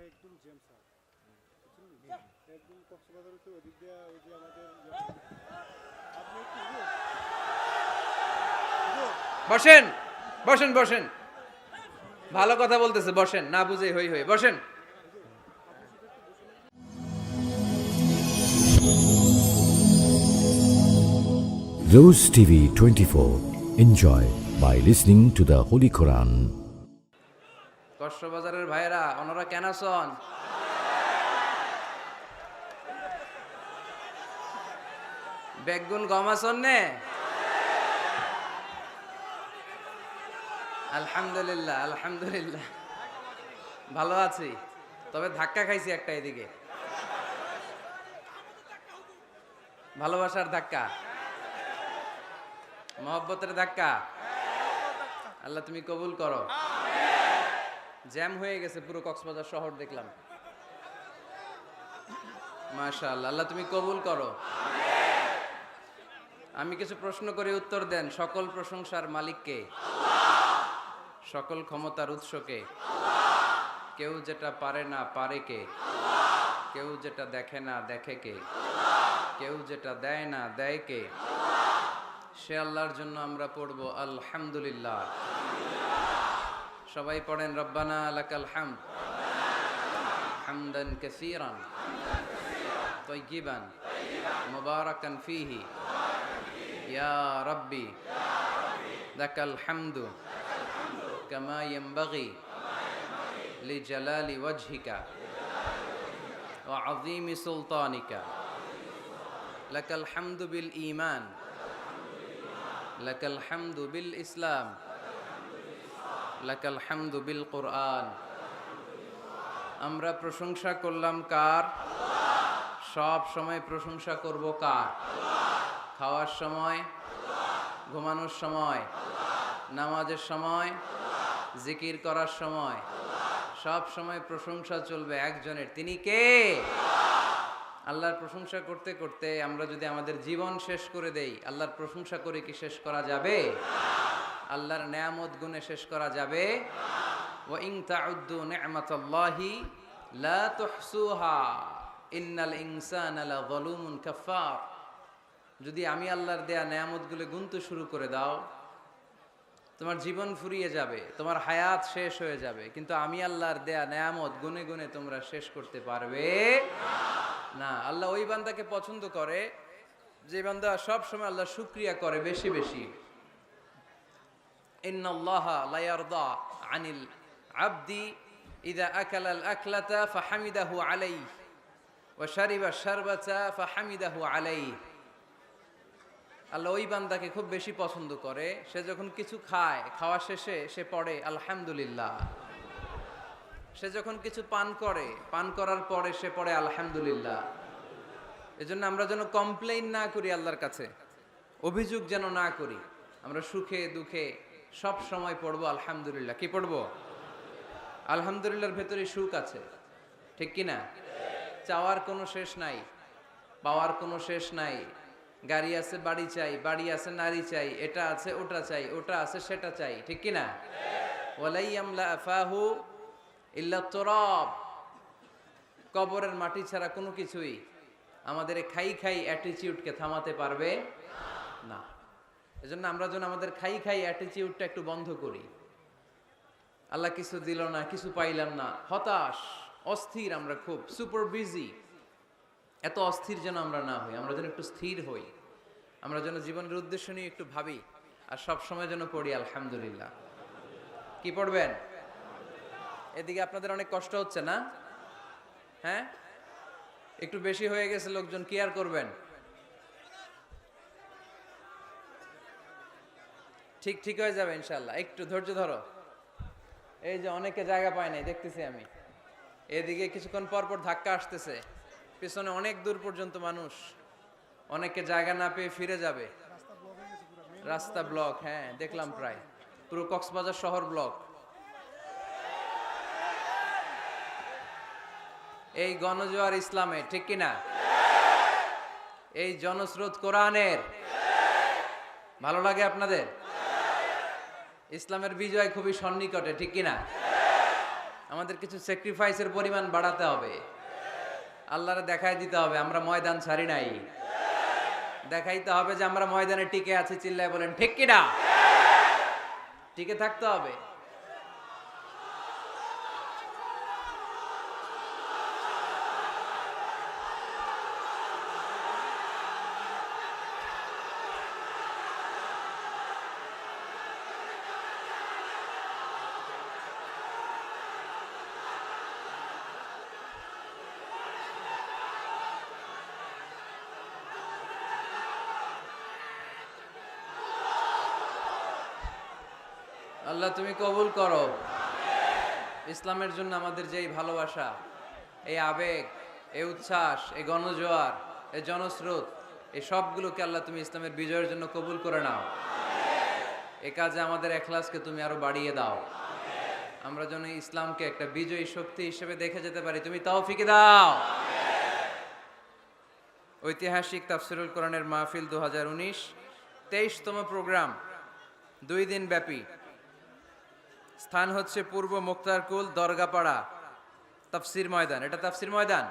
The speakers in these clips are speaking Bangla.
একদম জ্যাম স্যার, একদম কক্সবাজার তো ওদিক দিয়ে ওই যে আমাদের আপনি একটু বসেন বসেন বসেন, ভালো কথা বলতেছে, বসেন, না বুঝে হই হই, বসেন। Rose TV 24. Enjoy by listening to the Holy Quran. কক্সবাজারের ভাইরা ওনারা কেন আছেন? বেগুন গম আছেন নে? আলহামদুলিল্লাহ আলহামদুলিল্লাহ, ভালো আছি, তবে ধাক্কা খাইছি একটা এদিকে, ভালোবাসার ধাক্কা, মহব্বতের ধাক্কা। আল্লাহ তুমি কবুল করো। জ্যাম হয়ে গেছে পুরো কক্সবাজার শহর, দেখলাম। মাশাআল্লাহ, আল্লাহ তুমি কবুল করো। আমি কিছু প্রশ্ন করে উত্তর দেন। সকল প্রশংসার মালিক কে? সকল ক্ষমতার উৎস কে? কেউ যেটা পারে না পারে কে? কেউ যেটা দেখে না দেখে কে? কেউ যেটা দেয় না দেয় কে? সে আল্লাহর জন্য আমরা পড়ব আলহামদুলিল্লাহ। সবাই পড়েন রব্বানা লাকাল হামদ হামদান কাসীরান তাইয়িবান মুবারাকান ফীহি ইয়া রাব্বি লাকাল হামদু কামা ইয়ানবাগি লিজালালি ওয়াজহিকা ওয়া আযীমি সুলতানিকা। লাকাল হামদু বিল ঈমান, লাকাল হামদু বিল ইসলাম, লাকাল হামদু বিল কুরআন। আমরা প্রশংসা করলাম কার? সব সময় প্রশংসা করব কার? খাওয়ার সময়, ঘুমানোর সময়, নামাজের সময়, জিকির করার সময়, সব সময় প্রশংসা চলবে একজনের। তিনি কে? আল্লাহর প্রশংসা করতে করতে আমরা যদি আমাদের জীবন শেষ করে দেই, আল্লাহর প্রশংসা করে কি শেষ করা যাবে? আল্লাহর নেয়ামত গুণে শেষ করা যাবে? ওয়া ইন তাউদ্দু নি'মাতাল্লাহি লা তুহসুহা ইন্নাল ইনসানা লাযালুমুন কাফফার। যদি আমি আল্লাহর দেয়া নেয়ামতগুলো গুনতে শুরু করে দাও, তোমার জীবন ফুরিয়ে যাবে, তোমার হায়াত শেষ হয়ে যাবে, কিন্তু আমি আল্লাহর দেয়া নেয়ামত গুনে গুনে তোমরা শেষ করতে পারবে না। আল্লাহ ওই বান্দাকে পছন্দ করে যে বান্দা সব সময় আল্লাহ শুকরিয়া করে বেশি বেশি। ইন্নাল্লাহা লা ইয়ারদা আনিল আবদি ইযা আকালাল আকলাতা ফাহামিদাহু আলাইহি ওয়া শারিবা শারবাতা ফাহামিদাহু আলাইহি। আল্লাহ ওই বান্দাকে খুব বেশি পছন্দ করে, সে যখন কিছু খায়, খাওয়া শেষে সে পড়ে আলহামদুলিল্লাহ। সে যখন কিছু পান করে, পান করার পরে সে পড়ে আলহামদুলিল্লাহ। এজন্য আমরা যেন কমপ্লেইন না করি আল্লাহর কাছে, অভিযোগ যেন না করি। আমরা সুখে দুঃখে সব সময় পড়বো আলহামদুলিল্লাহ। কি পড়বো? আলহামদুলিল্লাহর ভেতরে সুখ আছে, ঠিক কি না? চাওয়ার কোনো শেষ নাই, পাওয়ার কোনো শেষ নাই। গাড়ি আছে বাড়ি চাই, বাড়ি আছে নারী চাই, এটা আছে ওটা চাই, ওটা আছে সেটা চাই, ঠিক কি না? ওয়ালাই ইয়ামলা আফাহু ইল্লা তুরাব। কবরের মাটি ছাড়া কোনো কিছুই আমাদের এই খাই খাই অ্যাটিটিউডকে থামাতে পারবে না। এজন্য আমরা যেন আমাদের খাই খাই অ্যাটিটিউডটা একটু বন্ধ করি। আল্লাহ কিছু দিল না, কিছু পাইলাম না, হতাশ, অস্থির, আমরা খুব সুপার বিজি। এত অস্থির যেন আমরা না হই, আমরা যেন একটু স্থির হই, আমরা যেন জীবনের উদ্দেশ্য নিয়ে একটু ভাবি, আর সব সময় যেন পড়ি আলহামদুলিল্লাহ। কি পড়বেন? এদিকে আপনাদের অনেক কষ্ট হচ্ছে না? হ্যাঁ, একটু বেশি হয়ে গেছে লোকজন, কি আর করবেন? ঠিক ঠিক হয়ে যাবে ইনশাআল্লাহ, একটু ধৈর্য ধরো। এই যে অনেকে জায়গা পায় নাই দেখতেছি আমি, এদিকে কিছুক্ষণ পর পর ধাক্কা আসতেছে, পিছনে অনেক দূর পর্যন্ত মানুষ, অনেকে জায়গা না পেয়ে ফিরে যাবে। রাস্তা ব্লক, হ্যাঁ দেখলাম, প্রায় পুরো কক্সবাজার শহর ব্লক। এই গণজোয়ার ইসলামে, ঠিক কিনা? এই জনস্রোত কোরআনের। ভালো লাগে আপনাদের? ইসলামের বিজয় খুবই সন্নিকটে, ঠিক কিনা? আমাদের কিছু স্যাক্রিফাইসের পরিমাণ বাড়াতে হবে, আল্লাহরে দেখাই দিতে হবে আমরা ময়দান ছাড়ি নাই, দেখাইতে হবে যে আমরা ময়দানে টিকে আছি। চিল্লায় বলেন ঠিক কিনা? টিকে থাকতে হবে। আল্লাহ তুমি কবুল করো। ইসলামের জন্য আমাদের যে এই ভালোবাসা, এই আবেগ, এই উচ্ছ্বাস, এই গণজোয়ার, এই জনস্রোত, এই সবগুলোকে আল্লাহ তুমি ইসলামের বিজয়ের জন্য কবুল করে নাও। এ কাজে আমাদের এখলাসকে তুমি আরো বাড়িয়ে দাও। আমরা যেন ইসলামকে একটা বিজয়ী শক্তি হিসেবে দেখে যেতে পারি, তুমি তৌফিক দাও। ঐতিহাসিক তাফসিরুল কোরআনের মাহফিল 2019 23তম প্রোগ্রাম, 2 দিন ব্যাপী। স্থান হচ্ছে পূর্ব মুক্তারকুল দরগাপাড়া তাফসির ময়দান। এটা তাফসির ময়দান,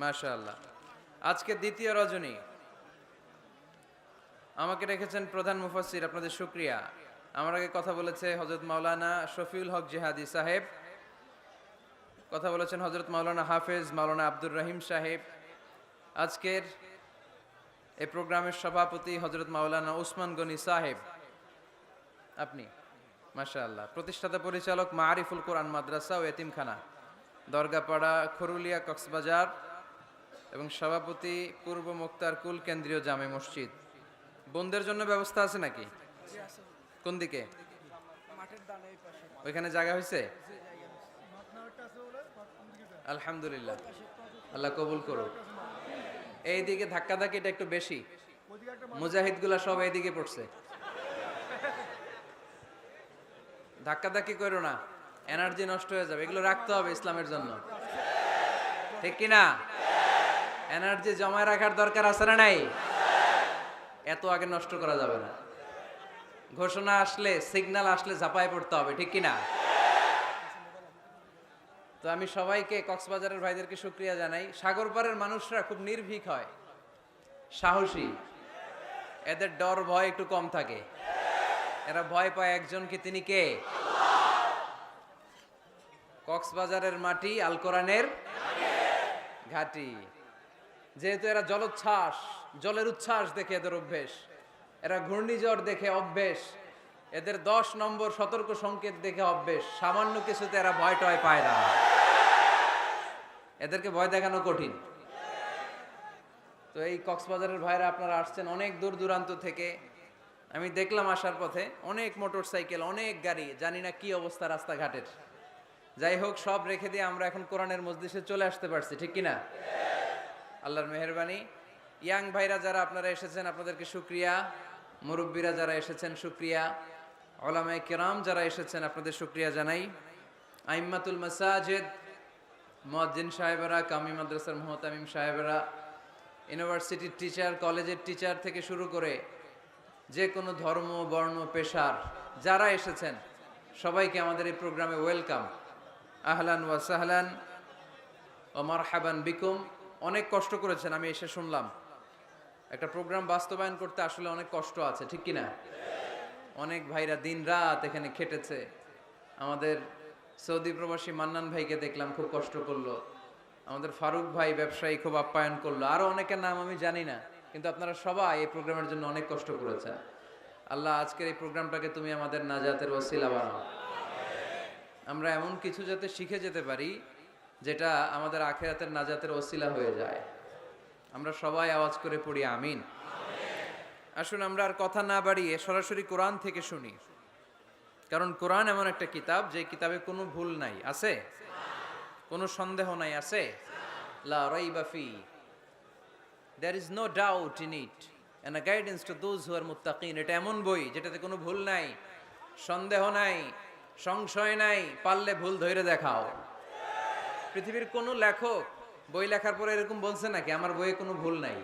মাশাআল্লাহ। আজকে দ্বিতীয় রজনী, আমাকে রেখেছেন প্রধান মুফাসসির, আপনাদের শুকরিয়া। আমার আগে কথা বলেছে হযরত মাওলানা শফিউল হক জিহাদি সাহেব, কথা বলেছেন হযরত মাওলানা হাফেজ মাওলানা আব্দুর রহিম সাহেব। আজকের এই প্রোগ্রামের সভাপতি হযরত মাওলানা উসমান গনি সাহেব, আপনি মাশাআল্লাহ। প্রতিষ্ঠাতা পরিচালক মারিফুল কোরআন মাদ্রাসা ও এতিমখানা দরগাপাড়া খরুলিয়া কক্সবাজার, এবং সভাপতি পূর্ব মুক্তারকুল কেন্দ্রীয় জামে মসজিদ। বোনদের জন্য ব্যবস্থা আছে নাকি? কোন দিকে? ওইখানে জায়গা হয়েছে? আলহামদুলিল্লাহ, আল্লাহ কবুল করুক। এইদিকে ধাক্কাধাক্কিটা একটু বেশি, মুজাহিদগুলা সব এইদিকে পড়ছে। ধাক্কাধাক্কি করো না, এনার্জি নষ্ট হয়ে যাবে। এগুলো রাখতে হবে ইসলামের জন্য, ঠিক কিনা? এনার্জি জমায় রাখার দরকার আছে না নাই? এত আগে নষ্ট করা যাবে না। ঘোষণা আসলে, সিগন্যাল আসলে ঝাঁপায় পড়তে হবে, ঠিক কিনা? তো আমি সবাইকে, কক্সবাজারের ভাইদেরকে শুকরিয়া জানাই। সাগর পাড়ের মানুষরা খুব নির্ভীক হয়, সাহসী, এদের ডর ভয় একটু কম থাকে। এরা ভয় পায় একজনকে, তিনি কে? কক্সবাজারের মাটি আল কোরআনের ঘাটি। যেহেতু এরা জলোচ্ছ্বাস, জলের উচ্ছ্বাস দেখে এদের অভ্যেস, এরা ঘূর্ণিঝড় দেখে অভ্যেস, এদের 10 নম্বর সতর্ক সংকেত দেখে অভ্যেস। সামান্য কিছুতে এরা ভয় টয় পায় না, এদেরকে ভয় দেখানো কঠিন। তো এই কক্সবাজারের ভাইরা আপনারা আসছেন অনেক দূর দূরান্ত থেকে। আমি দেখলাম আসার পথে অনেক মোটরসাইকেল, অনেক গাড়ি, জানি না কি অবস্থা রাস্তাঘাটের। যাই হোক, সব রেখে দিয়ে আমরা এখন কোরআনের মজলিসে চলে আসতে পারছি, ঠিক কিনা? আল্লাহর মেহেরবানি। ইয়াং ভাইরা যারা আপনারা এসেছেন, আপনাদেরকে শুকরিয়া। মুরব্বীরা যারা এসেছেন শুকরিয়া। উলামায়ে কিরাম যারা এসেছেন, আপনাদের শুকরিয়া জানাই। আইম্মাতুল মাসাজিদ, মুয়াজ্জিন সাহেবেরা, কামি মাদ্রাসার মুহতামিম সাহেবেরা, ইউনিভার্সিটির টিচার, কলেজের টিচার থেকে শুরু করে যে কোনো ধর্ম, বর্ণ, পেশার যারা এসেছেন, সবাইকে আমাদের এই প্রোগ্রামে ওয়েলকাম। আহলান ওয়া সাহলান ওয়া মারহাবান বিকুম। অনেক কষ্ট করেছেন, আমি এসে শুনলাম। একটা প্রোগ্রাম বাস্তবায়ন করতে আসলে অনেক কষ্ট আছে, ঠিক কিনা? অনেক ভাইরা দিন রাত এখানে খেটেছে। আমাদের সৌদি প্রবাসী মান্নান ভাইকে দেখলাম, খুব কষ্ট করলো। আমাদের ফারুক ভাই ব্যবসায়ী খুব আপ্যায়ন করলো। আরো অনেকের নাম আমি জানি না, কিন্তু আপনারা সবাই এই প্রোগ্রামের জন্য অনেক কষ্ট করেছেন। আল্লাহ আজকের এই প্রোগ্রামটাকে তুমি আমাদের নাজাতের ওসিলা বানাও। আমরা এমন কিছু যাতে শিখে যেতে পারি যেটা আমাদের আখিরাতের নাজাতের ওসিলা হয়ে যায়। আমরা সবাই আওয়াজ করে পড়ি আমিন। আসুন আমরা আর কথা না বাড়িয়ে সরাসরি কোরআন থেকে শুনি, কারণ কোরআন এমন একটা কিতাব যে কিতাবে কোনো ভুল নাই, আছে? কোনো সন্দেহ নাই, আছে? লা রাইবা ফি, there is no doubt in it and a guidance to those who are muttaqin। এটা এমন বই যেটাতে কোনো ভুল নাই, সন্দেহ নাই, সংশয় নাই, পারলে ভুল ধরে দেখাও। পৃথিবীর কোনো লেখক বই লেখার পরে এরকম বলছে নাকি আমার বইয়ে কোনো ভুল নাই,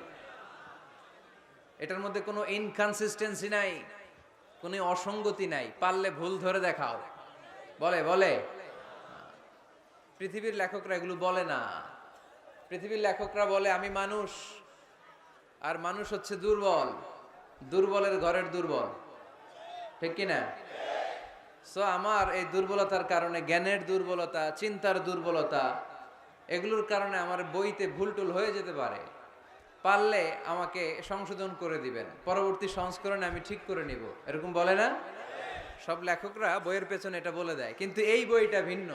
এটার মধ্যে কোনো ইনকনসিস্টেন্সি নাই, কোনো অসঙ্গতি নাই, পারলে ভুল ধরে দেখাও? বলে বলে পৃথিবীর লেখকরা এগুলো বলে না। পৃথিবীর লেখকরা বলে আমি মানুষ, আর মানুষ হচ্ছে দুর্বল, দুর্বলের ঘরের দুর্বল, ঠিক কিনা? সো আমার এই দুর্বলতার কারণে, জ্ঞানের দুর্বলতা, চিন্তার দুর্বলতা, এগুলোর কারণে আমার বইতে ভুলটুল হয়ে যেতে পারে। পারলে আমাকে সংশোধন করে দিবেন, পরবর্তী সংস্করণে আমি ঠিক করে নিব, এরকম বলে না? সব লেখকরা বইয়ের পেছনে এটা বলে দেয়, কিন্তু এই বইটা ভিন্ন।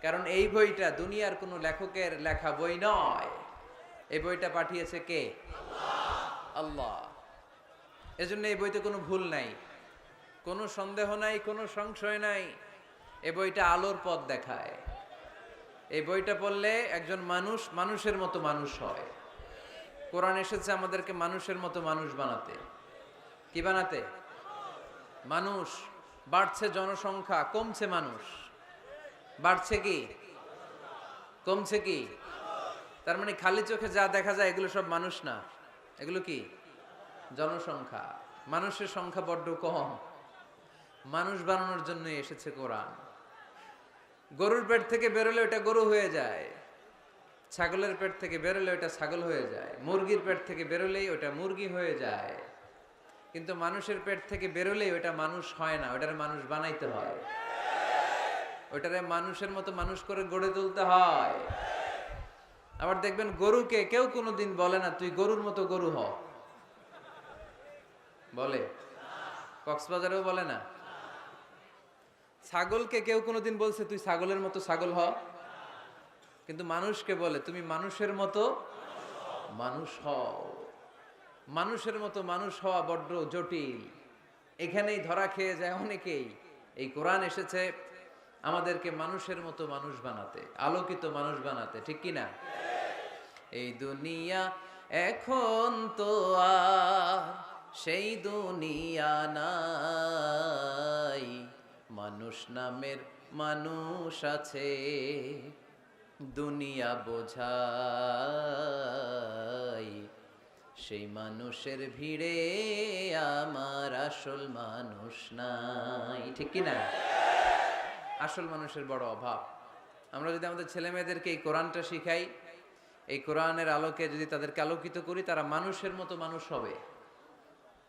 কারণ এই বইটা দুনিয়ার কোনো লেখকের লেখা বই নয়। এই বইটা পাঠিয়েছে কে? আল্লাহ। এজন্য এই বইতে কোনো ভুল নাই, কোনো সন্দেহ নাই, কোনো সংশয় নাই। এই বইটা আলোর পথ দেখায়। এই বইটা পড়লে একজন মানুষ মানুষের মতো মানুষ হয়। কোরআন এসেছে আমাদেরকে মানুষের মতো মানুষ বানাতে। কি বানাতে? মানুষ। বাড়ছে জনসংখ্যা, কমছে মানুষ। বাড়ছে কি, কমছে কি? তার মানে খালি চোখে যা দেখা যায় এগুলো সব মানুষ না, এগুলো কি? জনসংখ্যা। মানুষের সংখ্যা বড্ড কম। মানুষ বানানোর জন্য এসেছে কোরআন। গরুর পেট থেকে বেরোলে ওটা গরু হয়ে যায়, ছাগলের পেট থেকে বেরোলে ওটা ছাগল হয়ে যায়, মুরগির পেট থেকে বেরোলেই ওটা মুরগি হয়ে যায়। কিন্তু মানুষের পেট থেকে বেরোলেই ওটা মানুষ হয় না, ওটারে মানুষ বানাইতে হয়। ওটারে মানুষের মতো মানুষ করে গড়ে তুলতে হয়। আবার দেখবেন গরুকে কেউ কোনোদিন বলে না তুই গরুর মতো গরু হ, বলে? কক্সবাজারেও বলে না। ছাগলকে কেউ কোনোদিন বলছে তুই ছাগলের মতো ছাগল হ? কিন্তু মানুষকে বলে তুমি মানুষের মতো মানুষ হও। মানুষের মতো মানুষ হওয়া বড্ড জটিল, এখানেই ধরা খেয়ে যায় অনেকেই। এই কোরআন এসেছে আমাদেরকে মানুষের মতো মানুষ বানাতে, আলোকিত মানুষ বানাতে, ঠিক কি না? এই দুনিয়া এখন তো আর সেই দুনিয়া নাই, মানুষ নামের মানুষ আছে, দুনিয়া বোঝাই, সেই মানুষের ভিড়ে আমার আসল মানুষ নাই, ঠিক কি না? আসল মানুষের বড় অভাব। আমরা যদি আমাদের ছেলে মেয়েদেরকে এই কোরআনটা শিখাই, এই কোরআনের আলোকে যদি তাদেরকে আলোকিত করি, তারা মানুষের মতো মানুষ হবে।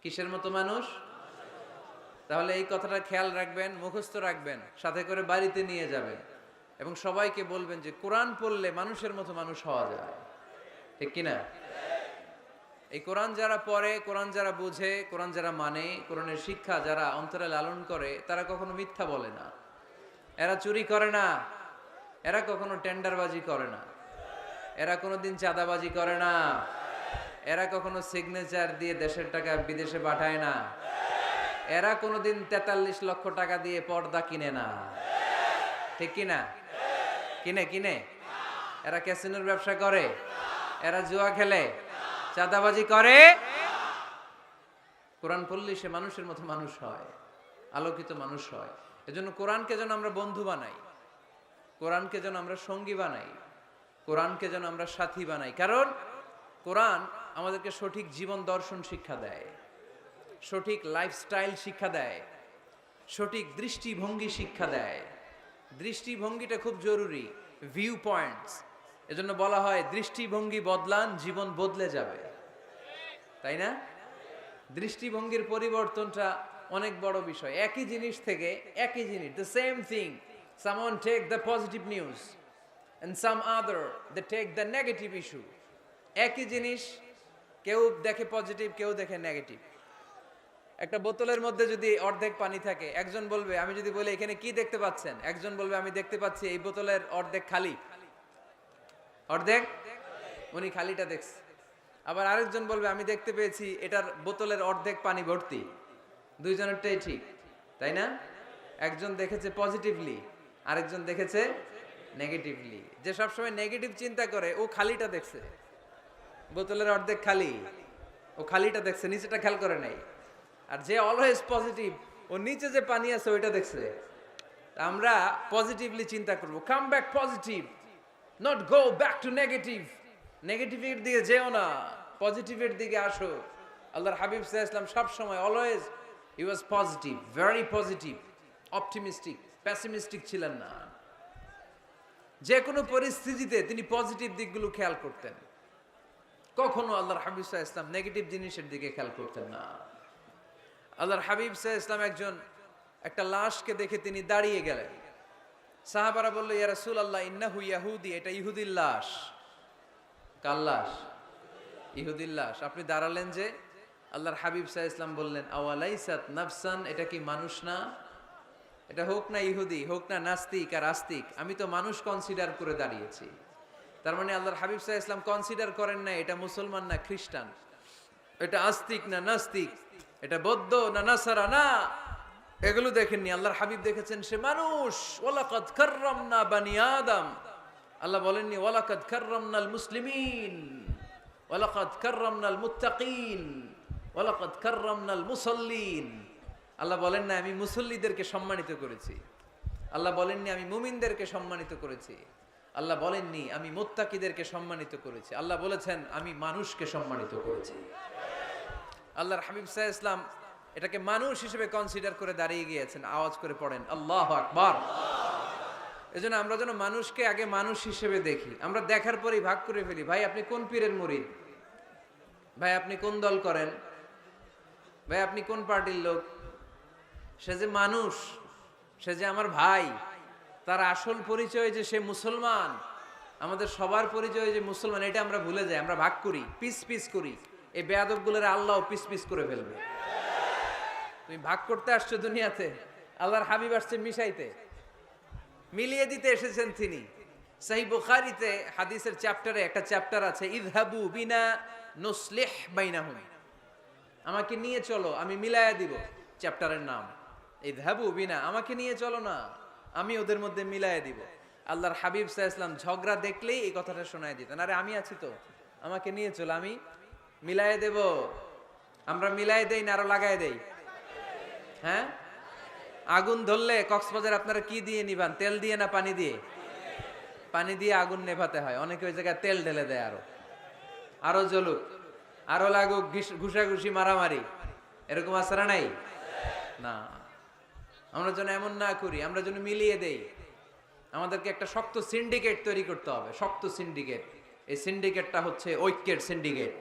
কিসের মতো মানুষ? তাহলে এই কথাটা খেয়াল রাখবেন, মুখস্থ রাখবেন, সাথে করে বাড়িতে নিয়ে যাবেন এবং সবাইকে বলবেন যে কোরআন পড়লে মানুষের মতো মানুষ হওয়া যায়, ঠিক কিনা? এই কোরআন যারা পড়ে, কোরআন যারা বুঝে, কোরআন যারা মানে, কোরআনের শিক্ষা যারা অন্তরে লালন করে, তারা কখনো মিথ্যা বলে না, এরা চুরি করে না, এরা কখনো টেন্ডারবাজি করে না, এরা কোনোদিন চাঁদাবাজি করে না, এরা কখনো সিগনেচার দিয়ে দেশের টাকা বিদেশে পাঠায় না, এরা কোনোদিন 43 লক্ষ টাকা দিয়ে পর্দা কিনে না, ঠিক কিনা? কিনে? এরা ক্যাসিনোর ব্যবসা করে, এরা জুয়া খেলে, চাঁদাবাজি করে। কোরআন পড়লে সে মানুষের মতো মানুষ হয়, আলোকিত মানুষ হয়। এজন্য কোরআনকে যেন আমরা বন্ধু বানাই, কোরআনকে যেন আমরা সঙ্গী বানাই, কোরআনকে যেন আমরা সাথী বানাই। কারণ কোরআন আমাদেরকে সঠিক জীবন দর্শন শিক্ষা দেয়, সঠিক লাইফস্টাইল শিক্ষা দেয়, সঠিক দৃষ্টিভঙ্গি শিক্ষা দেয়। দৃষ্টিভঙ্গিটা খুব জরুরি, ভিউ পয়েন্টস। এজন্য বলা হয় দৃষ্টিভঙ্গি বদলান, জীবন বদলে যাবে, তাই না? দৃষ্টিভঙ্গির পরিবর্তনটা অনেক বড় বিষয়। একই জিনিস থেকে, একই জিনিস, the same thing, someone take the positive news and some other they take the negative issue. একই জিনিস কেউ দেখে পজিটিভ, কেউ দেখে নেগেটিভ। একটা বোতলের মধ্যে যদি অর্ধেক পানি থাকে, একজন বলবে, আমি যদি বলি এখানে কি দেখতে পাচ্ছেন, একজন বলবে আমি দেখতে পাচ্ছি এই বোতলের অর্ধেক খালি, অর্ধেক, উনি খালিটা দেখছে। আবার আরেকজন বলবে আমি দেখতে পেয়েছি এটার বোতলের অর্ধেক পানি ভর্তি। দুইজনেরটাই ঠিক, তাই না? একজন দেখেছে পজিটিভলি, আরেকজন দেখেছে নেগেটিভলি। যে সবসময় নেগেটিভ চিন্তা করে ও খালিটা দেখছে, বোতলের অর্ধেক খালি, ও খালিটা দেখছে, নিচেটা খেয়াল করে নাই। আর যে অলওয়েজ পজিটিভ, ও নিচে যে পানি আছে ওইটা দেখছে। আমরা পজিটিভলি চিন্তা করব, come back positive, not go back to negative. নেগেটিভের দিকে যেও না, পজিটিভের দিকে আসো। আল্লাহর হাবিব সাল্লাল্লাহু আলাইহি ওয়াসাল্লাম সব সময় অলওয়েজ হি ওয়াজ positive, very positive, optimistic, pessimistic ছিলেন না। যে কোনো পরিস্থিতিতে তিনি পজিটিভ দিকগুলো খেয়াল করতেন। কখনো আল্লাহর হাবিব সাল্লাল্লাহু আলাইহি ওয়াসাল্লাম নেগেটিভ জিনিসের দিকে খেয়াল করতেন না। আল্লাহর হাবিব সাল্লাল্লাহু আলাইহি ওয়াসাল্লাম একজন একটা লাশকে দেখে তিনি দাঁড়িয়ে গেলেন। সাহাবারা বলল, ইয়া রাসূলুল্লাহ ইন্নাহু ইয়াহুদি, এটা ইহুদির লাশ। কার লাশ? ইহুদির লাশ। আপনি দাঁড়ালেন যে? আল্লাহর হাবিব সাল্লাল্লাহু আলাইহি ওয়াসাল্লাম বললেন, আওয়ালাইসাত নাফসান, এটা কি মানুষ না? এটা হোক না ইহুদি, হোক না নাস্তিক আর আস্তিক, আমি তো মানুষ কনসিডার করে দাঁড়িয়েছি। তার মানে আল্লাহর হাবিব সাল্লাল্লাহু আলাইহি ওয়াসাল্লাম কনসিডার করেন না এটা মুসলমান না খ্রিস্টান, এটা আস্তিক না নাস্তিক, এটা বৌদ্ধ না নাসারা, না, এগুলো দেখেননি। আল্লাহর হাবিব দেখেছেন সে মানুষ। ওয়ালাকাদ কাররামনা বানি আদম, আল্লাহ বলেননি ওয়ালাকাদ কাররামনাল মুসলিমিন, ওয়ালাকাদ কাররামনাল মুত্তাকিন, ওয়ালাকাদ কাররামনাল মুসাল্লিন। আল্লাহ বলেন না আমি মুসল্লিদেরকে সম্মানিত করেছি, আল্লাহ বলেননি আমি মুমিনদেরকে সম্মানিত করেছি, আল্লাহ বলেননি আমি মুত্তাকিদেরকে সম্মানিত করেছি, আল্লাহ বলেছেন আমি মানুষকে সম্মানিত করেছি। আল্লাহর হাবিব সাল্লাল্লাহু আলাইহি ওয়াসাল্লাম এটাকে মানুষ হিসেবে কনসিডার করে দাঁড়িয়ে গিয়েছেন। আওয়াজ করে পড়েন আল্লাহু আকবার। এজন্য আমরা যেন মানুষকে আগে মানুষ হিসেবে দেখি। আমরা দেখার পরেই ভাগ করে ফেলি, ভাই আপনি কোন পীরের মুরিদ, ভাই আপনি কোন দল করেন, ভাই আপনি কোন পার্টির লোক। সে যে মানুষ, সে যে আমার ভাই, তার আসল পরিচয় যে সে মুসলমান, আমাদের সবার পরিচয় যে মুসলমান, এটা আমরা ভুলে যাই। আমরা ভাগ করি, পিস পিস করি। এই বেয়াদবগুলোর আল্লাহ পিস পিস করে ফেলবে। তুমি ভাগ করতে আসছো দুনিয়াতে, আল্লাহর হাবিব আসছে মিশাইতে, মিলিয়ে দিতে এসেছেন তিনি। সহিহ বুখারীতে হাদিসের চ্যাপ্টারে একটা চ্যাপ্টার আছে, ইযহাবু বিনা নুসলিহ বাইনাহুম, আমাকে নিয়ে চলো আমি মিলায়া দিব। চ্যাপ্টারের নাম ইযহাবু বিনা, আমাকে নিয়ে চলো না আমি ওদের মধ্যে মিলায়া দিব। আল্লাহর হাবিব সাল্লাল্লাহু আলাইহি ওয়াসাল্লাম ঝগড়া দেখলেই এই কথাটা শোনায় দিতেন, আরে আমি আছি তো, আমাকে নিয়ে চলো আমি মিলায়া দেব। আমরা মিলায় দেই না আরো লাগায় দেই? হ্যাঁ, আগুন ধরলে কক্সবাজার আপনারা কি দিয়ে নিবান, তেল দিয়ে না পানি দিয়ে? পানি দিয়ে আগুন নেভাতে হয়। অনেকে ওই জায়গায় তেল ঢেলে দেয়, আরো জ্বলুক, আরো লাগুক, ঘুষাঘুষি মারামারি, এরকম আসারা নাই না। আমরা যেন এমন না করি, আমরা যেন মিলিয়ে দেই। আমাদেরকে একটা শক্ত সিন্ডিকেট তৈরি করতে হবে, শক্ত সিন্ডিকেট। এই সিন্ডিকেটটা হচ্ছে ঐক্যের সিন্ডিকেট,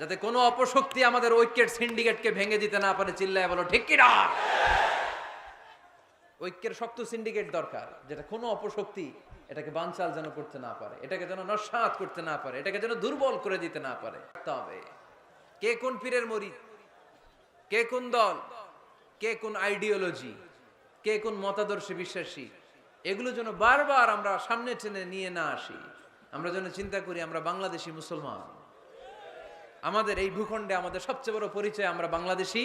যাতে কোনো অপশক্তি আমাদের ঐক্যের সিন্ডিকেটকে ভেঙে দিতে না পারে। চিল্লায় বলো ঠিক কি না? ঐক্যের শক্ত সিন্ডিকেট দরকার, যেটা কোনো অপশক্তি এটাকে বানচাল যেন করতে না পারে, এটাকে যেন নস্যাৎ করতে না পারে, এটাকে যেন দুর্বল করে দিতে না পারে। তবে কে কোন পীরের মুরিদ, কে কোন দল, কে কোন আইডিওলজি, কে কোন মতাদর্শে বিশ্বাসী, এগুলো যেন বারবার আমরা সামনে টেনে নিয়ে না আসি। আমরা যেন চিন্তা করি আমরা বাংলাদেশি মুসলমান। আমাদের এই ভূখণ্ডে আমাদের সবচেয়ে বড় পরিচয় আমরা বাংলাদেশি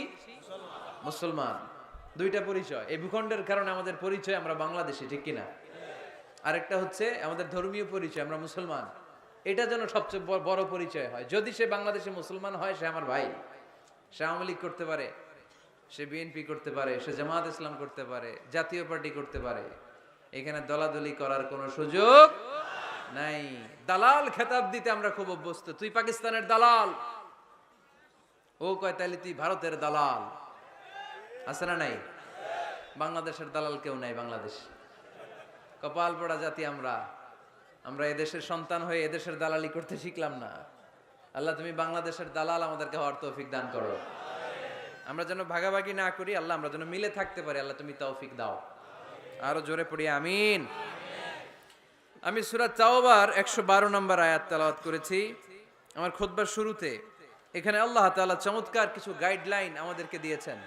মুসলমান। দুইটা পরিচয় এই ভূখণ্ডের কারণে আমাদের পরিচয় আমরা বাংলাদেশি, ঠিক কিনা? আরেকটা হচ্ছে আমাদের ধর্মীয় পরিচয়, আমরা মুসলমান। এটা যেন সবচেয়ে বড় পরিচয় হয়। যদি সে বাংলাদেশে মুসলমান হয়, সে আমার ভাই। সে আওয়ামী লীগ করতে পারে, সে বিএনপি করতে পারে, সে জামাত ইসলাম করতে পারে, জাতীয় পার্টি করতে পারে, এখানে দলাদলি করার কোনো সুযোগ নাই। দালাল খেতাব দিতে আমরা খুব অভ্যস্ত। তুই পাকিস্তানের দালাল, ও কয় তাইলে তুই ভারতের দালাল। আছে না নাই? বাংলাদেশের দালাল কেউ নাই। বাংলাদেশ কপাল পোড়া জাতি আমরা। আমরা এদেশের সন্তান হয়ে এদেশের দালালি করতে শিখলাম না। আল্লাহ তুমি বাংলাদেশের দালাল আমাদেরকে হওয়ার তৌফিক দান করো। আমরা যেন ভাগাভাগি না করি, আল্লাহ আমরা যেন মিলে থাকতে পারি, আল্লাহ তুমি তৌফিক দাও। আরো জোরে পড়ি আমিন। আমি সূরা তাওবার 112 নম্বর আয়াত তেলাওয়াত করেছি আমার খুতবার শুরুতে। এখানে আল্লাহ তাআলা চমৎকার কিছু গাইডলাইন আমাদেরকে দিয়েছেন।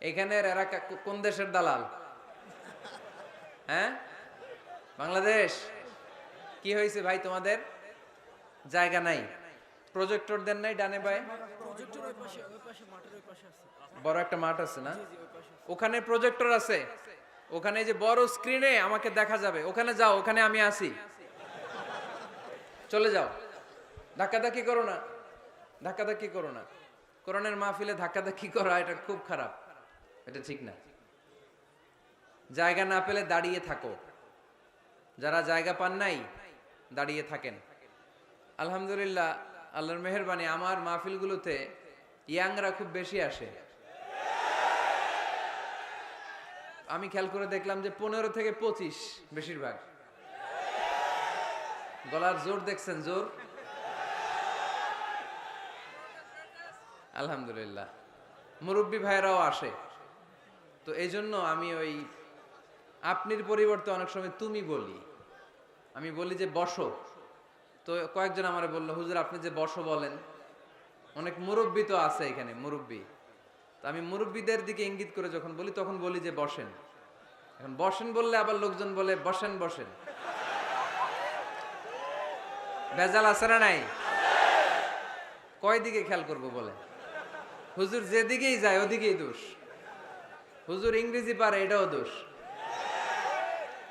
এখানের এরা কোন দেশের দালাল? হ্যাঁ, বাংলাদেশ। কি হয়েছে ভাই, তোমাদের জায়গা নাই, প্রজেক্টর দেন নাই ডানে বায়ে? বড় একটা মাঠ আছে না, ওখানে প্রজেক্টর আছে। ওখানে যে বড় স্ক্রিনে আমাকে দেখা যাবে, ওখানে যাও, ওখানে আমি আছি, চলে যাও। ধাক্কাধাক্কি করো না, ধাক্কাধাক্কি করো না। কোরআনের মাহফিলে ধাক্কাধাক্কি করা এটা খুব খারাপ, এটা ঠিক না। জায়গা না পেলে দাঁড়িয়ে থাকো। যারা জায়গা পান নাই দাঁড়িয়ে থাকেন। আলহামদুলিল্লাহ, আল্লাহর মেহেরবানি, আমার মাহফিলগুলোতে ইয়াংরা খুব বেশি আসে। আমি খেয়াল করে দেখলাম যে 15 থেকে 25 বেশিরভাগ। গলার জোর দেখছেন, জোর। আলহামদুলিল্লাহ, মুরব্বী ভাইরাও আসে। তো এই জন্য আমি ওই আপনির পরিবর্তে অনেক সময় তুমি বলি। আমি বলি যে বসো। তো কয়েকজন আমারে বললো, হুজুর আপনি যে বসো বলেন, অনেক মুরব্বী তো আছে এখানে, মুরব্বী। তো আমি মুরব্বীদের দিকে ইঙ্গিত করে যখন বলি তখন বলি যে বসেন। এখন বসেন বললে আবার লোকজন বলে বসেন বসেন। ভেজাল আছে না নাই? কয় দিকে খেয়াল করবো বলে? হুজুর যেদিকেই যায় ওদিকেই দোষ। হুজুর ইংরেজি পারে, এটাও দোষ।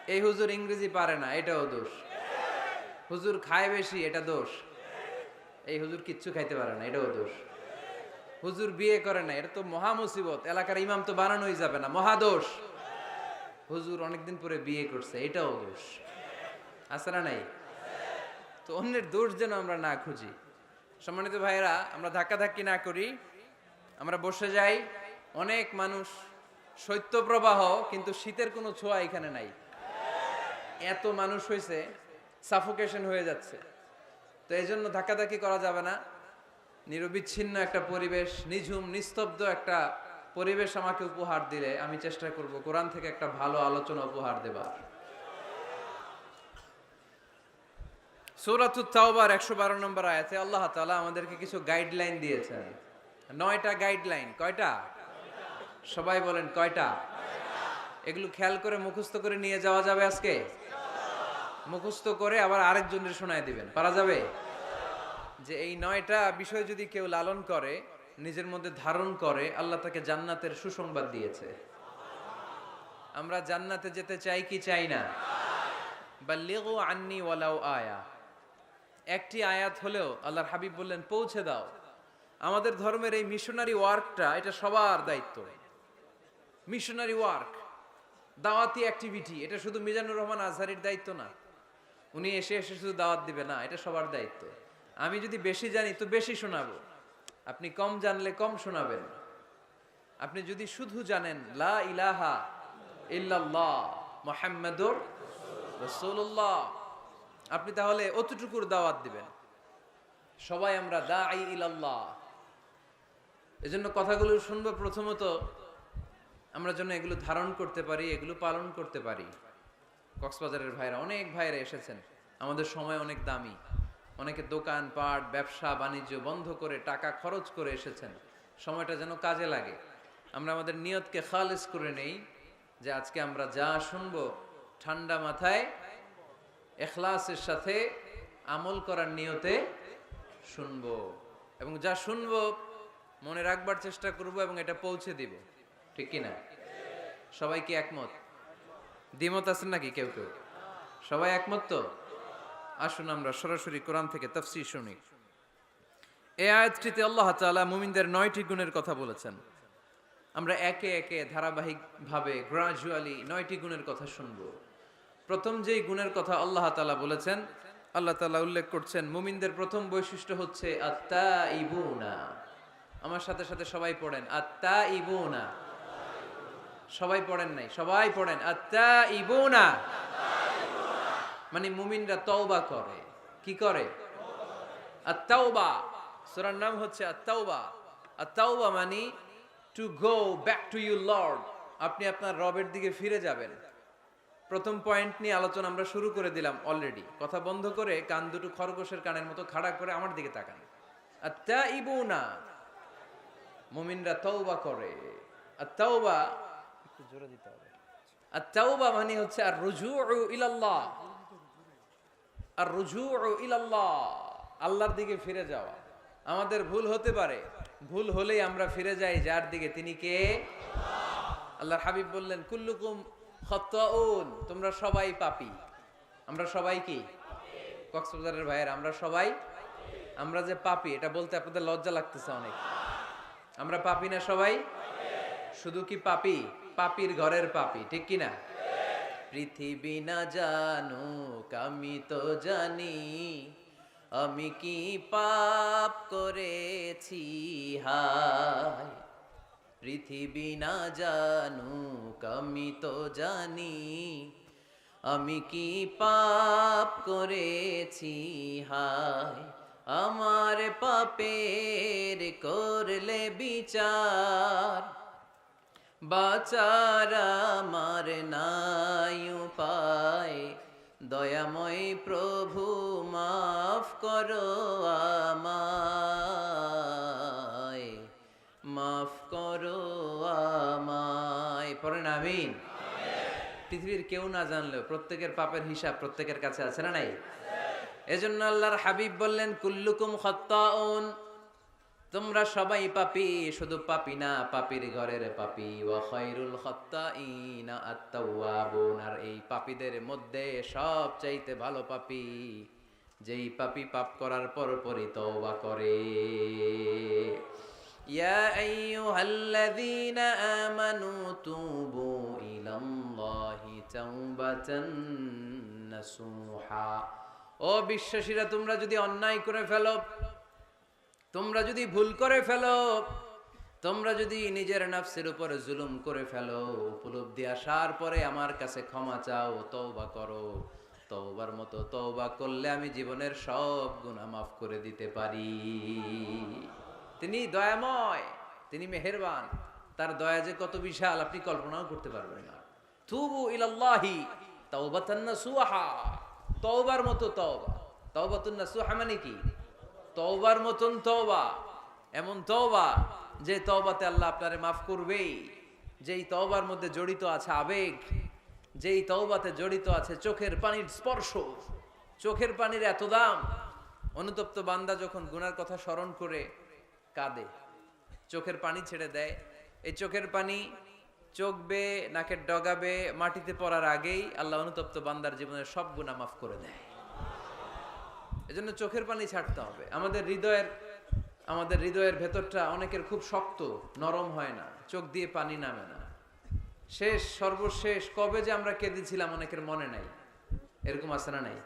এই হুজুর ইংরেজি পারে না, এটাও দোষ। হুজুর খায় বেশি, এটা দোষ। এই হুজুর কিচ্ছু খাইতে পারে না, এটাও দোষ। হুজুর বিয়ে করে না, এটা তো মহা মুসিবত, এলাকার ইমাম তো বানানোই যাবে না, মহা দোষ। হুজুর অনেকদিন পরে বিয়ে করছে, এটাও দোষ। আছে না নাই? তো অন্যের দোষ যেন আমরা না খুঁজি। সম্মানিত ভাইয়েরা, আমরা ধাক্কাধাক্কি না করি, আমরা বসে যাই। অনেক মানুষ, শৈত্যপ্রবাহ, কিন্তু শীতের কোনো ছোঁয়া এখানে নাই। এত মানুষ হয়েছে, সাফোকেশন হয়ে যাচ্ছে। তো এই জন্য ধাক্কাধাক্কি করা যাবে না। নিরবিচ্ছিন্ন একটা পরিবেশ, নিঝুম নিস্তব্ধ একটা পরিবেশ আমাকে উপহার দিলে আমি চেষ্টা করব কোরআন থেকে একটা ভালো আলোচনা উপহার দেবার। সূরাতুত তাওবার 112 নম্বর আয়াতে আল্লাহ তাআলা আমাদেরকে কিছু গাইডলাইন দিয়েছেন। 9টা গাইডলাইন। কয়টা? সবাই বলেন কয়টা? এগুলো খেয়াল করে মুখস্থ করে নিয়ে যাওয়া যাবে আজকে? মুখস্থ করে আবার আরেকজনের শোনায় দিবেন, পারা যাবে? যে এই 9টা বিষয় যদি কেউ লালন করে, নিজের মধ্যে ধারণ করে, আল্লাহ তাকে জান্নাতের সুসংবাদ দিয়েছে। আমরা জান্নাতে যেতে চাই কি চাই না? বাল্লিগু আন্নি ওয়ালাউ আয়া। একটি আয়াত হলেও আল্লাহর হাবিব বললেন পৌঁছে দাও। আমাদের ধর্মের এই মিশনারি ওয়ার্কটা, এটা সবার দায়িত্ব। মিশনারি ওয়ার্ক, দাওয়াতি অ্যাক্টিভিটি, এটা শুধু মিজানুর রহমান আজহারির দায়িত্ব না। উনি এসে এসে শুধু দাওয়াত দিবে না, এটা সবার দায়িত্ব। আমি যদি বেশি জানি তো বেশি শোনাবো, আপনি কম জানলে কম শোনাবেন। আপনি যদি শুধু জানেন লা ইলাহা ইল্লাল্লাহ মুহাম্মাদুর রাসূলুল্লাহ, আপনি তাহলে অতটুকুর দাওয়াত দিবেন। সবাই আমরা দাঈ ইলাল্লাহ। এজন্য কথাগুলো শুনবো, প্রথমত আমরা যেন এগুলো ধারণ করতে পারি, এগুলো পালন করতে পারি। কক্সবাজারের ভাইরা, অনেক ভাইরা এসেছেন। আমাদের সময় অনেক দামি, অনেকে দোকান পাট ব্যবসা বাণিজ্য বন্ধ করে টাকা খরচ করে এসেছেন। সময়টা যেন কাজে লাগে। আমরা আমাদের নিয়তকে খালিস করে নেই, যে আজকে আমরা যা শুনবো ঠান্ডা মাথায় ইখলাসের সাথে আমল করার নিয়তে শুনবো, এবং যা শুনবো মনে রাখবার চেষ্টা করব এবং এটা পৌঁছে দিব। ঠিক কি না? সবাই কি একমত? দ্বিমত আছেন নাকি কেউ কেউ? সবাই একমত তো? আসুন আমরা সরাসরি কোরআন থেকে তাফসীর শুনি। এই আয়াতটিতে আল্লাহ তাআলা মুমিনদের 9টি গুণের কথা বলেছেন। আমরা একে একে ধারাবাহিকভাবে গ্রাজুয়ালি 9টি গুণের কথা শুনব। প্রথম যেই গুণের কথা আল্লাহ তাআলা বলেছেন, আল্লাহ তাআলা উল্লেখ করছেন মুমিনদের প্রথম বৈশিষ্ট্য হচ্ছে আত্তাইবুনা। আমার সাথে সাথে সবাই পড়েন আত্তাইবুনা। সবাই পড়েন নাই, সবাই পড়েন আত্তাইবুনা। মানে মুমিনরা তওবা করে। কি করে? আত-তাওবা। সূরার নাম হচ্ছে আত-তাওবা। আত-তাওবা মানে to go back to your Lord. আপনি আপনার রবের দিকে ফিরে যাবেন। প্রথম পয়েন্ট নিয়ে আলোচনা আমরা শুরু করে দিলাম অলরেডি। কথা বন্ধ করে কান দুটো খরগোশের কানের মতো খাড়া করে আমার দিকে তাকান। আত-তাইবুনা, মুমিনরা তওবা করে। আত-তাওবা একটু জোরে দিতে হবে। আত-তাওবা মানে হচ্ছে আর রুজুউ ইলাল্লাহ। আর রুজুউ ইলাল্লাহ, আল্লাহর দিকে ফিরে যাওয়া। আমাদের ভুল হতে পারে, ভুল হলেই আমরা ফিরে যাই যার দিকে, তিনি কে? আল্লাহর হাবিব বললেন কুল্লুকুম খাত্তাউন, তোমরা সবাই পাপী। আমরা সবাই কি? কক্সবাজারের ভাইয়ের, আমরা সবাই, আমরা যে পাপী এটা বলতে আপনাদের লজ্জা লাগতেছে অনেক। আমরা পাপী না সবাই? শুধু কি পাপী? পাপীর ঘরের পাপী, ঠিক কি না? পৃথিবী না জানুক আমি তো জানি, আমি কি পাপ করেছি হায়। পৃথিবী না জানুক আমি তো জানি, আমি কি পাপ করেছি হায়, আমার পাপের করলে বিচার, বাঁচার আমার নাই উপায়, দয়াময় প্রভু মাফ করো আমায়, মাফ করো আমায়। পড়েন আমিন। পৃথিবীর কেউ না জানলেও প্রত্যেকের পাপের হিসাব প্রত্যেকের কাছে আছে না নাই? এজন্য আল্লাহর হাবিব বললেন, কুল্লুকুম খাত্তাউন, তোমরা সবাই পাপী, শুধু পাপী না, পাপীর ঘরের পাপী। ওয়া খায়রুল খাত্তাইনা আত-তাওয়াবুন, আর এই পাপীদের মধ্যে সবচাইতে ভালো পাপী যেই পাপী পাপ করার পরপরই তওবা করে। ইয়া আইয়ুহাল্লাযীনা আমানু তুবু ইলাল্লাহি তাওবাতান নাসুহা। ও বিশ্বাসীরা, তোমরা যদি অন্যায় করে ফেলো, তোমরা যদি ভুল করে ফেলো, তোমরা যদি নিজের নফসের উপর জুলুম করে ফেলো, উপলব্ধি আসার পরে আমার কাছে ক্ষমা চাও, তওবা করো। তওবার মতো তওবা করলে আমি জীবনের সব গুনাহ মাফ করে দিতে পারি। তিনি দয়াময়, তিনি মেহেরবান, তার দয়া যে কত বিশাল আপনি কল্পনাও করতে পারবেন না। তুবু ইলাল্লাহি তাওবাতান নাসুহা, তওবার মতো তওবা। তাওবাতুন নাসুহা মানে কি? তওবার মতন তওবা, এমন তওবা যে তওবাতে আল্লাহ আপনারে মাফ করবেই, যেই তওবার মধ্যে জড়িত আছে আবেগ, যেই তওবাতে জড়িত আছে চোখের পানির স্পর্শ, চোখের পানির এত দাম। অনুতপ্ত বান্দা যখন গুনার কথা স্মরণ করে কাঁদে, চোখের পানি ছেড়ে দেয়, এই চোখের পানি চোখ বেয়ে নাকের ডগাবে মাটিতে পড়ার আগেই আল্লাহ অনুতপ্ত বান্দার জীবনের সব গুনাহ মাফ করে দেয়। এজন্য চোখের পানি ছাড়তে হবে। আমাদের হৃদয়ের ভেতরটা অনেকের খুব শক্ত, নরম হয় না, চোখ দিয়ে পানি নামে না। সর্বশেষ কবে যে আমরা কেঁদেছিলাম অনেকের মনে নাই, এরকম আছে না নাই?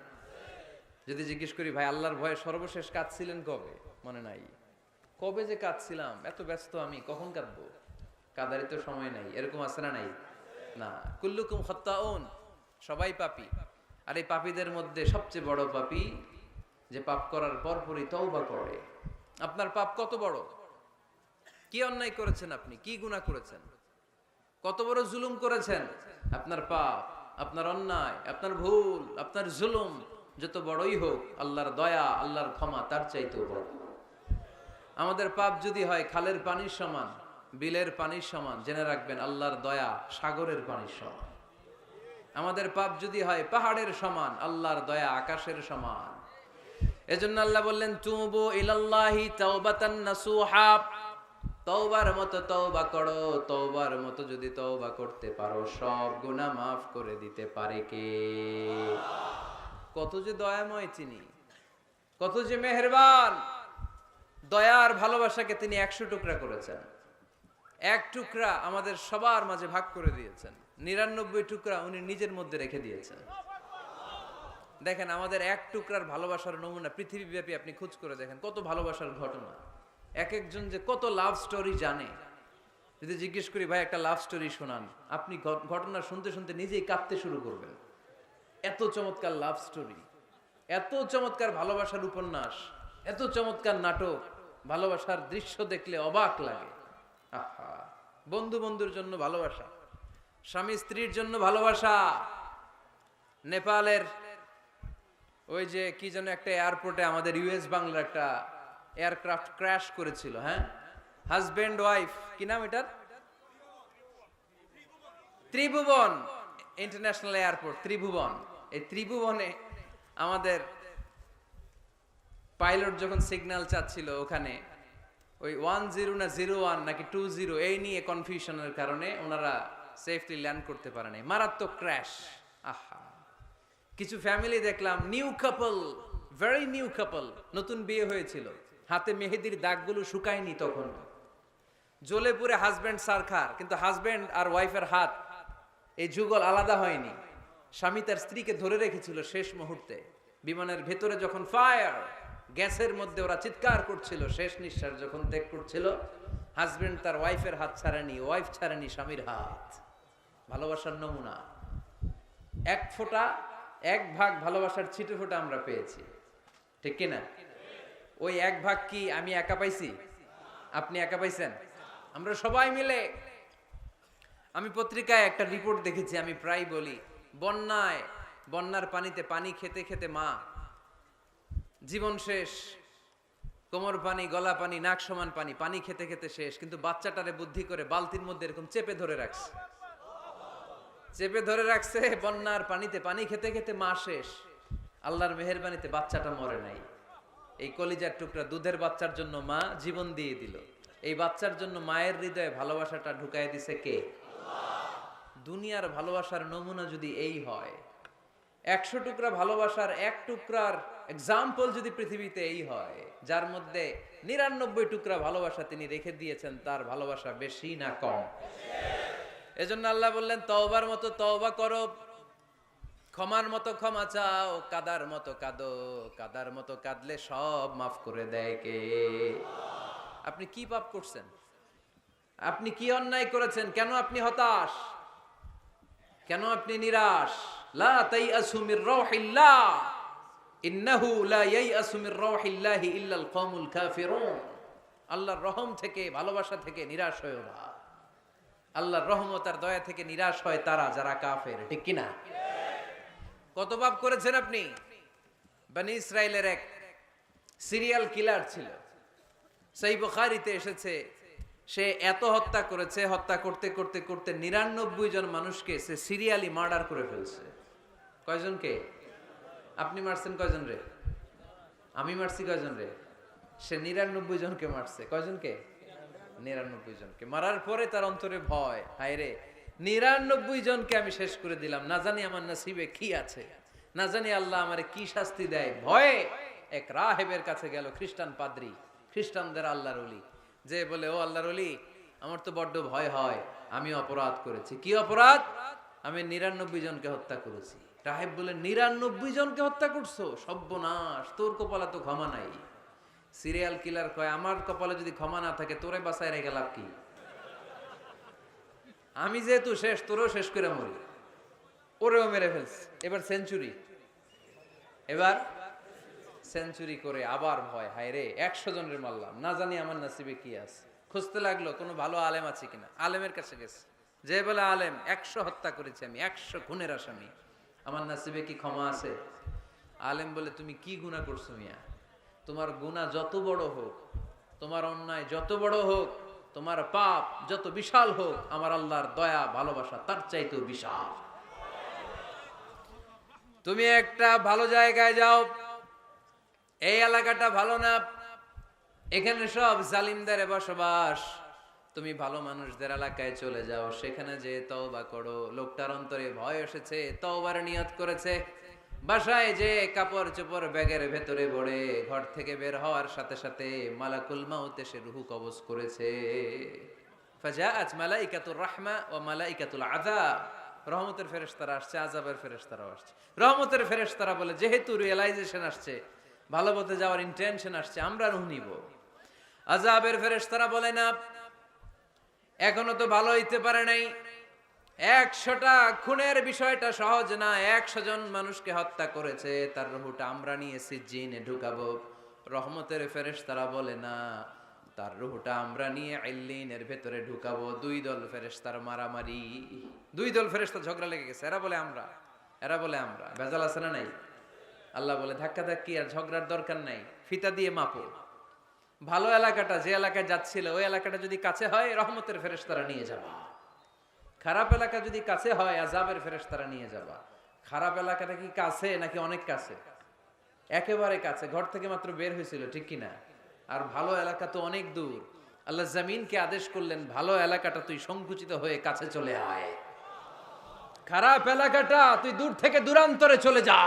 যদি জিজ্ঞেস করি, ভাই আল্লাহর ভয়ে সর্বশেষ কাঁদছিলেন কবে, মনে নাই। কবে যে কাঁদছিলাম, এত ব্যস্ত আমি, কখন কাঁদবো, কাঁদারই তো সময় নাই, এরকম আছে না নাই? না। কুল্লুকুম খাত্তাউন, সবাই পাপী, আর এই পাপীদের মধ্যে সবচেয়ে বড় পাপী যে পাপ করার পরপরই তওবা করে। আপনার পাপ কত বড়, কি অন্যায় করেছেন আপনি, কি গুনাহ করেছেন, কত বড় জুলুম করেছেন, আপনার পাপ, আপনার অন্যায়, আপনার ভুল, আপনার জুলুম যত বড়ই হোক, আল্লাহর দয়া, আল্লাহর ক্ষমা তার চাইতেও বড়। আমাদের পাপ যদি হয় খালের পানির সমান, বিলের পানির সমান, জেনে রাখবেন আল্লাহর দয়া সাগরের পানির সমান। আমাদের পাপ যদি হয় পাহাড়ের সমান, আল্লাহর দয়া আকাশের সমান। এজন্য আল্লাহ বললেন, তুবু ইলাল্লাহি তাওবাতান নাসুহা, তওবার মতো তওবা করো। তওবার মতো যদি তওবা করতে পারো, সব গুনাহ মাফ করে দিতে পারে কে? কত যে দয়াময় তিনি, কত যে মেহেরবান। দয়ার ভালোবাসাকে তিনি 100 টুকরা করেছেন, এক টুকরা আমাদের সবার মাঝে ভাগ করে দিয়েছেন, 99 টুকরা উনি নিজের মধ্যে রেখে দিয়েছেন। দেখেন আমাদের এক টুকরার ভালোবাসার নমুনা পৃথিবীব্যাপী আপনি খোঁজ করে দেখেন, কত ভালোবাসার ঘটনা। এক একজন যে কত লাভ স্টোরি জানে। যদি জিজ্ঞেস করি, ভাই একটা লাভ স্টোরি শোনান, আপনি ঘটনা শুনতে শুনতে নিজেই কাঁদতে শুরু করবেন। এত চমৎকার লাভ স্টোরি, এত চমৎকার ভালোবাসার উপন্যাস, এত চমৎকার নাটক, ভালোবাসার দৃশ্য দেখলে অবাক লাগে। আহা, বন্ধু বন্ধুর জন্য ভালোবাসা, স্বামী স্ত্রীর জন্য ভালোবাসা। নেপালের ওই যে কি যেন একটা এয়ারপোর্টে আমাদের ইউএস বাংলার একটা এয়ারক্রাফট ক্র্যাশ করেছিল, হ্যাঁ, হাজবেন্ড ওয়াইফ, কি নাম এটার? ত্রিভুবন ইন্টারন্যাশনাল এয়ারপোর্ট, ত্রিভুবন। এই ত্রিভুবনে আমাদের পাইলট যখন সিগন্যাল চাচ্ছিল, ওখানে ওই 10 না 01 নাকি 20 এই নিয়ে কনফিউশনের কারণে ওনারা সেফলি ল্যান্ড করতে পারে নাই, মারাত্মক ক্র্যাশ। আহা, কিছু ফ্যামিলি দেখলাম, নিউ কাপল, ভেরি নিউ কাপল, নতুন বিয়ে হয়েছিল, হাতে মেহেদির দাগগুলো শুকায়নি তখন, জ্বলে পুরে হাজব্যান্ড সারখার, কিন্তু হাজব্যান্ড আর ওয়াইফের হাত এই যুগল আলাদা হয়নি। স্বামী তার স্ত্রীকে ধরে রেখেছিল শেষ মুহূর্তে। বিমানের ভেতরে যখন ফায়ার, গ্যাসের মধ্যে ওরা চিৎকার করছিল, শেষ নিঃশ্বাস যখন ত্যাগ করছিল, হাজবেন্ড তার ওয়াইফের হাত ছাড়েনি, ওয়াইফ ছাড়েনি স্বামীর হাত। ভালোবাসার নমুনা। এক ফোঁটা, এক ভাগ ভালোবাসার ছিটে ফোঁটা আমরা পেয়েছি, ঠিক কিনা? ওই এক ভাগ কি আমি একা পাইছি? আপনি একা পাইছেন? আমরা সবাই মিলে। আমি পত্রিকায় একটা রিপোর্ট দেখেছি, আমি প্রায় বলি, বন্যার পানিতে পানি খেতে খেতে মা জীবন শেষ, কোমর পানি, গলা পানি, নাক সমান পানি, পানি খেতে খেতে শেষ, কিন্তু বাচ্চাটারে বুদ্ধি করে বালতির মধ্যে এরকম চেপে ধরে রাখছে। বন্যার পানিতে পানি খেতে খেতে মা শেষ। আল্লাহর মেহেরবানিতে বাচ্চাটা মরে নাই। এই কলিজার টুকরা দুধের বাচ্চার জন্য মা জীবন দিয়ে দিল। এই বাচ্চার জন্য মায়ের হৃদয়ে ভালোবাসাটা ঢুকাই দিছে কে? দুনিয়ার ভালোবাসার নমুনা যদি এই হয়, 100 টুকরা ভালোবাসার এক টুকরার এক্সাম্পল যদি পৃথিবীতে এই হয়, যার মধ্যে 99 টুকরা ভালোবাসা তিনি রেখে দিয়েছেন, তার ভালোবাসা বেশি না কম? এজন্য আল্লাহ বললেন, তওবার মতো তওবা করো, ক্ষমার মতো ক্ষমা চাও, কাদার মতো কাঁদো, কাদার মতো কাঁদলে সব মাফ করে দেয় কে? আপনি কি পাপ করছেন? আপনি কি অন্যায় করেছেন? কেন আপনি হতাশ? কেন আপনি নিরাশ? লা তাইয়াসু মির রাউহিল্লাহ, ইন্নাহু লা ইয়াইয়াসু মির রাউহিল্লাহি ইল্লাল কওমুল কাফিরুন। আল্লাহর রহম থেকে, ভালোবাসা থেকে নিরাশ হয়ো না। আল্লাহর রহমত আর দয়া থেকে নিরাশ হয় তারা যারা কাফের, ঠিক কিনা? কত পাপ করেছেন আপনি? বনি ইসরাইলের এক সিরিয়াল কিলার ছিল, সহিহ বুখারীতে এসেছে। সে এত হত্যা করেছে, হত্যা করতে করতে করতে 99 জন মানুষকে সে সিরিয়ালি মার্ডার করে ফেলছে। কয়জনকে? আপনি মারছেন কয়জন রে? আমি মারছি কয়জন রে? সে 99 জনকে মারছে। কয়জনকে? 99 জনকে। মারার পরে তার অন্তরে ভয়, হায় রে 99 জনকে আমি শেষ করে দিলাম, না জানি আমার নসিবে কি আছে, না জানি আল্লাহ আমারে কি শাস্তি দেয়। ভয়ে এক রাহেবের কাছে গেল, খ্রিস্টান পাদ্রী, খ্রিস্টানদের আল্লাহর ওলি, যে বলে, ও আল্লাহর ওলি, আমার তো বড্ড ভয় হয়, আমি অপরাধ করেছি। কি অপরাধ? আমি 99 জনকে হত্যা করেছি। রাহেব বলে, 99 জনকে হত্যা করছো? সর্বনাশ, তোর কপালে তো ক্ষমা নাই। সিরিয়াল কিলার কয়, আমার কপালে যদি ক্ষমা না থাকে তোরে বাঁচায় রেখে লাভ কি? আমি যেহেতু শেষ, তোরেও শেষ করে মরি। ওরেও মেরে ফেলছে। এবার সেঞ্চুরি করে আবার ভয়, হায় রে 100 জনের মারলাম, না জানি আমার নসিবে কি আছে। খুঁজতে লাগলো কোনো ভালো আলেম আছে কিনা। আলেমের কাছে গেছে, যে বলে, আলেম 100 হত্যা করেছি আমি, 100 খুনের আসামি, আমার নসিবে কি ক্ষমা আছে? আলেম বলে, তুমি কি গুনাহ করছো মিয়া? তোমার গুনাহ যত বড় হোক, তোমার অন্যায় যত বড় হোক, তোমার পাপ যত বিশাল হোক, আমার আল্লাহর দয়া ভালোবাসা তার চাইতেও বিশাল। তুমি একটা ভালো জায়গায় যাও, এই এলাকাটা ভালো না, এখানে সব জালিমদের বসবাস, তুমি ভালো মানুষদের এলাকায় চলে যাও, সেখানে যে তওবা করো। লোকটার অন্তরে ভয় এসেছে, তওবার নিয়ত করেছে। বাসায় যে কাপড় চোপড় ব্যাগের ভেতরে ভরে ঘর থেকে বের হওয়ার সাথে সাথে মালাকুল মাউত এসে রূহ কবজ করেছে। ফাজাআত মালাইকাতুর রাহমা ওয়া মালাইকাতুল আযাব, রহমতের ফেরেশতারা আসছে, আযাবের ফেরেশতারাও আসছে। রহমতের ফেরেশতারা বলে, যেহেতু রিয়েলাইজেশন আসছে, ভালো পথে যাওয়ার ইন্টেনশন আসছে, আমরা রূহ নিব। আযাবের ফেরেশতারা বলে, না, এখনো তো ভালো হইতে পারে নাই, 100টা খুনের বিষয়টা সহজ না, 100 জন মানুষকে হত্যা করেছে, তার রূহটা আমরা নিয়ে সিজ্জিনে ঢুকাবো। রহমতের ফেরেশতারা বলে, না, তার রূহটা আমরা নিয়ে ইল্লিনের ভেতরে ঢুকাবো। 2 দল ফেরেশতার মারামারি, 2 দল ফেরেশতা ঝগড়া লেগে গেছে। এরা বলে আমরা, ভেজাল আছে না নাই? আল্লাহ বলে, ধাক্কাধাক্কি আর ঝগড়ার দরকার নাই, ফিতা দিয়ে মাপো। ভালো এলাকাটা, যে এলাকায় যাচ্ছিল, ওই এলাকাটা যদি কাছে হয়, রহমতের ফেরেশতারা নিয়ে যাবা। খারাপ এলাকা যদি কাছে হয়, আযাবের ফেরেশতারা নিয়ে যাবা। খারাপ এলাকাটা কি কাছে নাকি অনেক কাছে? একেবারে কাছে, ঘর থেকে মাত্র বের হয়েছিল, ঠিক কিনা? আর ভালো এলাকা তো অনেক দূর। আল্লাহ জমিনকে আদেশ করলেন, ভালো এলাকাটা তুই সংকুচিত হয়ে কাছে চলে আয়, খারাপ এলাকাটা তুই দূর থেকে দূরান্তরে চলে যা।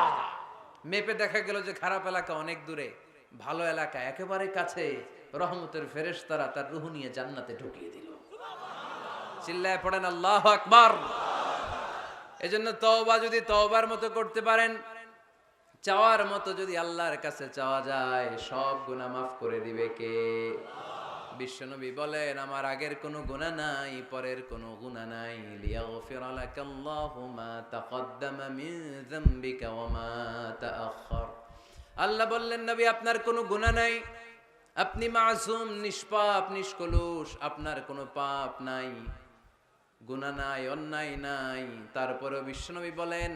মেপে দেখা গেল যে খারাপ এলাকা অনেক দূরে, ভালো এলাকা একেবারে কাছে। রহমতের ফেরেশতারা তার রূহ নিয়ে জান্নাতে ঢুকিয়ে দিল। চিল্লায় পড়েন আল্লাহু আকবার। এজন্য তওবা যদি তওবার মতো করতে পারেন, চাওয়ার মতো যদি আল্লাহর কাছে চাওয়া যায়, সব গুনাহ মাফ করে দিবে কে? বিশ্বনবী বলেন আমার আগের কোনো গুনাহ নাই, পরের কোনো গুনাহ নাই। লিয়াগফিরা লাকাল্লাহু মা তাকদ্দামা মিন যামবিকা ওয়া মা তাআখার। আল্লাহ বললেন নবী আপনার কোনো গুনাহ নাই, আপনি মাসুম, নিষ্পাপ, নিষ্কলুষ, আপনার কোনো পাপ নাই, গুনাহ নাই, অন্যায় নাই। তারপরে বিশ্বনবী বলেন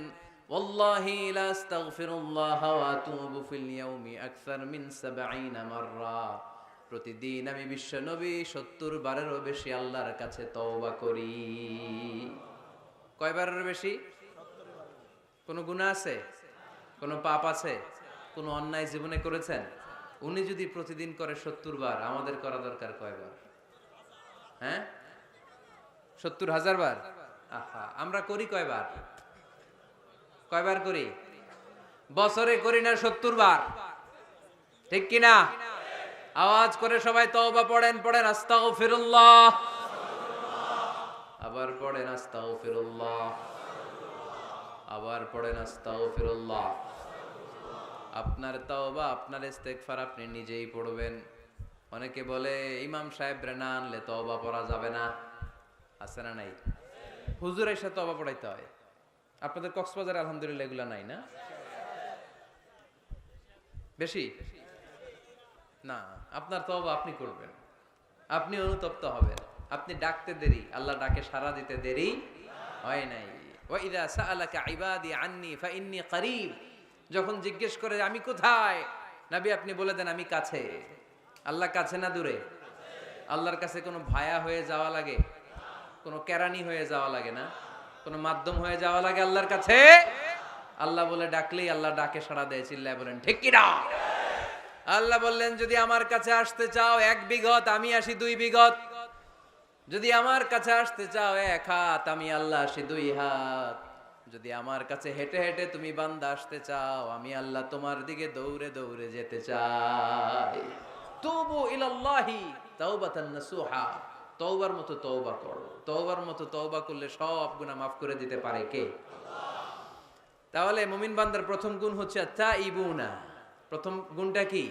ওয়াল্লাহি লা আস্তাগফিরুল্লাহ ওয়া আতুবু ফিল ইয়াউমি আকসার মিন ৭০ মাররা। প্রতিদিন আমি বিশ্বনবী ৭০ বারেরও বেশি আল্লাহর কাছে তওবা করি। কয়বারের বেশি? কোনো গুনাহ আছে? কোনো পাপ আছে? কোনো অন্যায় জীবনে করেছেন? উনি যদি প্রতিদিন করে ৭০ বার, আমাদের করা দরকার কয়বার? হ্যাঁ, ৭০,০০০ বার। আহা, আমরা করি কয়বার? কয়বার করি? বছরে করি না ৭০ বার, ঠিক কিনা? আওয়াজ করে সবাই তওবা পড়েন, পড়েন আস্তাগফিরুল্লাহ, আবার পড়েন আস্তাগফিরুল্লাহ, আবার পড়েন আস্তাগফিরুল্লাহ। আপনার তওবা, আপনার ইস্তেগফার আপনি নিজেই পড়বেন। অনেকে বলে ইমাম সাহেব না আনলে তওবা পড়া যাবে না, আছে না নাই? হুজুর এসে তওবা পড়াইতে হয়। আপনাদের কক্সবাজারে আলহামদুলিল্লাহ এগুলা নাই না? বেশি না, আপনার তওবা আপনি করবেন, আপনি অনুতপ্ত হবেন। আপনি ডাকতে দেরি, আল্লাহ ডাকে সাড়া দিতে দেরি হয় নাই। ওয়া ইযা সাআলাকা ইবাদি আন্নী ফাইন্নী করিব, যখন জিজ্ঞেস করে আমি কোথায়, নবী আপনি বলে দেন আমি কাছে। আল্লাহ কাছে না দূরে? আল্লাহর কাছে কোনো ভায়া হয়ে যাওয়া লাগে? কোনো কেরানি হয়ে যাওয়া লাগে না? কোনো মাধ্যম হয়ে যাওয়া লাগে আল্লাহর কাছে? আল্লাহ বলে ডাকলেই আল্লাহ ডাকে সাড়া দেয়। চিল্লায় বলেন ঠিক কিনা? আল্লাহ বললেন যদি আমার কাছে আসতে চাও ১ বিঘত, আমি আসি ২ বিঘত। যদি আমার কাছে আসতে চাও ১ হাত, আমি আল্লাহ আসি ২ হাত। যদি আমার কাছে হেঁটে হেঁটে তুমি বান্দা আসতে চাও, আমি আল্লাহ তোমার দিকে দৌড়ে দৌড়ে যেতে চাই। তুবু ইলাল্লাহি তাওবাতান নাসুহা, তওবার মতো তওবা করো। তওবার মতো তওবা করলে সব গুনাহ মাফ করে দিতে পারে কে? তাহলে মুমিন বান্দার প্রথম গুণ হচ্ছে আত-তাইবুনা। প্রথম গুণটা কি?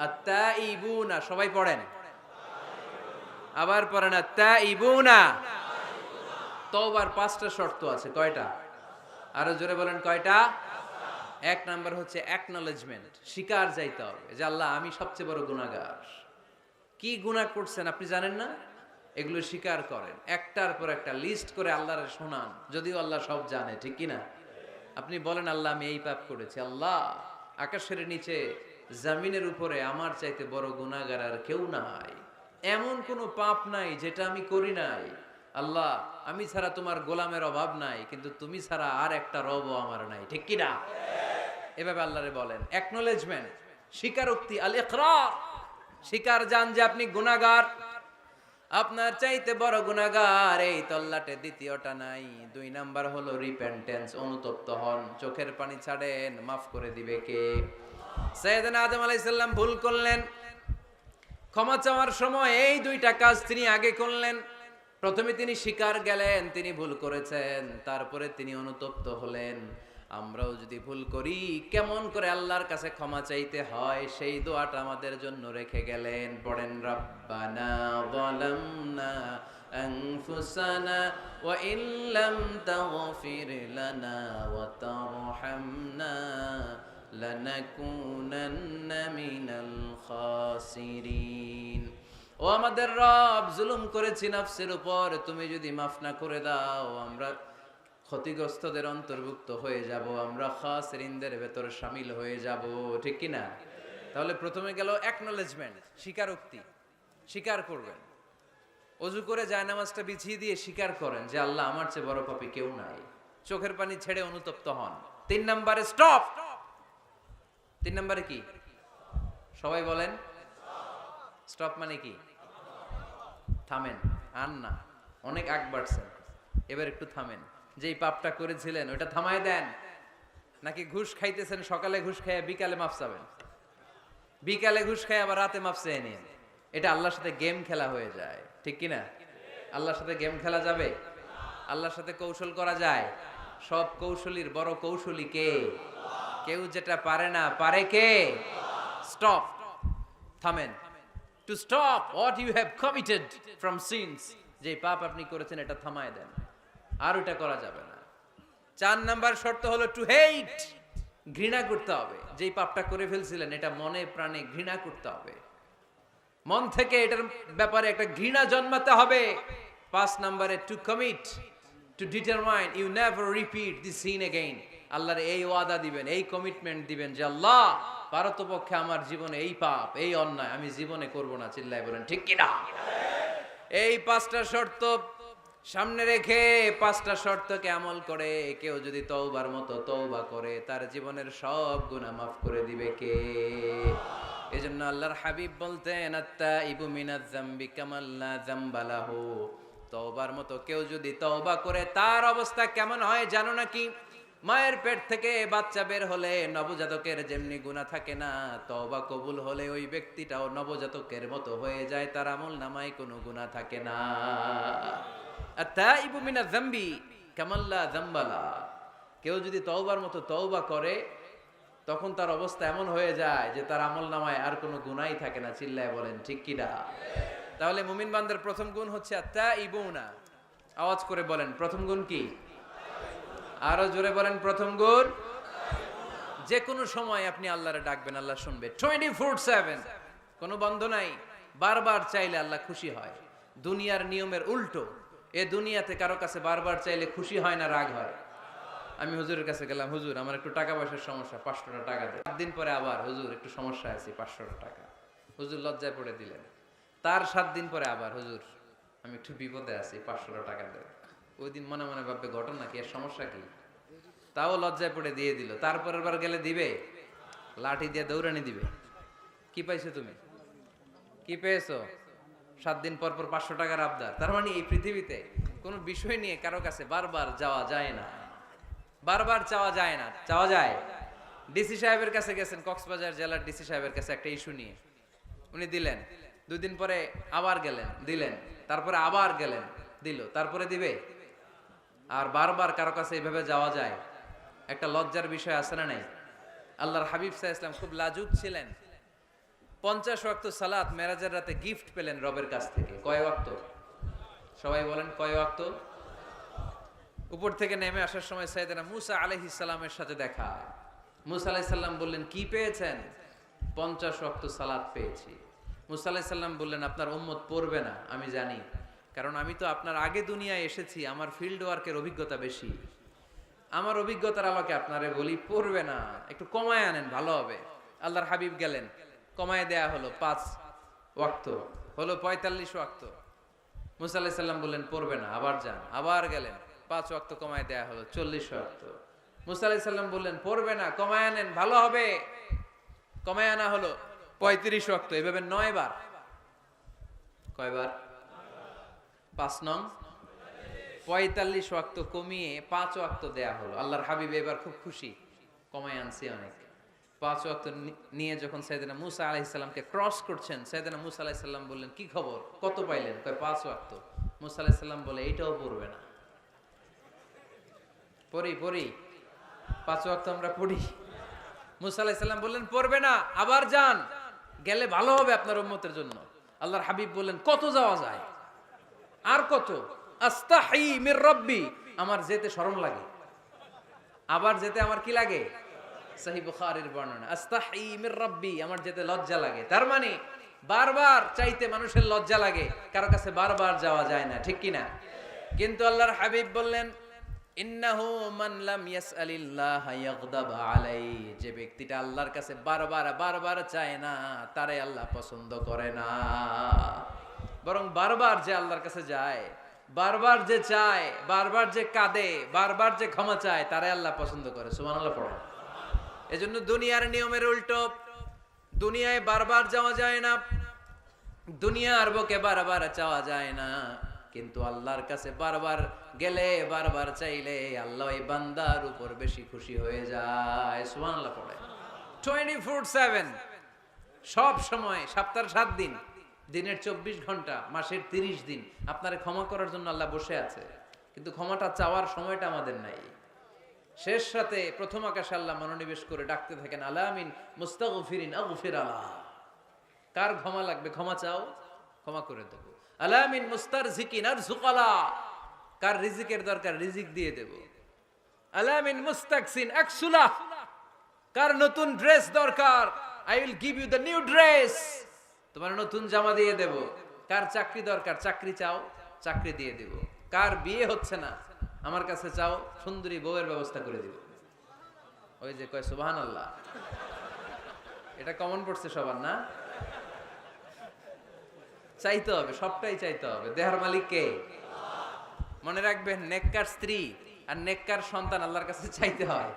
আত-তাইবুনা। সবাই পড়েন, আবার পড়েন আত-তাইবুনা। তওবার 5টা শর্ত আছে। কয়টা? আরো জোরে বলেন কয়টা? ১ নাম্বার হচ্ছে অ্যাকনলেজমেন্ট, স্বীকার যাইতে হবে যে আল্লাহ আমি সবচেয়ে বড় গুনাহগার। কি গুনাহ করছেন আপনি জানেন না? এগুলো স্বীকার করেন, একটার পর একটা লিস্ট করে আল্লাহরে শোনান, যদিও আল্লাহ সব জানে, ঠিক কিনা? আপনি বলেন আল্লাহ আমি এই পাপ করেছি, আল্লাহ আকাশের নিচে জমিনের উপরে আমার চাইতে বড় গুনাহগার আর কেউ নাই, এমন কোনো পাপ নাই যেটা আমি করি নাই। আল্লাহ আমি ছাড়া তোমার গোলামের অভাব নাই, কিন্তু তুমি ছাড়া আর একটা রবও আমার নাই, ঠিক কিনা? এভাবে আল্লাহরে বলেন। অ্যাকনলেজমেন্ট, স্বীকারোক্তি, আল ইকরার, স্বীকার জান যে আপনি গুনাহগার, আপনার চাইতে বড় গুনাহগার এই তল্লাটে দ্বিতীয়টা নাই। ২ নাম্বার হলো রিপেন্টেন্স, অনুতপ্ত হন, চোখের পানি ছাড়েন, মাফ করে দিবে কে? সাইয়েদনা আদম আলাইহিস সালাম ভুল করলেন, ক্ষমা চাওয়ার সময় এই 2টা কাজ তিনি আগে করলেন। প্রথমে তিনি স্বীকার গেলেন তিনি ভুল করেছেন, তারপরে তিনি অনুতপ্ত হলেন। আমরাও যদি ভুল করি কেমন করে আল্লাহর কাছে ক্ষমা চাইতে হয় সেই দোয়াটা আমাদের জন্য রেখে গেলেন। পড়েন রব্বানা যালামনা আনফুসানা ওয়া ইল্লাম তাগফির লানা ওয়া তারহামনা লানাকুনান্না মিনাল খাসিরিন। ও আমাদের রব, জুলুম করেছি নফসের উপর, তুমি যদি মাফ না করে দাও আমরা ক্ষতিগ্রস্তদের অন্তর্ভুক্ত হয়ে যাব, আমরা খাসিরিনদের ভেতরে শামিল হয়ে যাব, ঠিক কি না? তাহলে প্রথমে গেল অ্যাকনলেজমেন্ট, স্বীকারোক্তি, স্বীকার করবেন। ওযু করে জায়নামাজটা বিছিয়ে দিয়ে স্বীকার করেন যে আল্লাহ আমার চেয়ে বড় পাপী কেউ নাই, চোখের পানি ছেড়ে অনুতপ্ত হন। 3 নম্বরে স্টপ। 3 নম্বরে কি? সবাই বলেন স্টপ মানে কি? থামেন, আর না, অনেক আগ বাড়ছেন, এবার একটু থামেন। যেই পাপটা করেছিলেন ওটা থামায় দেন। নাকি ঘুষ খাইতেছেন, সকালে ঘুষ খাইয়া বিকালে মাফ চাবেন, বিকালে ঘুষ খাই আবার রাতে মাফ চেয়ে নিন। এটা আল্লাহর সাথে গেম খেলা হয়ে যায়, ঠিক কিনা? আল্লাহর সাথে গেম খেলা যাবে? আল্লাহর সাথে কৌশল করা যায়? সব কৌশলীর বড় কৌশলী কে? কেউ যেটা পারে না, পারে কে? স্টপ, থামেন। To stop what you have committed from sins, যে পাপ আপনি করেছেন এটা থামায় দেন, আর ওটা করা যাবে না। 4 নাম্বার শর্ত হলো টু হেট, ঘৃণা করতে হবে। যেই পাপটা করে ফেলছিলেন এটা মনে প্রাণে ঘৃণা করতে হবে, মন থেকে এটার ব্যাপারে একটা ঘৃণা জন্মাতে হবে। 5 নাম্বারে to commit, to determine you never repeat this sin again. আল্লাহর এই ওয়াদা দিবেন, এই কমিটমেন্ট দিবেন যে আল্লাহ পারতপক্ষে আমার জীবনে এই পাপ, এই অন্যায় আমি জীবনে করব না। চিল্লায় বলেন ঠিক কিনা? এই 5টা শর্ত সামনে রেখে 5টা শর্তকে আমল করে কেউ যদি তওবার মতো তওবা করে তার জীবনের সব গুনাহ মাফ করে দিবে কে? এজন্য আল্লাহর হাবিব বলতেন আত্তাইবু মিনাজ যামবি কামান লা যামবা লাহু। তওবার মতো কেউ যদি তওবা করে তার অবস্থা কেমন হয় জানো নাকি? মায়ের পেট থেকে বাচ্চা বের হলে নবজাতকের যেমনি গুনাহ থাকে না, তওবা কবুল হলে ওই ব্যক্তিটাও নবজাতকের মতো হয়ে যায়, তার আমল নামায় কোনো গুনাহ থাকে না। আত্তাইবু মিনাজ যামবি কামান লা যামবা লাহু। কেউ যদি তওবার মতো তওবা করে তখন তার অবস্থা এমন হয়ে যায় যে তার আমল নামায় আর কোনো গুনাহই থাকে না। চিল্লায় বলেন ঠিক কিনা? তাহলে মুমিন বান্দার প্রথম গুণ হচ্ছে আত্তাইবুনা। আওয়াজ করে বলেন প্রথম গুণ কি? আরো জোরে বলেন প্রথম গুণ। যে কোনো সময় আপনি আল্লাহরে ডাকবেন, আল্লাহ শুনবে 24/7, কোনো বন্ধ নাই। বারবার চাইলে আল্লাহ খুশি হয়। দুনিয়ার নিয়মের উল্টো, এ দুনিয়াতে কারো কাছে বারবার চাইলে খুশি হয় না, রাগ হয়। আমি হুজুরের কাছে গেলাম, হুজুর আমার একটু টাকা পয়সার সমস্যা, 500 টাকা দেন। 7 দিন পরে আবার, হুজুর একটু সমস্যা আছে, 500 টাকা। হুজুর লজ্জায় পড়ে দিলেন। তার 7 দিন পরে আবার, হুজুর আমি একটু বিপদে আছি, 500 টাকা দেন। ওই দিন মনে মনে ভাববে ঘটনা কি, এর সমস্যা কি, তাও লজ্জায় পড়ে দিয়ে দিল। তারপরের বার গেলে দিবে, লাঠি দিয়ে দৌড়ানি দিবে। কি পাইছো তুমি, কি পেয়েছো? 7 দিন পর পর 500 টাকার আবদার। তার মানে এই পৃথিবীতে কোনো বিষয় নিয়ে কারো কাছে বারবার যাওয়া যায় না, বারবার চাওয়া যায় না। চাওয়া যায়? ডিসি সাহেবের কাছে গেছেন, কক্সবাজার জেলার ডিসি সাহেবের কাছে একটা ইস্যু নিয়ে, উনি দিলেন। 2 দিন পরে আবার গেলেন, দিলেন। তারপরে আবার গেলেন, দিল। তারপরে দিবে? আর বারবার কারো কাছে এইভাবে যাওয়া যায়? একটা লজ্জার বিষয় আছে না নাই? আল্লাহর হাবিব সাল্লাল্লাহু আলাইহি ওয়াসাল্লাম খুব লাজুক ছিলেন। 50 ওয়াক্ত সালাত মেরাজের রাতে গিফট পেলেন রবের কাছ থেকে। কয় ওয়াক্ত? সবাই বলেন কয় ওয়াক্ত? উপর থেকে নেমে আসার সময় সাইয়েদনা মুসা আলাইহিস সালামের সাথে দেখা। মুসা আলাইহিস সালাম বললেন কি পেয়েছেন? 50 ওয়াক্ত সালাত পেয়েছি। মুসা আলাইহিস সালাম বললেন আপনার উম্মত পড়বে না, আমি জানি, কারণ আমি তো আপনার আগে দুনিয়ায় এসেছি, আমার ফিল্ড ওয়ার্কের অভিজ্ঞতা বেশি। আমার অভিজ্ঞতার আলোকে আপনারে বলি পড়বে না, একটু কমায় আনেন ভালো হবে। আল্লাহর হাবিব গেলেন, কমায় দেয়া হলো 5 ওয়াক্ত, হলো 45 ওয়াক্ত। মুসা আলাইহিস সালাম বললেন পড়বে না, আবার যান। আবার গেলেন, 5 ওয়াক্ত কমায় দেয়া হলো 40 ওয়াক্ত। মুসা আলাইহিস সালাম বললেন পড়বে না, কমায় আনেন ভালো হবে। কমায় আনা হলো 35 ওয়াক্ত। এভাবে 9 বার। কয়বার? 5 নং 45 ওয়াক্ত কমিয়ে 5 ওয়াক্ত দেয়া হলো। আল্লাহর হাবিব এবার খুব খুশি, কমায় আনছি অনেক। 5 ওয়াক্ত নিয়ে যখন সাইয়েদনা মুসা আলাইহিস সালামকে ক্রস করছেন, সাইয়েদনা মুসা আলাইহিস সালাম বললেন কি খবর, কত পাইলেন? কয় 5 ওয়াক্ত। মুসা আলাইহিস সালাম বলে এইটাও পড়বে না। পড়ি 5 ওয়াক্ত আমরা পড়ি। মুসা আলাইহিস সালাম বললেন পড়বে না, আবার যান, গেলে ভালো হবে আপনার উম্মতের জন্য। আল্লাহর হাবিব বললেন কত যাওয়া যায়? আর কত? আস্তাহি মির রাব্বি, আমার যেতে শরম লাগে। আবার যেতে আমার কি লাগে? সহিহ বুখারীর বর্ণনা, আস্তাহি মির রাব্বি, আমার যেতে লজ্জা লাগে। তার মানে বারবার চাইতে মানুষের লজ্জা লাগে, কারো কাছে বারবার যাওয়া যায় না, ঠিক কি না? কিন্তু আল্লাহর হাবিব বললেন ইন্নাহু মান লাম ইয়াসআলিল্লাহ ইয়াগদাব আলাইহি, যে ব্যক্তিটা আল্লাহর কাছে বারবার চায় না তারে আল্লাহ পছন্দ করে না। বরং বারবার যে আল্লাহর কাছে যায়, বারবার যে চায়, বারবার যে কাঁদে, বারবার যে ক্ষমা চায়, তারে আল্লাহ পছন্দ করে। সুবহানাল্লাহ পড়ো। এজন্য দুনিয়ার নিয়মের উল্টো, দুনিয়ায় বারবার যাওয়া যায় না, দুনিয়ার বুকে বারবার চাওয়া যায় না, কিন্তু আল্লাহর কাছে বারবার গেলে, বারবার চাইলে আল্লাহ এই বান্দার উপর বেশি খুশি হয়ে যায়। সুবহানাল্লাহ পড়ে। 24/7, সব সময়, সপ্তাহের 7 দিন, দিনের 24 ঘন্টা, মাসের 30 দিন আপনারে ক্ষমা করার জন্য আল্লাহ বসে আছে। কিন্তু ক্ষমাটা চাওয়ার সময়টা আমাদের নাই। শেষ রাতে প্রথম আকাশে আল্লাহ মনোনিবেশ করে ডাকতে থাকেন আলামিন মুস্তাগফিরিন আগফির আল্লাহ, কার ক্ষমা লাগবে ক্ষমা চাও, ক্ষমা করে দেব। আলা মিন মুস্তারজিকিন আরযুকালা, কার রিজিকের দরকার রিজিক দিয়ে দেব। আলা মিন মুস্তাকসিন আকসুলা, কার নতুন ড্রেস দরকার I will give you the new dress, তোমার নতুন জামা দিয়ে দেব। কার চাকরি দরকার চাকরি চাও, চাকরি দিয়ে দেব। কার বিয়ে হচ্ছে না আমার কাছে চাও, সুন্দরী বউয়ের ব্যবস্থা করে দিব। ওই যে কয় সুবহানাল্লাহ, এটা কমন পড়ছে সবার না? চাইতে হবে, সবটাই চাইতে হবে। দেহার মালিক কে? মনে রাখবেন, নেককার স্ত্রী আর নেককার সন্তান আল্লাহর কাছে চাইতে হয়।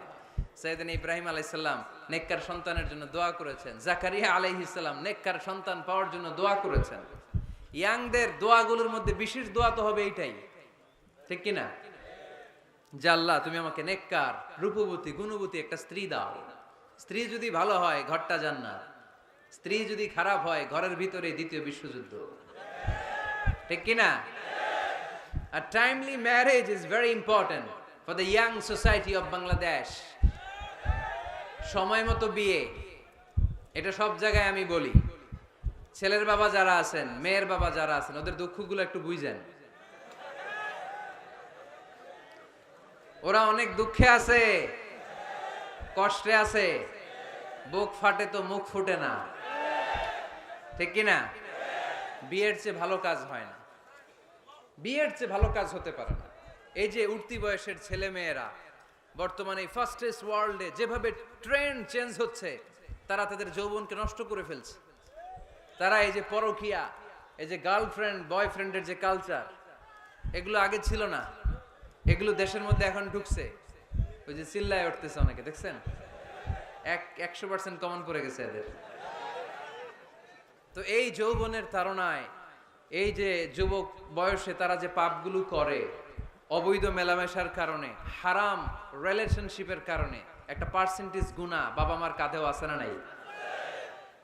সাইয়েদনা ইব্রাহিম আলাইহিস সালাম নেককার সন্তানের জন্য দোয়া করেছেন। জাকারিয়া আলাইহিস সালাম নেককার সন্তান পাওয়ার জন্য দোয়া করেছেন। ইয়াংদের দোয়াগুলোর মধ্যে বিশেষ দোয়া তো হবে এইটাই, ঠিক কি না? যে আল্লাহ তুমি আমাকে নেককার, রূপবতী, গুণবতী একটা স্ত্রী দাও। স্ত্রী যদি ভালো হয় ঘরটা জান্নাত, স্ত্রী যদি খারাপ হয় ঘরের ভিতরে দ্বিতীয় বিশ্বযুদ্ধ, ঠিক কি না? A timely marriage is very important for the young society of Bangladesh. সময় মতো বিয়ে, এটা সব জায়গায় আমি বলি। ছেলের বাবা যারা আছেন, মেয়ের বাবা যারা আছেন, ওদের দুঃখগুলো একটু বুঝেন। ওরা অনেক দুঃখে আছে, কষ্টে আছে, বুক ফাটে তো মুখ ফুটে না, ঠিক কি না? বিয়ের চেয়ে ভালো কাজ হয় না, বিয়ের চেয়ে ভালো কাজ হতে পারে না। এই যে উঠতি বয়সের ছেলে মেয়েরা বর্তমানে ফাস্টেস্ট ওয়ার্ল্ডে যেভাবে ট্রেন্ড চেঞ্জ হচ্ছে, তারা তাদের যৌবনকে নষ্ট করে ফেলছে। তারা এই যে পরকীয়া, এই যে গার্লফ্রেন্ড বয়ফ্রেন্ডের যে কালচার, এগুলো আগে ছিল না, এগুলো দেশের মধ্যে এখন ঢুকছে। ওই যে চিল্লায় উঠতেছে অনেকে, দেখছেন? 100% কমন পড়ে গেছে এদের। তো এই যৌবনের তাড়নায়, এই যে যুবক বয়সে তারা যে পাপগুলো করে, অবৈধ মেলামেশার কারণে, হারাম রিলেশনশিপের কারণে একটা পার্সেন্টেজ গুনাহ বাবা মার কাঁধেও আছে না নাই?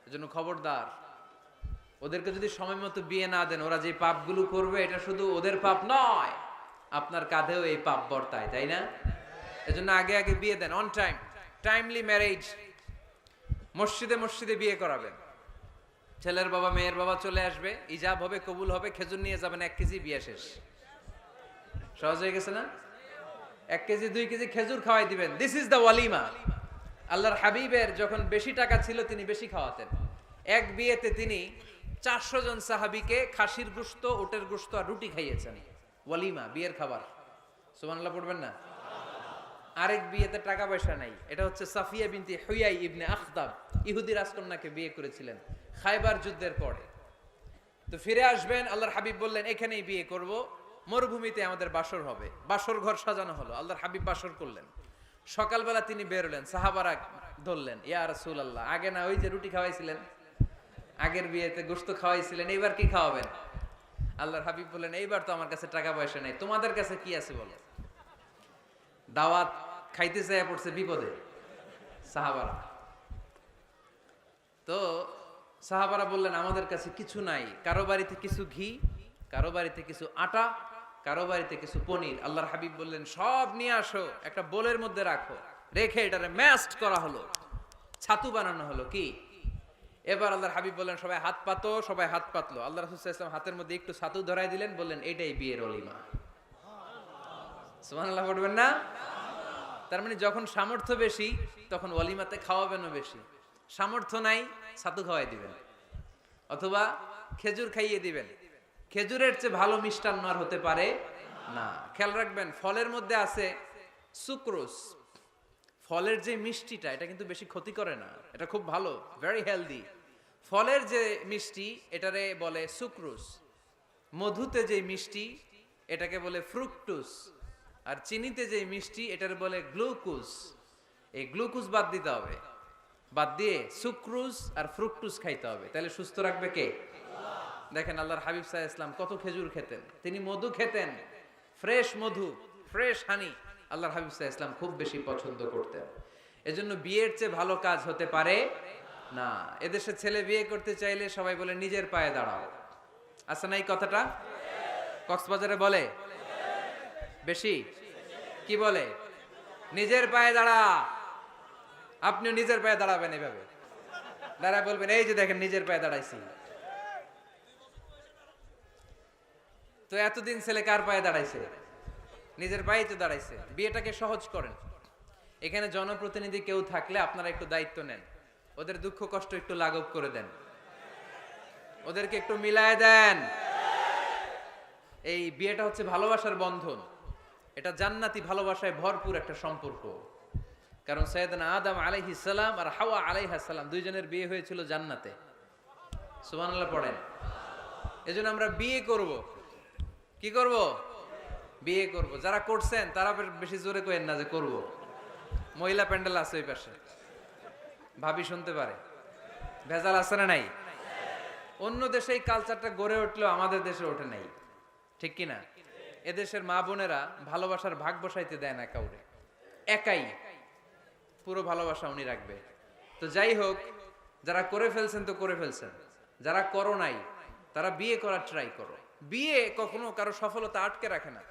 এজন্য খবরদার, ওদেরকে যদি সময় মতো বিয়ে না দেন, ওরা যে পাপগুলো করবে এটা শুধু ওদের পাপ নয়, আপনার কাঁধেও এই পাপ বর্তায়, তাই না? এজন্য আগে আগে বিয়ে দেন, অন টাইম, টাইমলি ম্যারেজ। মসজিদে মসজিদে বিয়ে করাবেন। ছেলের বাবা মেয়ের বাবা চলে আসবে, ইজাব হবে, কবুল হবে, খেজুর নিয়ে যাবেন 1 কেজি, বিয়ে শেষ। সহজ হয়ে গেছে না? 1 কেজি 2 কেজি খেজুর খাওয়াই দিবেন। দিস ইজ দ্য ওয়ালিমা। আল্লাহর হাবিবের যখন বেশি টাকা ছিল তিনি বেশি খাওয়াতেন। এক বিয়েতে তিনি 400 জন সাহাবীকে খাসির গোশত, উটের গোশত আর রুটি খাইয়েছেন। ওয়ালিমা, বিয়ের খাবার। সুবহানাল্লাহ পড়বেন না? আরেক বিয়েতে টাকা পয়সা নাই। এটা হচ্ছে সাফিয়া বিনতি হুয়াই ইবনে আখতাব, ইহুদি রাজকন্যাকে বিয়ে করেছিলেন খায়বার যুদ্ধের পরে। তো ফিরে আসবেন, আল্লাহর হাবিব বললেন এখানেই বিয়ে করব, মরুভূমিতে আমাদের বাসর হবে। বাসর ঘর সাজানো হলো, আল্লাহর হাবিব বাসর করলেন। সকালবেলা তিনি বের হলেন, সাহাবারা ধরলেন, ইয়া রাসূলুল্লাহ, আগে না ওই যে রুটি খাওয়াইছিলেন, আগের বিয়েতে গোশত খাওয়াইছিলেন, এইবার কি খাওয়াবেন? আল্লাহর হাবিব বললেন এইবার তো আমার কাছে টাকা পয়সা নেই, তোমাদের কাছে কি আছে বলো? দাওয়াত খাইতে চাইয়া পড়ছে বিপদে সাহাবারা। তো সাহাবারা বললেন আমাদের কাছে কিছু নাই, কারো বাড়িতে কিছু ঘি, কারো বাড়িতে কিছু আটা, কারো বাড়িতে কিছু পনির। আল্লাহর হাবিব বললেন সব নিয়ে আসো, একটা বোলের মধ্যে রাখো, রেখে এটারে ম্যাশড করা হলো, ছাতু বানানো হলো। কি? এবার আল্লাহর হাবিব বললেন সবাই হাত পাতো, সবাই হাত পাতলো। আল্লাহ রাসূল সাল্লাল্লাহু আলাইহি ওয়াসাল্লাম হাতের মধ্যে একটু ছাতু ধরাই দিলেন, বললেন এটাই বিয়ের ওলিমা। সুবহানাল্লাহ পড়বেন না? তার মানে যখন সামর্থ্য বেশি তখন ওলিমাতে খাওয়াবেনও বেশি। সামর্থ্য নাই, ছাতু খাওয়াই দিবেন অথবা খেজুর খাইয়ে দিবেন। খেজুরের চেয়ে ভালো মিষ্টান্ন আর হতে পারে না। খেয়াল রাখবেন, ফলের মধ্যে আছে সুক্রোজ। ফলের যে মিষ্টিটা, এটা কিন্তু বেশি ক্ষতি করে না, এটা খুব ভালো, ভেরি হেলদি। ফলের যে মিষ্টি এটারে বলে সুক্রোজ। মধুতে যে মিষ্টি এটাকে বলে ফ্রুকটুস, আর চিনিতে যে মিষ্টি এটার বলে গ্লুকোজ। এই গ্লুকোজ বাদ দিতে হবে, বাদ দিয়ে সুক্রোজ আর ফ্রুকটুস খাইতে হবে, তাহলে সুস্থ রাখবে কে? দেখেন আল্লাহর হাবিব সাল্লাল্লাহু আলাইহি ওয়াসাল্লাম কত খেজুর খেতেন, তিনি মধু খেতেন, ফ্রেশ মধু, ফ্রেশ হানি আল্লাহর হাবিব সাল্লাল্লাহু আলাইহি ওয়াসাল্লাম খুব বেশি পছন্দ করতেন। এজন্য বিয়ের চেয়ে ভালো কাজ হতে পারে না। এদেশে ছেলে বিয়ে করতে চাইলে সবাই বলে নিজের পায়ে দাঁড়াও, আছে না এই কথাটা? কক্সবাজারে বলে বেশি, কি বলে? নিজের পায়ে দাঁড়া। আপনিও নিজের পায়ে দাঁড়াবেন এভাবে। দাঁড়ায় বলবেন এই যে দেখেন নিজের পায়ে দাঁড়াইছি। তো এতদিন ছেলে কার পায়ে দাঁড়াইছে? নিজের পায়েই তো দাঁড়াইছে। বিয়েটাকে সহজ করেন। এখানে জনপ্রতিনিধি কেউ থাকলে আপনারা একটু দায়িত্ব নেন, ওদের দুঃখ কষ্ট একটু লাঘব করে দেন, ওদেরকে একটু মিলায় দেন। এই বিয়েটা হচ্ছে ভালোবাসার বন্ধন, এটা জান্নাতি ভালোবাসায় ভরপুর একটা সম্পর্ক। কারণ সৈয়দনা আদম আলাইহিস সালাম আর হাওয়া আলাইহিস সালাম দুইজনের বিয়ে হয়েছিল জান্নাতে। সুবহানাল্লাহ পড়েন। এজন্য আমরা বিয়ে করব। কি করব? বিয়ে করব। যারা করছেন তারা বেশি জোরে কইেন না যে করব। মহিলা প্যান্ডেল আছে ওই পাশে, ভাবি শুনতে পারে। ভেজাল আছে না নাই? অন্য দেশে এই কালচারটা গড়ে উঠলেও আমাদের দেশে ওঠে নাই, ঠিক কি না? এদেশের মা বোনেরা ভালোবাসার ভাগ বসাইতে দেয় না কাউরে, একাই পুরো ভালোবাসা উনি রাখবে। তো যাই হোক, যারা করে ফেলছেন তো করে ফেলছেন, যারা করো নাই তারা বিয়ে করার ট্রাই করো। বিয়ে কখনো কারো সফলতা আটকে রাখে না।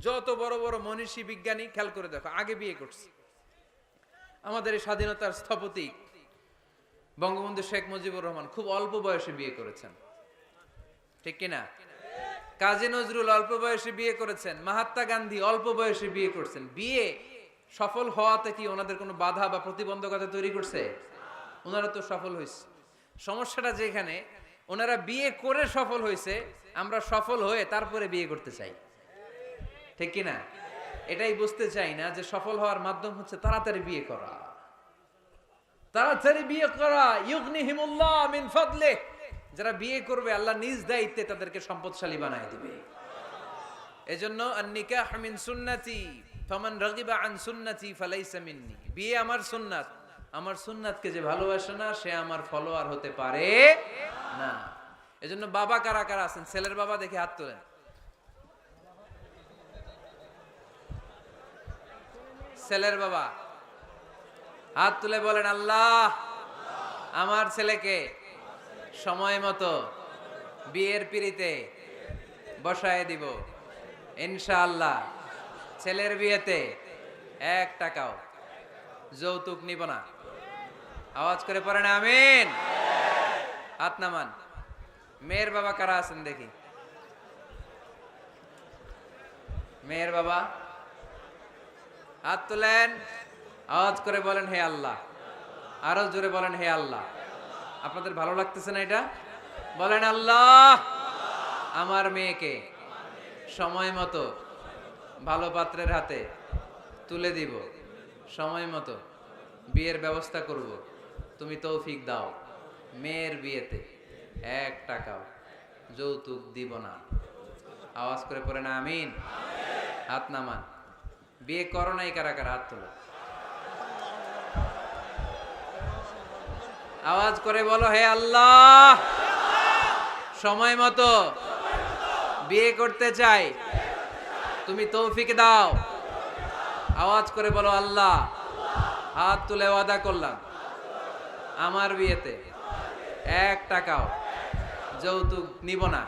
যত বড় বড় মনীষী বিজ্ঞানী খেয়াল করে দেখো আগে বিয়ে করছে। আমাদের এই স্বাধীনতার স্থপতি বঙ্গবন্ধু শেখ মুজিবুর রহমান খুব অল্প বয়সে বিয়ে করেছেন, ঠিক কিনা? কাজী নজরুল অল্প বয়সে বিয়ে করেছেন, মহাত্মা গান্ধী অল্প বয়সে বিয়ে করছেন। বিয়ে সফল হওয়াতে কি ওনাদের কোনো বাধা বা প্রতিবন্ধকতা তৈরি করছে? ওনারা তো সফল হয়েছে। সমস্যাটা যেখানে ওনারা বিয়ে করে সফল হয়েছে, আমরা সফল হয়ে তারপরে বিয়ে করতে চাই, ঠিক কিনা? এটাই বুঝতে চাই না যে সফল হওয়ার মাধ্যম হচ্ছে তাড়াতাড়ি বিয়ে করা। তাড়াতাড়ি বিয়ে করা, ইউগনিহিমুল্লাহ মিন ফাদলিহ। যারা বিয়ে করবে আল্লাহ নিজ দায়িত্বে তাদেরকে সম্পদশালী বানায় দিবে। এজন্য আন-নিকাহ মিন সুন্নতি ফামান রাগিবা আন সুন্নতি ফালাইসা মিন্নি। বিয়ে আমার সুন্নাত, আমার সুন্নাতকে যে ভালোবাসে না সে আমার ফলোয়ার হতে পারে না। এজন্য বাবা কারা কারা আছেন? ছেলের বাবা দেখে হাত তোলেন। ছেলের বাবা হাত তুলে বলেন, আল্লাহ আমার ছেলেকে সময় মতো বিয়ের পিঁড়িতে বসায় দিব ইনশাআল্লাহ। ছেলের বিয়েতে 1 টাকাও যৌতুক নিব না। আওয়াজ করে পড়েন আমিন। হাত নামান। মেয়ের বাবা কারা আছেন দেখি? মেয়ের বাবা হাত তুলেন, আওয়াজ করে বলেন হে আল্লাহ। আরো জোরে বলেন হে আল্লাহ। আপনাদের ভালো লাগতেছে না এটা? বলেন আল্লাহ আমার মেয়েকে সময় মতো ভালো পাত্রের হাতে তুলে দিব, সময় মতো বিয়ের ব্যবস্থা করব, তুমি তৌফিক দাও। মেয়ের বিয়েতে 1 টাকাও যৌতুক দিব না। আওয়াজ করে পড়েন আমিন। হাত নামান। বিয়ে করো নাই কারা কারা? হাত তোলো। আওয়াজ করে বলো হে আল্লাহ সময় মতো বিয়ে করতে চাই, তুমি তৌফিক দাও। আওয়াজ করে বলো আল্লাহ হাত তুলে ওয়াদা করলাম আমার বিয়েতে 1 টাকাও যৌতুক নিব না।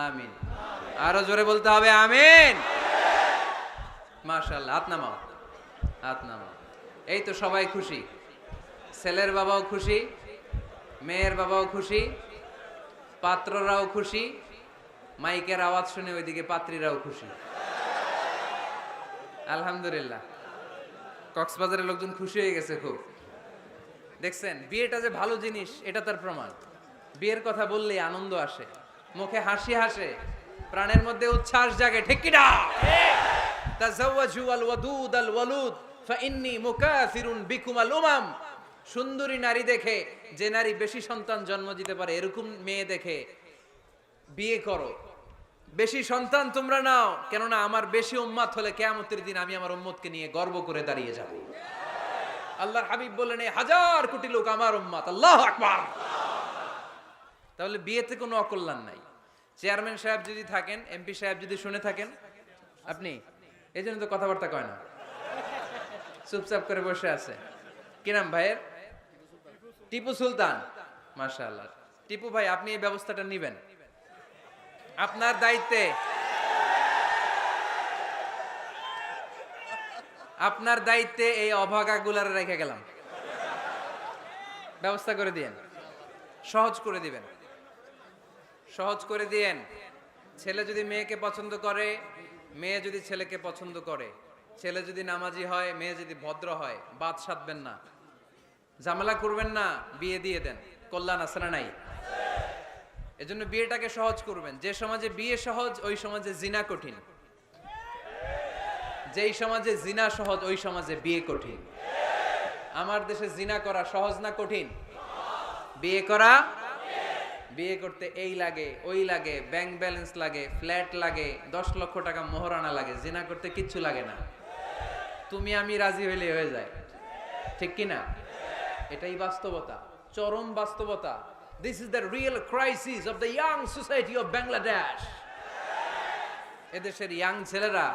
আমিন। আরো জোরে বলতে হবে আমিন। মাশাআল্লাহ। হাত নামাও, হাত নামাও। এই তো সবাই খুশি। ছেলের বাবাও খুশি, মেয়ের বাবাও খুশি, পাত্ররাও খুশি, মাইকের আওয়াজ শুনে ওইদিকে পাত্রীরাও খুশি। আলহামদুলিল্লাহ। কক্সবাজারের লোকজন খুশি হয়ে গেছে খুব। দেখছেন বিয়েটা যে ভালো জিনিস এটা তার প্রমাণ। বিয়ের কথা বললে আনন্দ আসে, মুখে হাসি হাসে, প্রাণের মধ্যে উচ্ছ্বাস জাগে, ঠিক কি না? তাযাওয়াজু আল ওয়াদুদ আল ওয়ালুদ ফাইন্নী মুকাসিরুন বিকুম আল উমাম। সুন্দরী নারী দেখে, যে নারী বেশি সন্তান জন্ম দিতে পারে এরকম মেয়ে দেখে বিয়ে করো। বেশি সন্তান তোমরা নাও, কেননা আমার বেশি উম্মত হলে কিয়ামতের দিন আমি আমার উম্মতকে নিয়ে গর্ব করে দাঁড়িয়ে যাব। আল্লাহর হাবিব বললেন 1000 কোটি লোক আমার উম্মত। আল্লাহু আকবার। তাহলে বিয়েতে কোনো অকল্যাণ নাই। চেয়ারম্যান সাহেব যদি থাকেন, এমপি সাহেব যদি শুনে থাকেন, আপনি এই জন্য তো কথাবার্তা কয় না, চুপচাপ করে বসে আছে। কি নাম ভাইয়ের? টিপু সুলতান। মাশাআল্লাহ। টিপু ভাই আপনি এই ব্যবস্থাটা নিবেন, আপনার দায়িত্বে। আপনার দায়িত্বে এই অভাগাগুলার রেখে গেলাম। ব্যবস্থা করে দিয়েন, সহজ করে দিবেন, সহজ করে দিয়েন। ছেলে যদি মেয়েকে পছন্দ করে, মেয়ে যদি ছেলেকে পছন্দ করে, ছেলে যদি নামাজি হয়, মেয়ে যদি ভদ্র হয়, বাদ সাধবেন না, ঝামেলা করবেন না, বিয়ে দিয়ে দেন। কল্যাণ আছে না নাই? এজন্য বিয়েটাকে সহজ করবেন। যে সমাজে বিয়ে সহজ, ওই সমাজে জিনা কঠিন। যেই সমাজে জিনা সহজ, ওই সমাজে বিয়ে কঠিন। আমার দেশে জিনা করা সহজ না কঠিন? বিয়ে করা, বিয়ে করতে এই লাগে, ওই লাগে, ব্যাংক ব্যালেন্স লাগে, ফ্ল্যাট লাগে, 10 লক্ষ টাকা মোহরানা লাগে। জিনা করতে কিচ্ছু লাগে না, তুমি আমি রাজি হইলে হয়ে যায়। ঠিক কি না? এটাই বাস্তবতা, চরম বাস্তবতা। This is the real crisis of the young society of Bangladesh. এদেশের ইয়াং ছেলেরা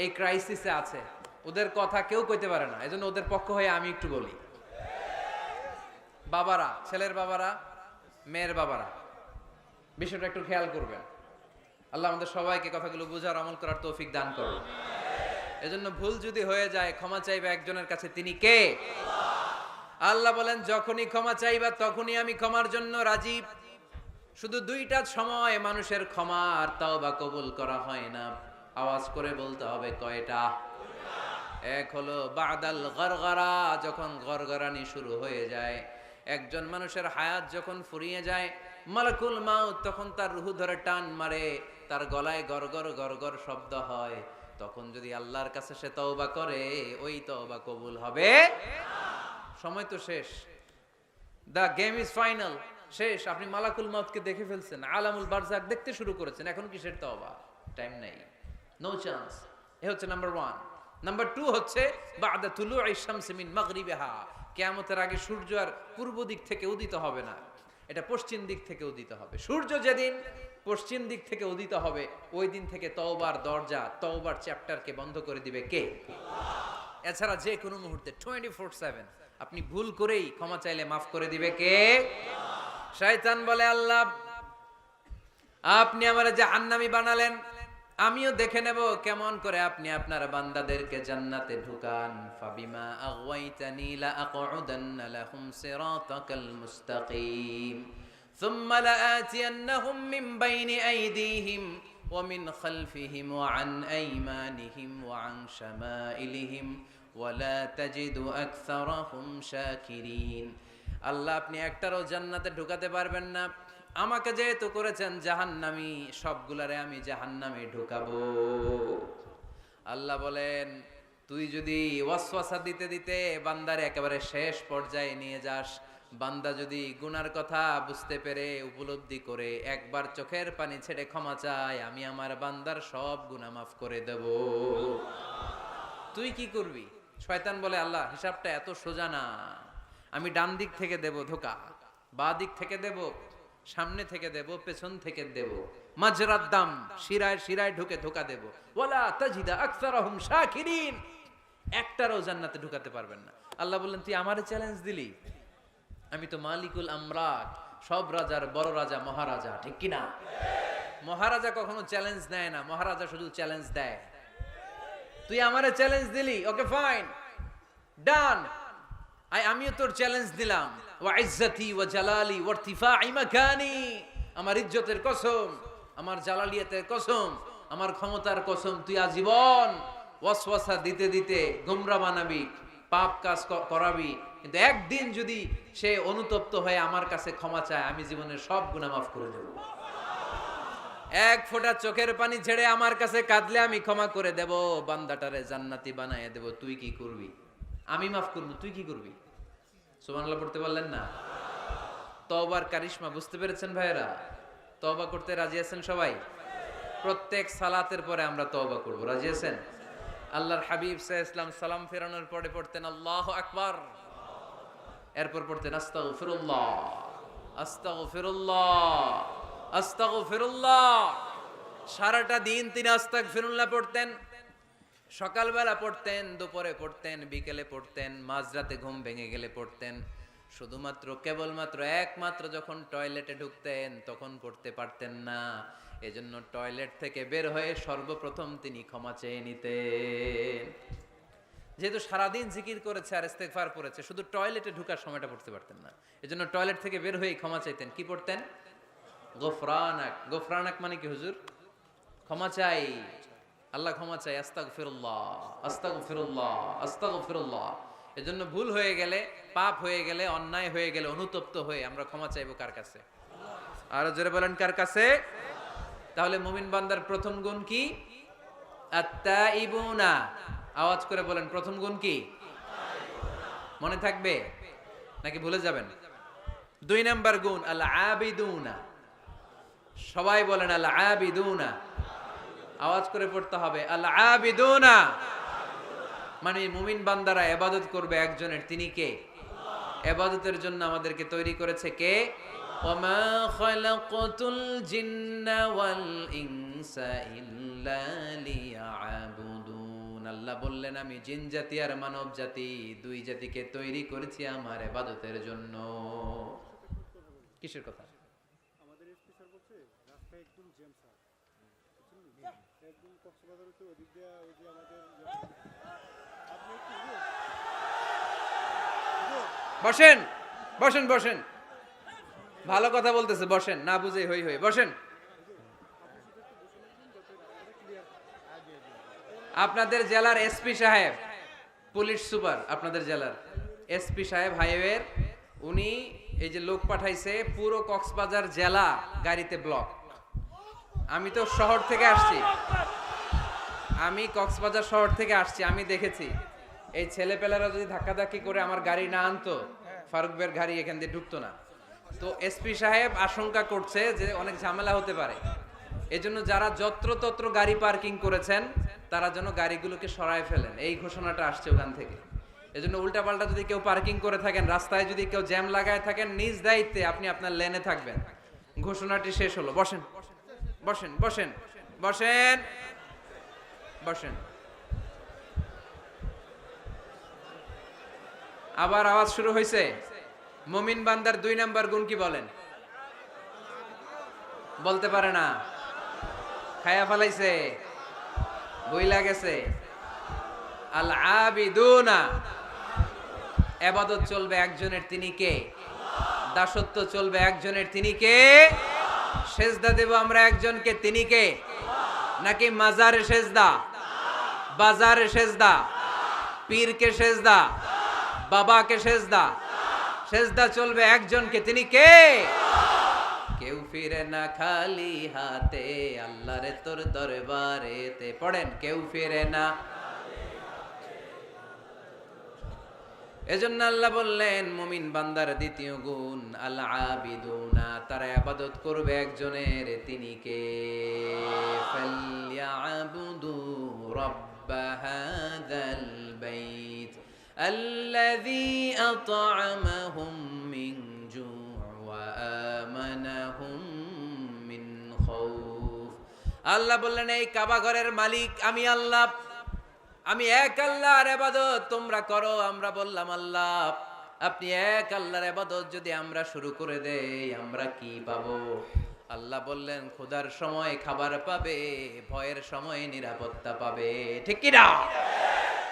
এই ক্রাইসিসে আছে, ওদের কথা কেউ কইতে পারে না। এজন্য ওদের পক্ষ হয়ে আমি একটু বলি। বাবারা, ছেলের বাবারা, মেয়ের বাবারা, বিষয়টা একটু খেয়াল করবেন। আল্লাহ আমাদের সবাইকে কথাগুলো বুঝার, আমল করার তৌফিক দান করুন। এজন্য ভুল যদি হয়ে যায়, ক্ষমা চাইবে একজনের কাছে, তিনি কে? আল্লাহ বলেন, যখনই ক্ষমা চাইবা তখনই আমি ক্ষমার জন্য রাজি। শুধু দুইটা সময় মানুষের ক্ষমা আর তাওবা কবুল করা হয় না। আওয়াজ করে বলতে হবে কয়টা? এক হলো বাদাল গরগরা, যখন গরগরানি শুরু হয়ে যায়। একজন মানুষের হায়াত যখন ফুরিয়ে যায়, মালাকুল মাউত তখন তার রূহ ধরে টান মারে, তার গলায় গরগর গরগর শব্দ হয়। তখন যদি আল্লাহর কাছে সে তওবা করে, ওই তওবা কবুল হবে। সময় তো শেষ, দ্য গেম ইজ ফাইনাল, শেষ। আপনি মালাকুল মাউতকে দেখে ফেলছেন, আলামুল বারজাক দেখতে শুরু করেছেন, এখন কিসের তওবা? টাইম নাই, নো চান্স। এ হচ্ছে নাম্বার 1। নাম্বার 2 হচ্ছে বাদা তুলুই শামসি মিন মাগরিবিহা, কিয়ামতের আগে সূর্য আর পূর্ব দিক থেকে উদিত হবে না, এটা পশ্চিম দিক থেকে উদিত হবে। সূর্য যেদিন পশ্চিম দিক থেকে উদিত হবে, ওই দিন থেকে তওবার দরজা, তওবার চ্যাপ্টারকে বন্ধ করে দিবে কে? এছাড়া যে কোনো মুহূর্তে 24/7 আপনি ভুল করেই ক্ষমা চাইলে মাফ করে দিবে কে? শয়তান বলে, আল্লাহ আপনি আমারে জাহান্নামী বানালেন, আমিও দেখে নেব কেমন করে আপনি আপনার বান্দাদেরকে জান্নাতে ঢুকান। ফাবিমা আগওয়াইতানি লা আকউদান্না লাহুম সিরাতাকাল মুস্তাকিম সুম্মা লাআতিয়ান্নাহুম মিন বাইনি আইদিহিম ওয়া মিন খালফিহিম ওয়া আন আইমানিহিম ওয়া আন শামাইলিহিম ওয়া লা তাজিদু আকসারাহুম শাকিরিন। আল্লাহ আপনি একটারও জান্নাতে ঢুকাতে পারবেন না। আমাকে যেহেতু করেছেন জাহান্নামী, সবগুলারে আমি জাহান্নামে ঢুকাবো। আল্লাহ বলেন, তুই যদি ওয়াসওয়াসা দিতে দিতে বান্দারে একেবারে শেষ পর্যায়ে নিয়ে যাস, বান্দা যদি গুনার কথা বুঝতে পেরে, উপলব্ধি করে একবার চোখের পানি ছেড়ে ক্ষমা চায়, আমি আমার বান্দার সব গুনাহ মাফ করে দেব। তুই কি করবি? শয়তান বলে, আল্লাহ হিসাবটা এত সোজা না, আমি ডান দিক থেকে দেব ধোকা, বাঁ দিক থেকে দেব, সামনে থেকে দেব, পেছন থেকে দেব, মাজরাদ দাম, শিরায় শিরায় ঢুকে ধোকা দেব। ওয়ালা তাজিদা আকসারাহুম শাকিরিন, একটারও জান্নাতে ঢুকাতে পারবেন না। আল্লাহ বললেন, তুই আমারে চ্যালেঞ্জ দিলি, আমি তো মালিকুল আমরাত, সব রাজার বড় রাজা, মহারাজা, ঠিক কি না? মহারাজা কখনো চ্যালেঞ্জ নেয় না, মহারাজা শুধু চ্যালেঞ্জ দেয়। তুই আমারে চ্যালেঞ্জ দিলি, ওকে ফাইন, ডান, আমিও তোর চ্যালেঞ্জ দিলাম। ওয়া ইজ্জতি ওয়া জালালি ওয়া ইরতিফাই মাকানি, আমার ইজ্জতের কসম, আমার জালালিয়াতের কসম, আমার ক্ষমতার কসম, তুই আজীবন ওয়াসওয়াসা দিতে দিতে গোমরা বানাবি, পাপ কাজ করাবি, কিন্তু একদিন যদি সে অনুতপ্ত হয়ে আমার কাছে ক্ষমা চায়, আমি জীবনের সব গুনাহ মাফ করে দেব। এক ফোঁটা চোখের পানি ছেড়ে আমার কাছে কাঁদলে আমি ক্ষমা করে দেব, বান্দাটারে জান্নাতি বানায় দেব। তুই কি করবি? আমি মাফ করব, তুই কি করবি? সুবহানাল্লাহ পড়তে পারলেন না? তওবার কারিশমা বুঝতে পেরেছেন ভাইরা? তওবা করতে রাজি আছেন সবাই? প্রত্যেক সালাতের পরে আমরা তওবা করব, রাজি আছেন? আল্লাহর হাবিব সাল্লাল্লাহু আলাইহি ওয়াসাল্লাম সালাম ফেরানোর পরে পড়তেন আল্লাহু আকবার, এরপর পড়তেন আস্তাগফিরুল্লাহ, আস্তাগফিরুল্লাহ, আস্তাগফিরুল্লাহ। সারাটা দিন তিনি আস্তাগফিরুল্লাহ পড়তেন। সকালবেলা পড়তেন, দুপুরে পড়তেন, বিকেলে পড়তেন, মাঝরাতে ঘুম ভেঙে গেলে পড়তেন। শুধুমাত্র কেবলমাত্র একমাত্র যখন টয়লেটে ঢুকতেন তখন পড়তে পারতেন না। এজন্য টয়লেট থেকে বের হয়ে সর্বপ্রথম তিনি ক্ষমা চেয়ে নিতেন। যেহেতু সারাদিন জিকির করেছে আর ইস্তেগফার পড়েছে, শুধু টয়লেটে ঢুকার সময়টা পড়তে পারতেন না। এজন্য টয়লেট থেকে বের হয়ে ক্ষমা চাইতেন। কি পড়তেন? গোফরানাক। গোফরানাক মানে কি হুজুর? ক্ষমা চাই, আল্লাহ ক্ষমা চাই, আস্তাগফিরুল্লাহ আস্তাগফিরুল্লাহ আস্তাগফিরুল্লাহ। এজন্য ভুল হয়ে গেলে, পাপ হয়ে গেলে, অন্যায় হয়ে গেলে, অনুতপ্ত হয়ে আমরা ক্ষমা চাইবো কার কাছে? আরো জোরে বলেন, কার কাছে? তাহলে মুমিন বান্দার প্রথম গুণ কি? আত্তাইবুনা। আওয়াজ করে বলেন, প্রথম গুণ কি? মনে থাকবে নাকি ভুলে যাবেন? 2 নাম্বার গুণ আল আবিদুনা। সবাই বলেন আল আবিদুনা। আওয়াজ করে পড়তে হবে, আল আবিদুনা। মানে মুমিন বান্দারা ইবাদত করবে একজনের, তিনি কে? ইবাদতের জন্য আমাদেরকে তৈরি করেছে কে? ওয়ামা খালাকাতুল জিন্না ওয়াল ইনসা ইল্লা লিয়াবুদুন। আল্লাহ বললেন, আমি জিন জাতি আর মানব জাতি, 2 জাতিকে তৈরি করেছি আমার ইবাদতের জন্য। কিসের কথা? আমাদের এসপি স্যার বলছে রাস্তা একদম জ্যাম স্যার, একদম কক্সবাজার হচ্ছে ওদিক দিয়ে ওই যে আমাদের আপনি একটু বসেন বসেন বসেন, ভালো কথা বলতেছে, বসেন, না বুঝে হই হই, বসেন। আপনাদের জেলার এসপি সাহেব, পুলিশ সুপার আপনাদের জেলার এসপি সাহেব হাইওয়ের, উনি এই যে লোক পাঠাইছে, পুরো কক্সবাজার জেলা গাড়িতে ব্লক। আমি তো শহর থেকে আসছি, আমি কক্সবাজার শহর থেকে আসছি, আমি দেখেছি এই ছেলেপেলারা যদি ধাক্কাধাক্কি করে আমার গাড়ি না আনতো, ফারুক বের গাড়ি এখান দিয়ে ঢুকতো না। তো এসপি সাহেব আশঙ্কা করছে যে অনেক ঝামেলা হতে পারে, এজন্য যারা যত্রতত্র গাড়ি পার্কিং করেছেন তারা যেন গাড়িগুলোকে সরায় ফেলেন, এই ঘোষণাটা আসছে ওখান থেকে। এজন্য উল্টাপাল্টা যদি কেউ পার্কিং করে থাকেন, রাস্তায় যদি কেউ জ্যাম লাগায় থাকেন, নিজ দায়িত্বে আপনি আপনার লেনে থাকবেন। ঘোষণাটি শেষ হলো। বসেন বসেন বসেন বসেন বসেন। আবার আওয়াজ শুরু হয়েছে। মুমিন বান্দার 2 নাম্বার গুণ কি বলেন? বলতে পারে না, খায়া ফেলাইছে, বইলা গেছে। আল আবিদুনা। ইবাদত চলবে একজনের, তিনি কে? দাসত্ব চলবে একজনের, তিনি কে? সেজদা দেব আমরা একজনকে, তিনি কে? নাকি মাজারে সেজদা, বাজারে সেজদা, পীরকে সেজদা, বাবাকে সেজদা? সেজদা চলবে একজনকে, তিনি কে? কেউ ফিরে না খালি হাতে, আল্লাহরে তোর দরবারেতে। পড়েন, কেউ ফিরে না। এজন্য আল্লাহ বললেন মুমিন বান্দার দ্বিতীয় গুণ আল আবিদুনা, তারা ইবাদত করবে একজনের, তিনি কে? ফালইয়াবুদু রাব্ব হাযাল বাইত আল্লাযী আত'আমাহুম মিন জু' ওয়া আমানাহুম মিন খাউফ। আল্লাহ বললেন, এই কাবা ঘরের মালিক আমি আল্লাহ, আমি এক আল্লাহর ইবাদত তোমরা করো। আমরা বললাম, আল্লাহ আপনি এক আল্লাহর ইবাদত যদি আমরা শুরু করে দেই, আমরা কি পাবো? আল্লাহ বললেন, ক্ষুধার সময় খাবার পাবে, ভয়ের সময় নিরাপত্তা পাবে। ঠিক কি না?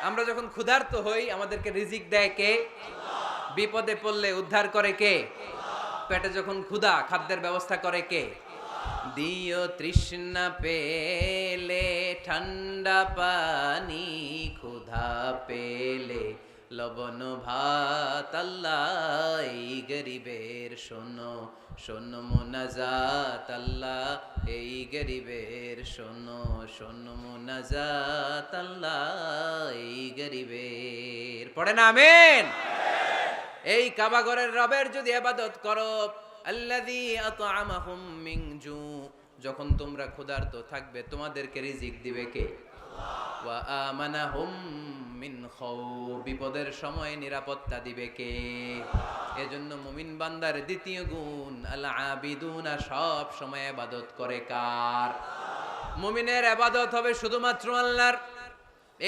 আমরা যখন ক্ষুধার্ত হই আমাদেরকে রিজিক দেয় কে? বিপদে পড়লে উদ্ধার করে কে? পেটে যখন ক্ষুধা, খাদ্যের ব্যবস্থা করে কে? দিও তৃষ্ণা পেলে ঠান্ডা পানি, ক্ষুধা পেলে লবণ ভাত। আল্লাহ এই গরিবের শোনো শোনো মুনাজাত, আল্লাহ এই গরিবের শোনো শোনো মুনাজাত, আল্লাহ এই গরিবের। পড়ে না আমিন? এই কাবা ঘরের রবের যদি ইবাদত করো, আল্লাযী আত'আমাহুম মিন জু', যখন তোমরা ক্ষুধার্ত থাকবে তোমাদেরকে রিজিক দিবে কে? ওয়া আমানাহুম মিন খাউফ, বিপদের সময় নিরাপত্তা দিবে কে? এজন্য মুমিন বান্দার দ্বিতীয় গুণ আল আবিদুনা, সব সময় ইবাদত করে কার? মুমিনের ইবাদত হবে শুধুমাত্র আল্লাহর।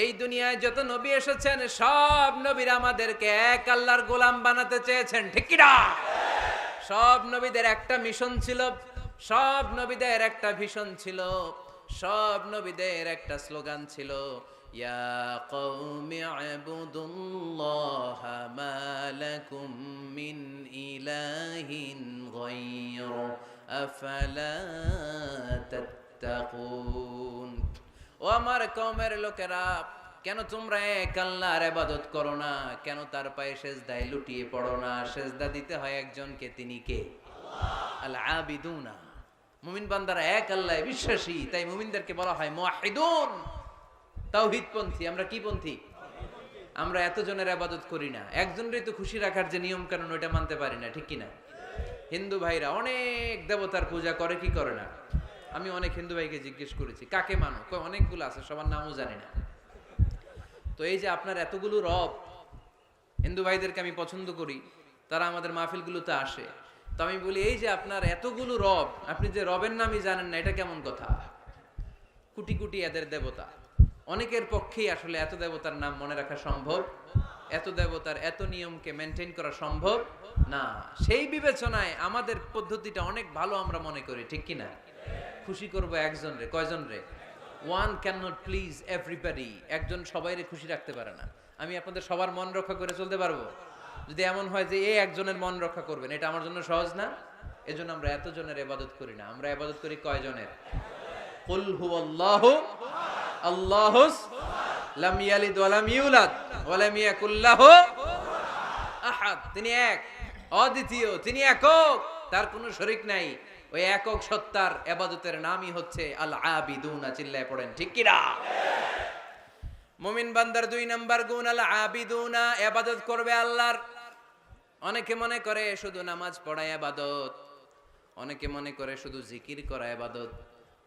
এই দুনিয়ায় যত নবী এসেছেন সব নবীরা আমাদেরকে এক আল্লাহর গোলাম বানাতে চেয়েছেন। ঠিক কি না? সব নবীদের একটা মিশন ছিল, সব নবীদের একটা ভিশন ছিল, সব নবীদের একটা স্লোগান ছিল, ইয়া কওমি ইবুদুল্লাহ মা লাকুম মিন ইলাহিন গায়রু আফালা তাত্তাকুন। ও আমার কওমের লোকেরা, কেন তোমরা এক আল্লাহর ইবাদত করো না? কেন তার পায়ে সেজদায় লুটিয়ে পড়ো না? সেজদা দিতে হয় একজনকে, তিনি কে? আল আবিদুনা। মুমিন বান্দারা এক আল্লাহে বিশ্বাসী, তাই মুমিনদেরকে বলা হয় মুওয়াহিদুন, তাওহীদপন্থী। আমরা কি পন্থী? আমরা এতজনের ইবাদত করি না, একজনেরই তো খুশি রাখার যে নিয়ম কানুন ওটা মানতে পারি না, ঠিক কি না? হিন্দু ভাইরা অনেক দেবতার পূজা করে কি করে না? আমি অনেক হিন্দু ভাইকে জিজ্ঞেস করেছি কাকে মানো, কয় অনেকগুলো আছে, সবার নামও জানি না। তো এই যে আপনার এতগুলো রব, হিন্দু ভাইদেরকে আমি পছন্দ করি, তারা আমাদের মাহফিলগুলোতে আসে, তো আমি বলি এই যে আপনার এতগুলো রব, আপনি যে রবের নামই জানেন না, এটা কেমন কথা? কোটি কোটি এদের দেবতা, অনেকের পক্ষেই আসলে এত দেবতার নাম মনে রাখা সম্ভব, এত দেবতার এত নিয়মকে মেনটেন করা সম্ভব না। সেই বিবেচনায় আমাদের পদ্ধতিটা অনেক ভালো আমরা মনে করি, ঠিক কিনা? খুশি করব একজন রে, কয়জন রে? One can not please everybody. একজন সবাইরে খুশি রাখতে পারে না। আমি আপনাদের সবার মন রক্ষা করে চলতে পারবো? যদি এমন হয় যে এই একজনের মন রক্ষা করবেন, এটা আমার জন্য সহজ না। এজন্য আমরা এতজনের ইবাদত করি না, আমরা ইবাদত করি কয়জনের? কুল হুয়াল্লাহু আল্লাহুস লাম ইয়ালিদ ওয়া লাম ইউলাদ ওয়া লাম ইয়াকুল লাহু আহাদ। তিনি এক, অদ্বিতীয়, তিনি একক, তার কোনো শরীক নাই। ওই একক সত্তার ইবাদতের নামই হচ্ছে আল আবিদুনা। চিল্লায় পড়েন ঠিক কি না? মুমিন বান্দার 2 নাম্বার গুণ আল আবিদুনা, ইবাদত করবে আল্লাহর। অনেকে মনে করে শুধু নামাজ পড়া ইবাদত, অনেকে মনে করে শুধু জিকির করা ইবাদত,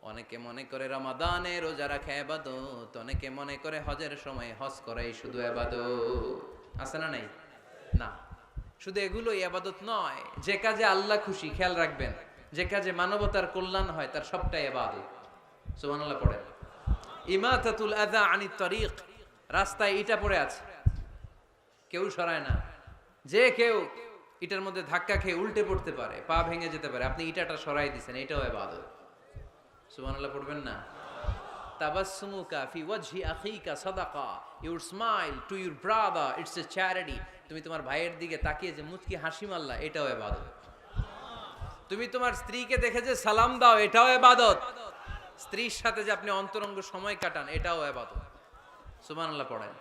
অনেকে মনে করে রমাদানে রোজা রাখা ইবাদত, অনেকে মনে করে হজের সময় হজ করাই শুধু ইবাদত। আছে না নাই? না, শুধু এগুলোই ইবাদত নয়। যে কাজে আল্লাহ খুশি, খেয়াল রাখবেন, যে কাজে মানবতার কল্যাণ হয় তার সবটাই ইবাদত। সুবহানাল্লাহ পড়েন। ইমাতাতুল আযা আনিত তরিক, রাস্তায় ইটা পড়ে আছে, কেউ সরায় না। যে কেউ ইটার মধ্যে ধাক্কা খেয়ে উল্টে পড়তে পারে, পা ভেঙে যেতে পারে, আপনি ইটাটা সরাই দিয়েছেন, এটাও ইবাদত। সুবহানাল্লাহ পড়বেন না? তাবাসসুমুকা ফি ওয়াজহি আখিকা সাদাকা, your smile to your brother it's a charity. তুমি তোমার ভাইয়ের দিকে তাকিয়ে যে মুচকি হাসি মারলা, এটাও ইবাদত। তুমি তোমার স্ত্রীকে দেখে যে সালাম দাও, এটাও ইবাদত। স্ত্রীর সাথে যে আপনি অন্তরঙ্গ সময় কাটান, এটাও ইবাদত। সুবহানাল্লাহ পড়েন।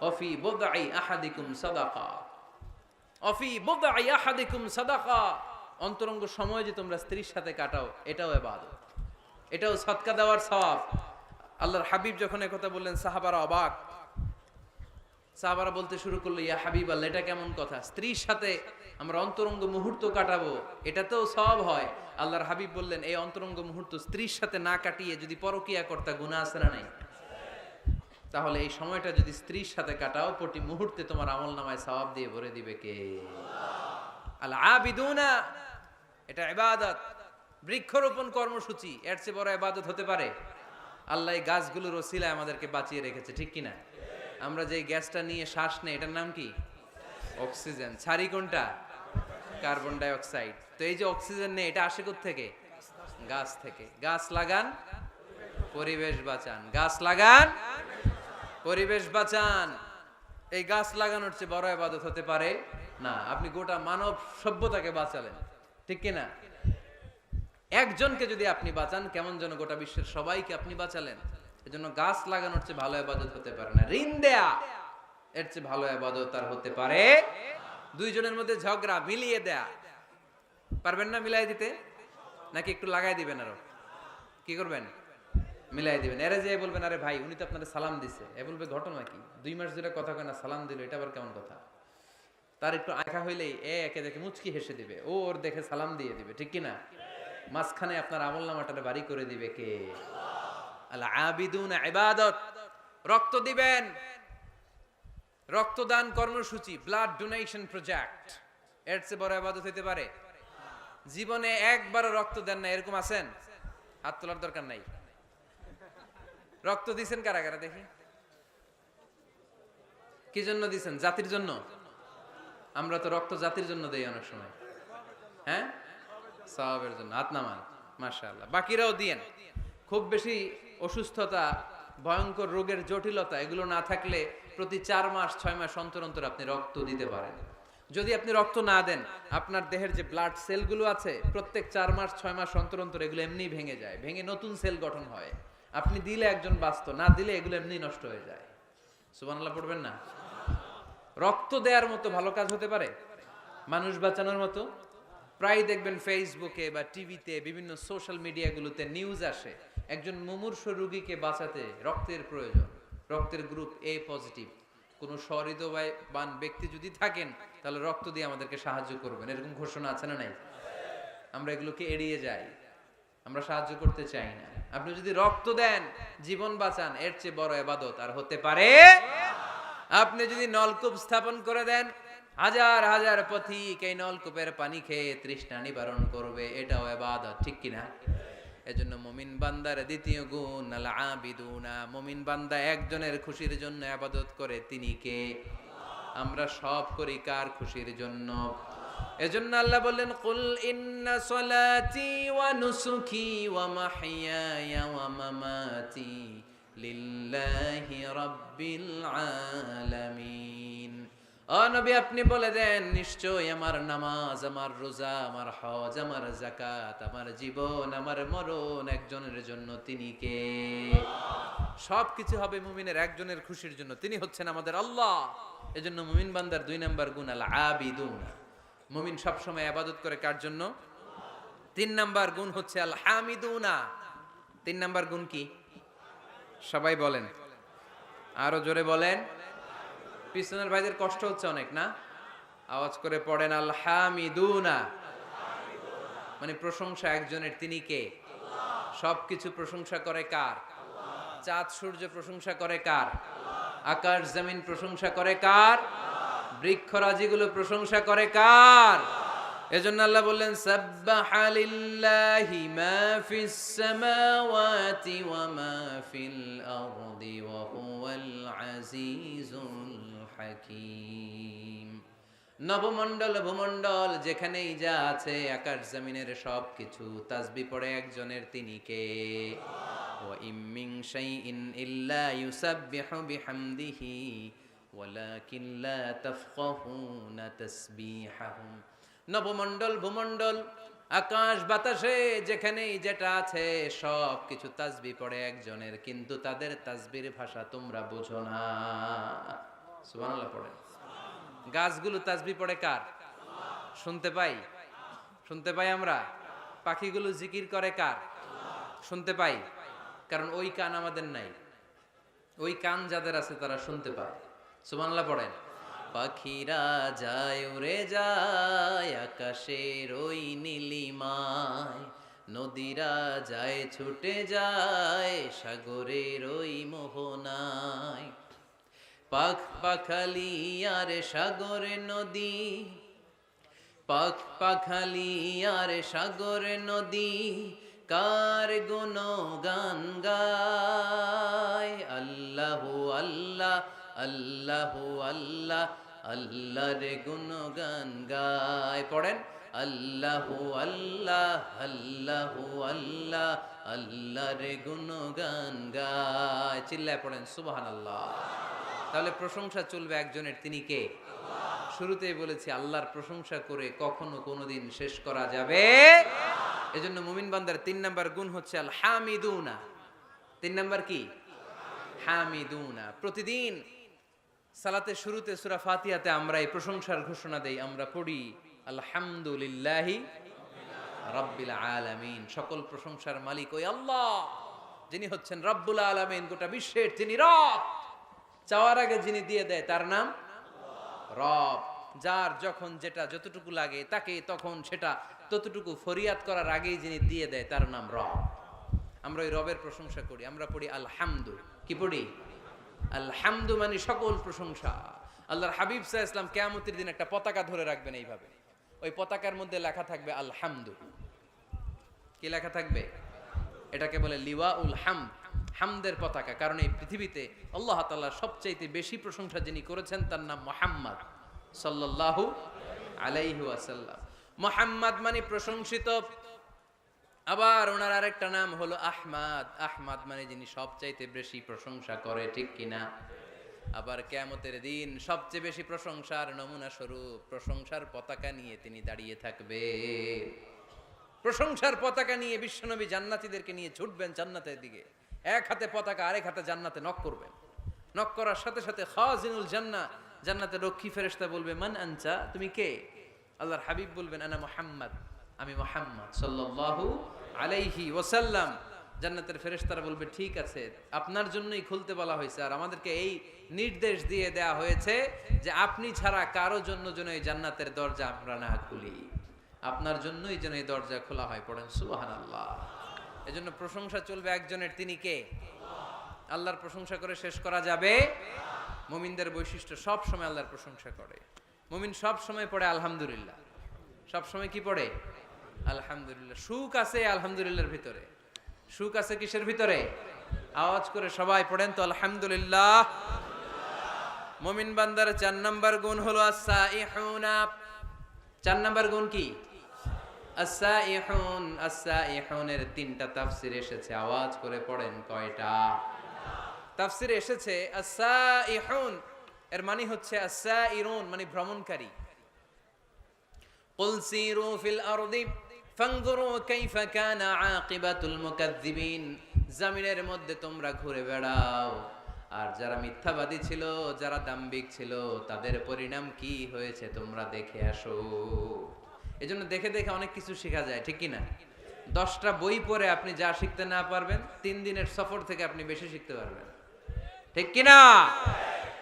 অফি বুদআই আহাদিকুম সাদাকা, অফি বুদআই আহাদিকুম সাদাকা, অন্তরঙ্গ সময় যে তোমরা স্ত্রীর সাথে কাটাও, এটাও ইবাদত, এটাও সদকা দেওয়ার সওয়াব। আল্লাহর হাবিব যখন একথা বললেন, সাহাবারা অবাক। সাহাবারা বলতে শুরু করলো, ইয়া হাবিবাল্লাহ, এটা কেমন কথা? স্ত্রীর সাথে আমরা অন্তরঙ্গ মুহূর্ত কাটাবো, এটাতেও সওয়াব হয়? আল্লাহর হাবিব বললেন, এই অন্তরঙ্গ মুহূর্ত স্ত্রীর সাথে না কাটিয়ে যদি পরকিয়া করতা, গুনাহ আছে না নাই? তাহলে এই সময়টা যদি স্ত্রীর সাথে কাটাও, প্রতি মুহূর্তে তোমার আমলনামায় সওয়াব দিয়ে ভরে দিবে কে? আল আবিদুনা, এটা ইবাদত। বৃক্ষরোপণ কর্মসূচি, এর চেয়ে বড় ইবাদত হতে পারে? আল্লাহ এই গাছগুলোর ওসিলায় আমাদেরকে বাঁচিয়ে রেখেছে, ঠিক কিনা? আমরা যে গ্যাসটা নিয়ে শ্বাস নেই, এটার নাম কি? অক্সিজেন। ছাড়ি কোনটা? Carbon die oxide. তো এই যে অক্সিজেন নেই, এটা আসে কোত্থেকে? গাছ থেকে। গাছ লাগান, পরিবেশ বাঁচান। গাছ লাগান, পরিবেশ বাঁচান। এই গাছ লাগানোর চেয়ে বড় ইবাদত হতে পারে না। আপনি গোটা মানব সভ্যতাকে বাঁচালেন, ঠিক কিনা? একজনকে যদি আপনি বাঁচান, কেমন যেন গোটা বিশ্বের সবাইকে আপনি বাঁচালেন। এজন্য গাছ লাগানোর চেয়ে ভালো ইবাদত হতে পারে না। ঋণ দেয়া, এর চেয়ে ভালো ইবাদত আর হতে পারে? দুইজনের মধ্যে ঝগড়া, মিলিয়ে দেয়া, পারবেন না মিলাই দিতে? নাকি একটু লাগাই দিবেন? আরো কি করবেন? মিলাই দিবেন। এরা যে বলবেন, আরে ভাই উনি তো আপনাদের সালাম দিছে, এ বলবে ঘটনা কি? 2 মাস ধরে কথা কয় না, সালাম দিল, এটা আবার কেমন কথা? তার একটু আঁকা হইলেই একে দেখে মুচকি হেসে দিবে, ও ওর দেখে সালাম দিয়ে দিবে, ঠিক কিনা? মাঝখানে আপনার আমলনামাটা বাড়ি করে দিবে কে? আল আবিদুনা ইবাদত। রক্ত দিবেন, রক্তদান কর্মসূচি, ব্লাড ডোনেশন প্রজেক্ট, এর চেয়ে বড় ইবাদত হতে পারে? জীবনে একবারও রক্ত দেন না, এরকম আছেন? হাত তোলার দরকার নাই। রক্ত দিছেন কারা কারা দেখি? কি জন্য দিছেন? জাতির জন্য? আমরা তো রক্ত জাতির জন্য দেই অনেক সময়, হ্যাঁ, সওয়াবের জন্য। হাত নামান, মাশাআল্লাহ। বাকিরাও দিয়েন। খুব বেশি অসুস্থতা ভয়ঙ্কর রোগের জটিলতা এগুলো না থাকলে প্রতি 4 মাস 6 মাস অন্তর অন্তর আপনি রক্ত দিতে পারেন। যদি আপনি রক্ত না দেন, আপনার দেহের যে ব্লাড সেলগুলো আছে প্রত্যেক 4 মাস 6 মাস অন্তর অন্তর এগুলো এমনি ভেঙে যায়, ভেঙে নতুন সেল গঠন হয়। আপনি দিলে একজন বাঁচত, না দিলে এগুলো এমনি নষ্ট হয়ে যায়। সুবহানাল্লাহ পড়বেন না? রক্ত দেওয়ার মতো ভালো কাজ হতে পারে মানুষ বাঁচানোর মতো? প্রায় দেখবেন ফেসবুকে বা টিভিতে বিভিন্ন সোশ্যাল মিডিয়াগুলোতে নিউজ আসে, একজন মুমূর্ষু রোগীকে বাঁচাতে রক্তের প্রয়োজন, রক্তের গ্রুপ এ পজিটিভ। কোনো সহৃদয়বান ব্যক্তি যদি থাকেন তাহলে রক্ত দিয়ে আমাদেরকে সাহায্য করবেন, এরকম ঘোষণা আছে না নাই? আমরা এগুলোকে এড়িয়ে যাই, আমরা সাহায্য করতে চাই না। আপনি যদি রক্ত দেন, জীবন বাঁচান, এর চেয়ে বড় ইবাদত আর হতে পারে? আপনি যদি নলকূপ স্থাপন করে দেন, হাজার হাজার পথিক এই নলকূপের পানি খেয়ে তৃষ্ণা নিবারণ করবে, এটাও ইবাদত, ঠিক কিনা? এজন্য মুমিন বান্দার দ্বিতীয় গুণ আল আবিদুনা, মুমিন বান্দা একজনের খুশির জন্য ইবাদত করে, তিনি কে? আমরা সব করি কার খুশির জন্য? এজন্য আল্লাহ বললেন, কুল ইন্না সলাতি ওয়া নুসুকি ওয়া মাহইয়ায়া ওয়া মামাতি লিল্লাহি রাব্বিল আলামিন। ও নবী, আপনি বলে দেন, নিশ্চয় আমার নামাজ, আমার রোজা, আমার হজ, আমার যাকাত, আমার জীবন, আমার মরণ একজনের জন্য, তিনি কে? সবকিছু হবে মুমিনের একজনের খুশির জন্য, তিনি হচ্ছেন আমাদের আল্লাহ। এজন্য মুমিন বান্দার 2 নাম্বার গুণ আল আবিদুন, মুমিন সবসময় ইবাদত করে কার জন্য? 3 নাম্বার গুণ হচ্ছে আল হামিদুনা। 3 নাম্বার গুণ কি? সবাই বলেন, আরো জোরে বলেন। পিছনের ভাইদের কষ্ট হচ্ছে অনেক না? আওয়াজ করে পড়েন, আল হামিদুনা। মানে প্রশংসা একজনের, তিনি কে? সবকিছু প্রশংসা করে কার? চাঁদ সূর্য প্রশংসা করে কার? আকাশ জমিন প্রশংসা করে কার? বৃক্ষরাজিগুলো প্রশংসা করে কার? এজন্য আল্লাহ বললেন, সাব্বাহা লিল্লাহি মা ফিস সামাওয়াতি ওয়া মা ফিল আরদি ওয়া হুয়াল আজিজুল হাকীম। নবমণ্ডল ভূমণ্ডল যেখানেই যা আছে, আকাশ জমিনের সব কিছু তাসবিহ পড়ে একজনের, তিনি কে? ওয়া ইম মিন শাইইন ইল্লা ইউসাব্বিহু বিহামদিহি ওয়ালাকিন লা তাফকাহুনা তাসবিহাহুম। নবমণ্ডল ভূমণ্ডল আকাশ বাতাসে যেখানেই যেটা আছে সব কিছু তাসবিহ পড়ে একজনের, কিন্তু তাদের তাসবির ভাষা তোমরা বোঝো না। সুবহানাল্লাহ পড়েন। গাছগুলো তাসবিহ পড়ে কার? শুনতে পাই, শুনতে পাই আমরা। পাখিগুলো জিকির করে কার? শুনতে পাই, কারণ ওই কান আমাদের নাই। ওই কান যাদের আছে তারা শুনতে পায়। সুবহানাল্লাহ পড়েন। পাখিরা যায় উড়ে যায় আকাশের ওই নীলিমায়, নদীরা যায় ছুটে যায় সাগরের ওই মোহনায়। পাখ পাখালি আর সাগর নদী, পাখ পাখালি আর সাগর নদী, কার গুণগান গায়। আল্লাহু আল্লাহ, আল্লাহু আল্লাহ, আল্লাহর গুণগান গায়। পড়েন, আল্লাহু আল্লাহ, আল্লাহু আল্লাহ, আল্লাহর গুণগান গায়। চিল্লায় পড়েন সুবহানাল্লাহ। তাহলে প্রশংসা চলবে একজনের, তিনি কে? শুরুতেই বলেছি, আল্লাহর প্রশংসা করে কখনো কোনোদিন শেষ করা যাবে। এজন্য মুমিন বান্দার 3 নাম্বার গুণ হচ্ছে আল হামিদুনা। 3 নাম্বার কি? হামিদুনা। প্রতিদিন সালাতের শুরুতে সূরা ফাতিহাতে আমরা এই প্রশংসার ঘোষণা দেই, আমরা পড়ি আলহামদুলিল্লাহি রাব্বিল আলামিন। সকল প্রশংসার মালিক ওই আল্লাহ, যিনি হচ্ছেন রব্বুল আলামিন, গোটা বিশ্বের যিনি রব। চাওয়ার আগে যিনি দিয়ে দেয় তার নাম রব। যার যখন যেটা যতটুকু লাগে তাকে তখন সেটা ততটুকু ফরিয়াদ করার আগেই যিনি দিয়ে দেয় তার নাম রব। আমরা ওই রবের প্রশংসা করি, আমরা পড়ি আলহামদু। কি পড়ি? আলহামদু মানে সকল প্রশংসা। আল্লাহর হাবিব সাল্লাল্লাহু আলাইহি ওয়াসাল্লাম কিয়ামতের দিন একটা পতাকা ধরে রাখবেন এইভাবে, ওই পতাকার মধ্যে লেখা থাকবে আলহামদু। কি লেখা থাকবে? এটাকে বলে লিওয়াউল হামদ, হামদের পতাকা। কারণ এই পৃথিবীতে আল্লাহ তাআলা সবচাইতে বেশি প্রশংসা যিনি করেছেন তার নাম মুহাম্মদ সাল্লাল্লাহু আলাইহি ওয়াসাল্লাম। মুহাম্মদ মানে প্রশংসিত। আবার ওনার আরেকটা নাম হলো আহমাদ। আহমাদ মানে যিনি সবচাইতে বেশি প্রশংসা করে, ঠিক কিনা? আবার কিয়ামতের দিন সবচেয়ে বেশি প্রশংসার নমুনা স্বরূপ প্রশংসার পতাকা নিয়ে তিনি দাঁড়িয়ে থাকবে। প্রশংসার পতাকা নিয়ে বিশ্বনবী জান্নাতীদেরকে নিয়ে ছুটবেন জান্নাতের দিকে। এক হাতে পতাকা, আরেক হাতে জান্নাতে নক করবেন। নক করার সাথে সাথে খাজিনুল জান্নাহ, জান্নাতের রক্ষী ফেরেশতা বলবে, মান আনতা, তুমি কে? আল্লাহর হাবিব বলবেন, আনা মুহাম্মদ, আমি মুহাম্মদ সাল্লাল্লাহু আলাইহি ওয়াসাল্লাম। জান্নাতের ফেরেশতারা বলবে, ঠিক আছে, আপনার জন্যই খুলতে বলা হয়েছে, আর আমাদেরকে এই নির্দেশ দিয়ে দেয়া হয়েছে যে আপনি ছাড়া কারো জন্য যেন এই জান্নাতের দরজা আমরা না খুলি, আপনার জন্যই যেন এই দরজা খোলা হয়। পড়েন সুবহানাল্লাহ। এজন্য প্রশংসা চলবে একজনের, তিনি কে? আল্লাহর প্রশংসা করে শেষ করা যাবে? মুমিনদের বৈশিষ্ট্য, সব সময় আল্লাহর প্রশংসা করে। মুমিন সব সময় পড়ে আলহামদুলিল্লাহ। সব সময় কি পড়ে? আলহামদুলিল্লাহ। সুখ আছে আলহামদুলিল্লাহর ভিতরে। সুখ আছে কিসের ভিতরে? আওয়াজ করে সবাই পড়েন তো আলহামদুলিল্লাহ। মুমিন বান্দার 4 নাম্বার গুণ হলো আস-সাইহুনা। 4 নাম্বার গুণ কি? আস-সাইহুন। আস-সাইহুনের 3টা তাফসীর এসেছে, আওয়াজ করে পড়েন কয়টা? তাফসীরে এসেছে আস-সাইহুন এর মানে হচ্ছে আস-সাইরুন, মানে ভ্রমণকারী। কুল সিরু ফিল আরদি ফানজুরু কাইফা কানা আকিবাতুল মুকাজ্জিবিন। জমিনের মধ্যে তোমরা ঘুরে বেড়াও, আর যারা মিথ্যাবাদী ছিল, যারা দাম্ভিক ছিল, তাদের পরিণাম কি হয়েছে তোমরা দেখে আসো। এজন্য দেখে দেখে অনেক কিছু শেখা যায়, ঠিক কি না? 10টা বই পড়ে আপনি যা শিখতে না পারবেন, 3 দিনের সফর থেকে আপনি বেশি শিখতে পারবেন, ঠিক কি না?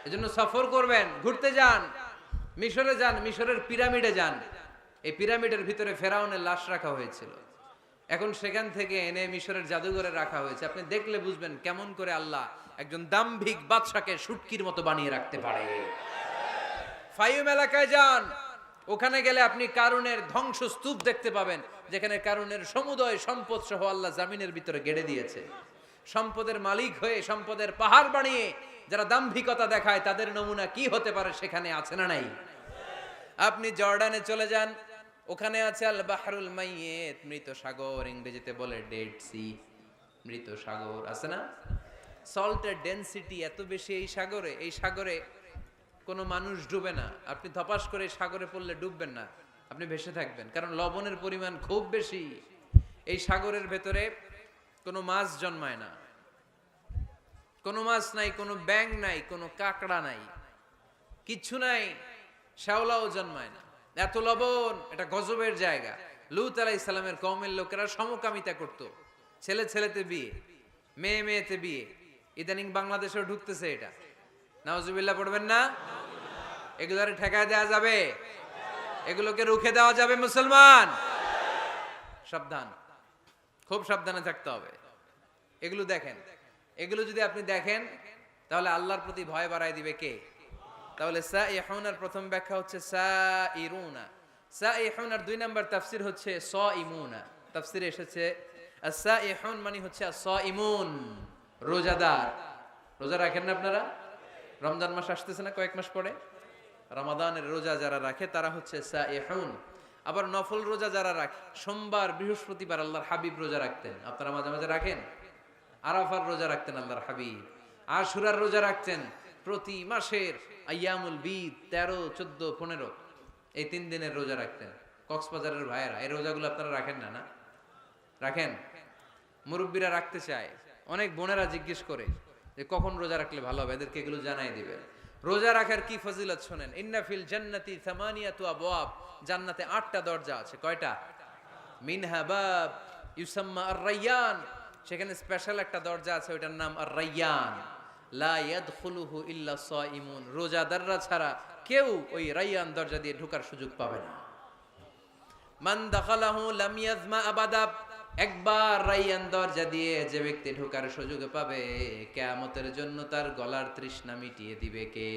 এজন্য সফর করবেন, ঘুরতে যান, মিশরে যান, মিশরের পিরামিডে যান। এই পিরামিডের ভিতরে ফেরাউনের লাশ রাখা হয়েছিল, এখন সেখান থেকে এনে মিশরের জাদুঘরে রাখা হয়েছে। আপনি দেখলে বুঝবেন কেমন করে আল্লাহ একজন দাম্ভিক বাদশাকে শুটকির মতো বানিয়ে রাখতে পারে। ফাইম এলাকায় যান, ওখানে গেলে আপনি কারুনের ধ্বংসস্তূপ দেখতে পাবেন, যেখানে কারুনের সমুদয় সম্পদ সহ আল্লাহ জামিনের ভিতরে গেড়ে দিয়েছে। সম্পদের মালিক হয়ে সম্পদের পাহাড় বানিয়ে যারা দাম্ভিকতা দেখায়, তাদের নমুনা কি হতে পারে সেখানে আছে না নাই? আপনি জর্ডানে চলে যান, ওখানে আছে আল বাহরুল মাইয়িত, মৃত সাগর, ইংরেজিতে বলে ডেড সি, মৃত সাগর আছে না? সল্টের ডেনসিটি এত বেশি এই সাগরে, এই সাগরে কোনো মানুষ ডুবে না। আপনি ধপাস করে সাগরে পড়লে ডুববেন না, আপনি ভেসে থাকবেন, কারণ লবণের পরিমাণ খুব বেশি। এই সাগরের ভেতরে কোনো মাছ জন্মায় না, কোনো মাছ নাই, কোনো ব্যাঙ নাই, কোনো কাঁকড়া নাই, কিচ্ছু নাই, শ্যাওলাও জন্মায় না। এত লবণ, এটা গজবের জায়গা। লূত আলাইহিস সালামের কওমের লোকেরা সমকামিতা করত, ছেলে ছেলেতে বিয়ে, মেয়ে মেয়েতে বিয়ে। ইদানিং বাংলাদেশেও ঢুকতেছে এটা, নাউজুবিল্লাহ পড়বেন না? এগুলোরে ঠেকায় দেওয়া যাবে? এগুলোকে রুখে দেওয়া যাবে? মুসলমান সাবধান, খুব সাবধানে থাকতে হবে। এগুলো দেখেন, এগুলো যদি আপনি দেখেন তাহলে আল্লাহর প্রতি ভয় বাড়ায় দিবে কে? তাহলে সাইহুনার প্রথম ব্যাখ্যা হচ্ছে সাইরুনা। সাইহুনার 2 নাম্বার তাফসীর হচ্ছে সাইমুনা। তাফসীরে এসেছে আস-সাইহুন মানে হচ্ছে আস-সাইমুন, রোজাদার। রোজা রাখেন না আপনারা? রমজান মাস আসতেছে না কয়েক মাস পরে, রমাদানের রোজা যারা রাখে তারা হচ্ছে সাইহুন। আবার নফল রোজা যারা রাখে, সোমবার বৃহস্পতিবার আল্লাহর হাবিব রোজা রাখতেন, আপনারা মাঝে মাঝে রাখেন। আরাফার রোজা রাখতেন আল্লাহর হাবিব, আশুরার রোজা রাখতেন। প্রতি মাসের আইয়ামুল বিদ 13, 14, 15 এই 3 দিনের রোজা রাখতেন। কক্সবাজারের ভাইয়েরা এই রোজাগুলো আপনারা রাখেন না? না রাখেন? মুরব্বীরা রাখতে চায়, অনেক বোনেরা জিজ্ঞেস করে যে কখন রোজা রাখলে ভালো হবে, এদেরকে এগুলো জানাই দিবেন। রোজা রাখার কি ফজিলত শোনেন। ইন্না ফিল জান্নাতি সামানিয়াতু আবওয়াব, জান্নাতে 8টা দরজা আছে। কয়টা? মিনহা বাব ইউসাম্মা আর-রায়্যান, সেখানে স্পেশাল একটা দরজা আছে, ওইটার নাম আর-রায়্যান। লা ইয়াদখুলুহু ইল্লা সাইমুন, রোজাদাররা ছাড়া কেউ ওই রায়্যান দরজা দিয়ে ঢোকার সুযোগ পাবে না। মান দাখালাহু লাম ইয়াজমা আবাদা, একবার রায়্যান দরজা দিয়ে যে ব্যক্তি ঢোকার সুযোগ পাবে, কিয়ামতের জন্য তার গলার তৃষ্ণা মিটিয়ে দিবে কে?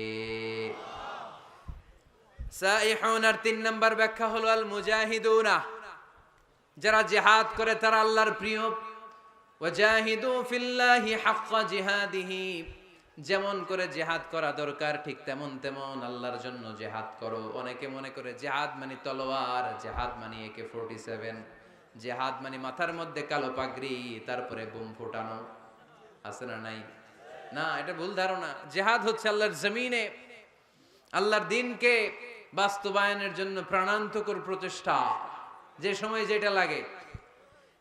সাইহুনার 3 নাম্বার ব্যাখ্যা হলো আল মুজাহিদুনা, যারা জিহাদ করে তারা আল্লাহর প্রিয়। ওয়াজাহিদু ফিল্লাহি হাক্কা জিহাদিহি, যেমন করে জিহাদ করা দরকার ঠিক তেমন তেমন আল্লাহর জন্য জিহাদ করো। অনেকে মনে করে জিহাদ মানে তলোয়ার, জিহাদ মানে AK-47, জেহাদ মানে মাথার মধ্যে কালো পাগড়ি, তারপরে বোম ফোটানো, আছে না নাই? না, এটা ভুল ধারণা। জেহাদ হচ্ছে আল্লাহর জমিনে আল্লাহর দিনকে বাস্তবায়নের জন্য প্রাণান্তকর প্রচেষ্টা, যে সময় যেটা লাগে।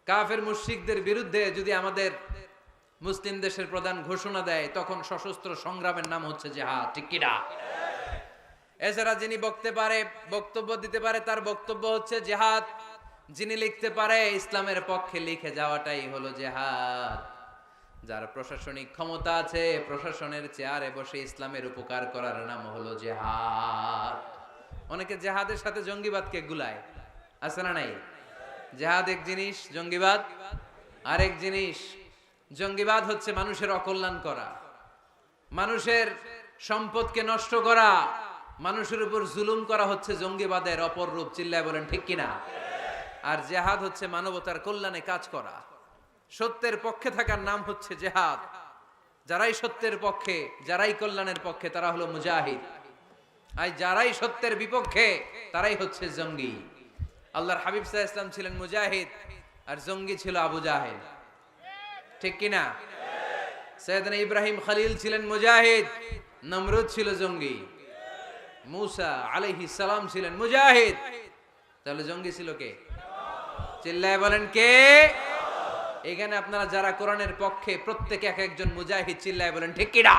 কাফের মুশরিকদের বিরুদ্ধে যদি আমাদের মুসলিম দেশের প্রধান ঘোষণা দেয়, তখন সশস্ত্র সংগ্রামের নাম হচ্ছে জেহাদ, ঠিক কি না? এছাড়া যিনি বক্তব্য দিতে পারে, তার বক্তব্য হচ্ছে জেহাদ। যিনি লিখতে পারে, ইসলামের পক্ষে লিখে যাওয়াটাই হলো জেহাদ। যার প্রশাসনিক ক্ষমতা আছে, প্রশাসনের চেয়ারে বসে ইসলামের উপকার করার নাম হলো জেহাদ। অনেকে জেহাদের সাথে জঙ্গিবাদকে গুলায়, আছে না নাই? জেহাদ এক জিনিস, জঙ্গিবাদ আরেক জিনিস। জঙ্গিবাদ হচ্ছে মানুষের অকল্যাণ করা, মানুষের সম্পদকে নষ্ট করা, মানুষের উপর জুলুম করা হচ্ছে জঙ্গিবাদের অপর রূপ। চিল্লায় বলেন ঠিক কিনা? আর জেহাদ হচ্ছে মানবতার কল্যাণে কাজ করা, সত্যের পক্ষে থাকার নাম হচ্ছে জেহাদ। যারাই সত্যের পক্ষে, যারাই কল্যাণের পক্ষে, তারা হলো মুজাহিদ। আর যারাই সত্যের বিপক্ষে, তারাই হচ্ছে জঙ্গি। আল্লাহর হাবিব সাল্লাল্লাহু আলাইহি ওয়াসাল্লাম ছিলেন মুজাহিদ, আর জঙ্গি ছিল আবু জাহেল, ঠিক কিনা? সাইয়েদনা ইব্রাহিম খলিল ছিলেন মুজাহিদ, নমরুদ ছিল জঙ্গি। মুসা আলাইহিস সালাম ছিলেন মুজাহিদ, তাহলে জঙ্গি ছিল কে? চিল্লায় বলেন কে? এখানে আপনারা যারা কোরআনের পক্ষে, প্রত্যেকে এক একজন মুজাহিদ। চিল্লায় বলেন ঠিক কিনা?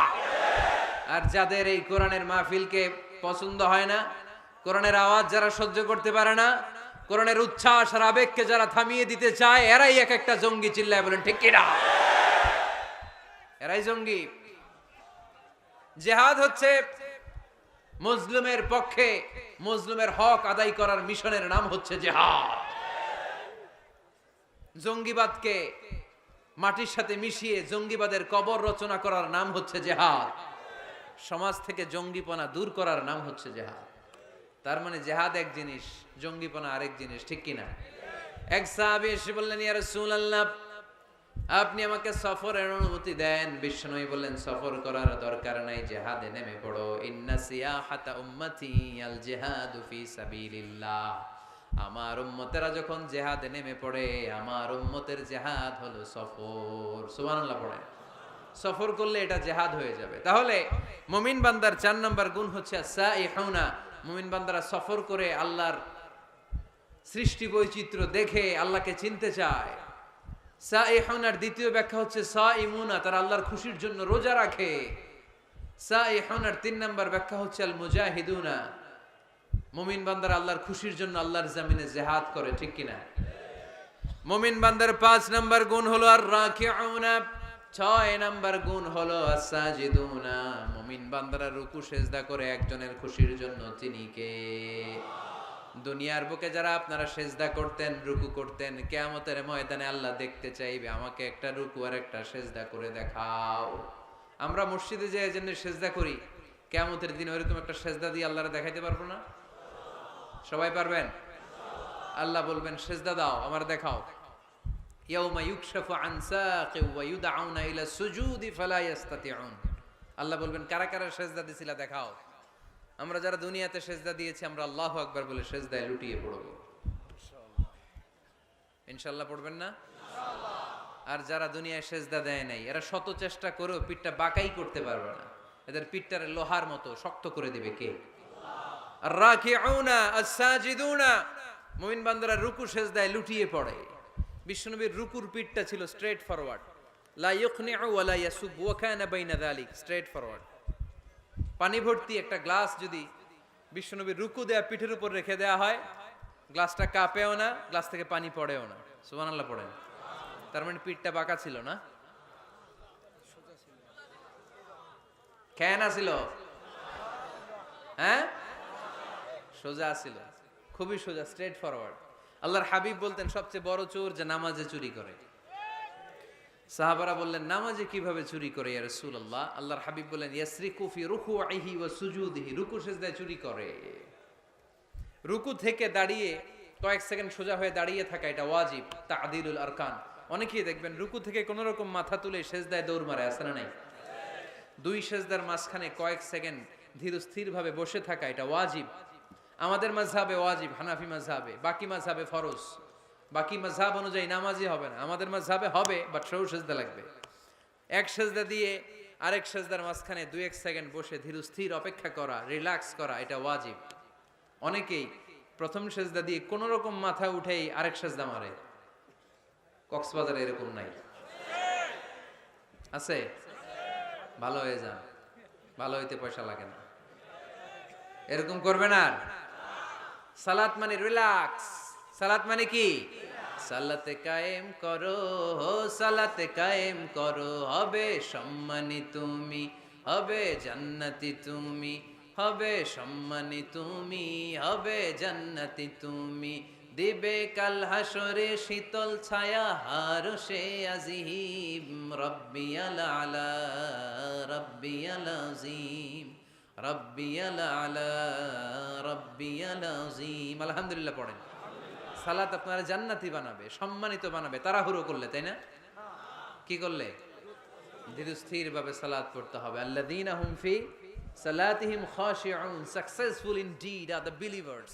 আর যাদের এই কোরআনের মাহফিলকে পছন্দ হয় না, কোরআনের আওয়াজ যারা সহ্য করতে পারে না, কোরআনের উচ্ছ্বাস আর আবেগকে যারা থামিয়ে দিতে চায়, এরাই এক একটা জঙ্গি। চিল্লায় বলেন ঠিক কিনা? এরাই জঙ্গি। জিহাদ হচ্ছে মুসলিমের পক্ষে মুসলিমের হক আদায় করার মিশনের নাম হচ্ছে জিহাদ। জঙ্গিবাদকে মাটির সাথে মিশিয়ে জঙ্গিবাদের কবর রচনা করার নাম হচ্ছে জিহাদ। সমাজ থেকে জঙ্গিপনা দূর করার নাম হচ্ছে জিহাদ। তার মানে জিহাদ এক জিনিস, জঙ্গিপনা আরেক জিনিস, ঠিক কিনা? এক সাহাবী এসে বললেন, ইয়া রাসূলুল্লাহ, আপনি আমাকে সফরের অনুমতি দেন। বিশ্বনবী বললেন, সফর করার দরকার নাই, জিহাদে নেমে পড়ো। ইন্না সিয়াহাতা উম্মতি আল জিহাদু ফি সাবিলিল্লাহ। আমার উম্মতেরা যখন জিহাদে নেমে পড়ে, আমার উম্মতের জিহাদ হলো সফর। সুবহানাল্লাহ পড়েন। সফর করলে এটা জিহাদ হয়ে যাবে। তাহলে মুমিন বান্দার 4 নম্বর গুণ হচ্ছে সাইহুনা। মুমিন বান্দারা সফর করে আল্লাহর সৃষ্টি বৈচিত্র্য দেখে আল্লাহকে চিনতে চায়। সাইহুনার দ্বিতীয় ব্যাখ্যা হচ্ছে সাইমুনা, তারা আল্লাহর খুশির জন্য রোজা রাখে। সাইহুনার 3 নম্বর ব্যাখ্যা হচ্ছে আল মুজাহিদুনা। মুমিন বান্দারা আল্লাহর খুশির জন্য আল্লাহর জমিনে জিহাদ করে, ঠিক কিনা? মুমিন বান্দার 5 নম্বর গুণ হলো আর রাকিউনা। 6 নম্বর গুণ হলো আস-সাজিদুনা। মুমিন বান্দারা রুকু সেজদা করে একজনের খুশির জন্য। তিনি কে? দুনিয়ার বুকে যারা আপনারা সেজদা করতেন, রুকু করতেন, কিয়ামতের ময়দানে আল্লাহ দেখতে চাইবে, আমাকে একটা রুকু আর একটা সেজদা করে দেখাও। আমরা মসজিদে যে এজন্য সেজদা করি, কিয়ামতের দিন ওইরকম একটা সেজদা দিয়ে আল্লাহরে দেখাইতে পারবো না? সবাই পারবেন? আল্লাহ বলবেন, সেজদা দাও, আমার দেখাও। ইয়াউমা ইউকশাফু আন সাকিন ওয়া ইউদআউনা ইলা সুজুদি ফালা ইস্তাতিউন। আল্লাহ বলবেন, কারা কারা সেজদা দিছিলা দেখাও। আমরা যারা দুনিয়াতে সেজদা দিয়েছি, আমরা আল্লাহু আকবার বলে সেজদায় লুটিয়ে পড়ব। ইনশাআল্লাহ পড়বেন না? আর যারা দুনিয়ায় সেজদা দেয় নাই, এরা শত চেষ্টা করেও পিঠটা বাঁকাই করতে পারবে না। এদের পিঠটারে লোহার মতো শক্ত করে দিবে কে? আর রাকিউনা আস-সাজিদুনা। মুমিন বান্দারা রুকু সেজদায় লুটিয়ে পড়ে। বিশ্বনবীর রুকুর পিঠটা ছিল স্ট্রেট ফরওয়ার্ড, লা ইউকনিউ ওয়া লা ইয়াসুব ওয়া কানা বাইনা যালিক, স্ট্রেট ফরওয়ার্ড। পানি ভর্তি একটা গ্লাস যদি বিশ্বনবীর রুকু দেয়া পিঠের উপর রেখে দেয়া হয়, গ্লাসটা কাঁপেও না, গ্লাস থেকে পানি পড়েও না। সুবহানাল্লাহ পড়েন। তার মানে পিঠটা বাঁকা ছিল না, কেনা ছিল? হ্যাঁ, সোজা ছিল, খুবই সোজা, স্ট্রেট ফরওয়ার্ড। আল্লাহর হাবিব বলতেন, সবচেয়ে বড় চোর যে নামাজে চুরি করে। সাহাবারা বললেন, নামাজে কিভাবে চুরি করে ইয়া রাসূলুল্লাহ? আল্লাহর হাবিব বললেন, ইয়াসরিকু ফি রুকুইহি ওয়া সুজুদিহি। রুকু সিজদায় চুরি করে। রুকু থেকে দাঁড়িয়ে কয়েক সেকেন্ড সোজা হয়ে দাঁড়িয়ে থাকা, এটা ওয়াজিব, তা'দিলুল আরকান। অনেকেই দেখবেন রুকু থেকে কোন রকম মাথা তুলে সেজদায় দৌড় মারে, আছে না নাই? 2 সেজদার মাঝখানে কয়েক সেকেন্ড ধীর স্থির ভাবে বসে থাকা, এটা ওয়াজিব। আমাদের মাযহাবে ওয়াজিব, হানাফি মাযহাবে, বাকি মাযহাবে ফরজ। বাকি মাযহাব অনুযায়ী নামাজই হবে না। আমাদের মাযহাবে হবে, বাট সরু সেজদা লাগবে। এক সেজদা দিয়ে আরেক সেজদার মাঝখানে 2-1 সেকেন্ড বসে ধীর স্থির অপেক্ষা করা, রিল্যাক্স করা, এটা ওয়াজিব। অনেকেই প্রথম সেজদা দিয়ে কোনো রকম মাথা উঠেই আরেক সেজদা মারে। কক্সবাজারে এরকম নাই, আছে? ভালো হয়ে যান, ভালো হইতে পয়সা লাগে না। এরকম করবে না। সালাত মানে রিল্যাক্স। সালাত মানে কি? সালাতে কায়েম করো, সালাতে কায়েম করো, হবে সম্মানী তুমি, হবে জান্নাতি তুমি, হবে সম্মানী তুমি, হবে জান্নাতি তুমি, দিবে কাল হাসরে শীতল ছায়া হারশে আজিম, রব্বিয়াল আলা রব্বিয়াল আযীম, রব্বিয়াল আলা রব্বিয়াল আযীম। আলহামদুলিল্লাহ পড়েন। সালাত আপনারা জান্নাতি বানাবে, সম্মানিত বানাবে। তাড়াহুড়ো করলে, তাই না? কি করলে? ধীরস্থির ভাবে সালাত পড়তে হবে। আল্লাযীনা হুম ফি সালাতিহিম খাশিউন, successful indeed are the believers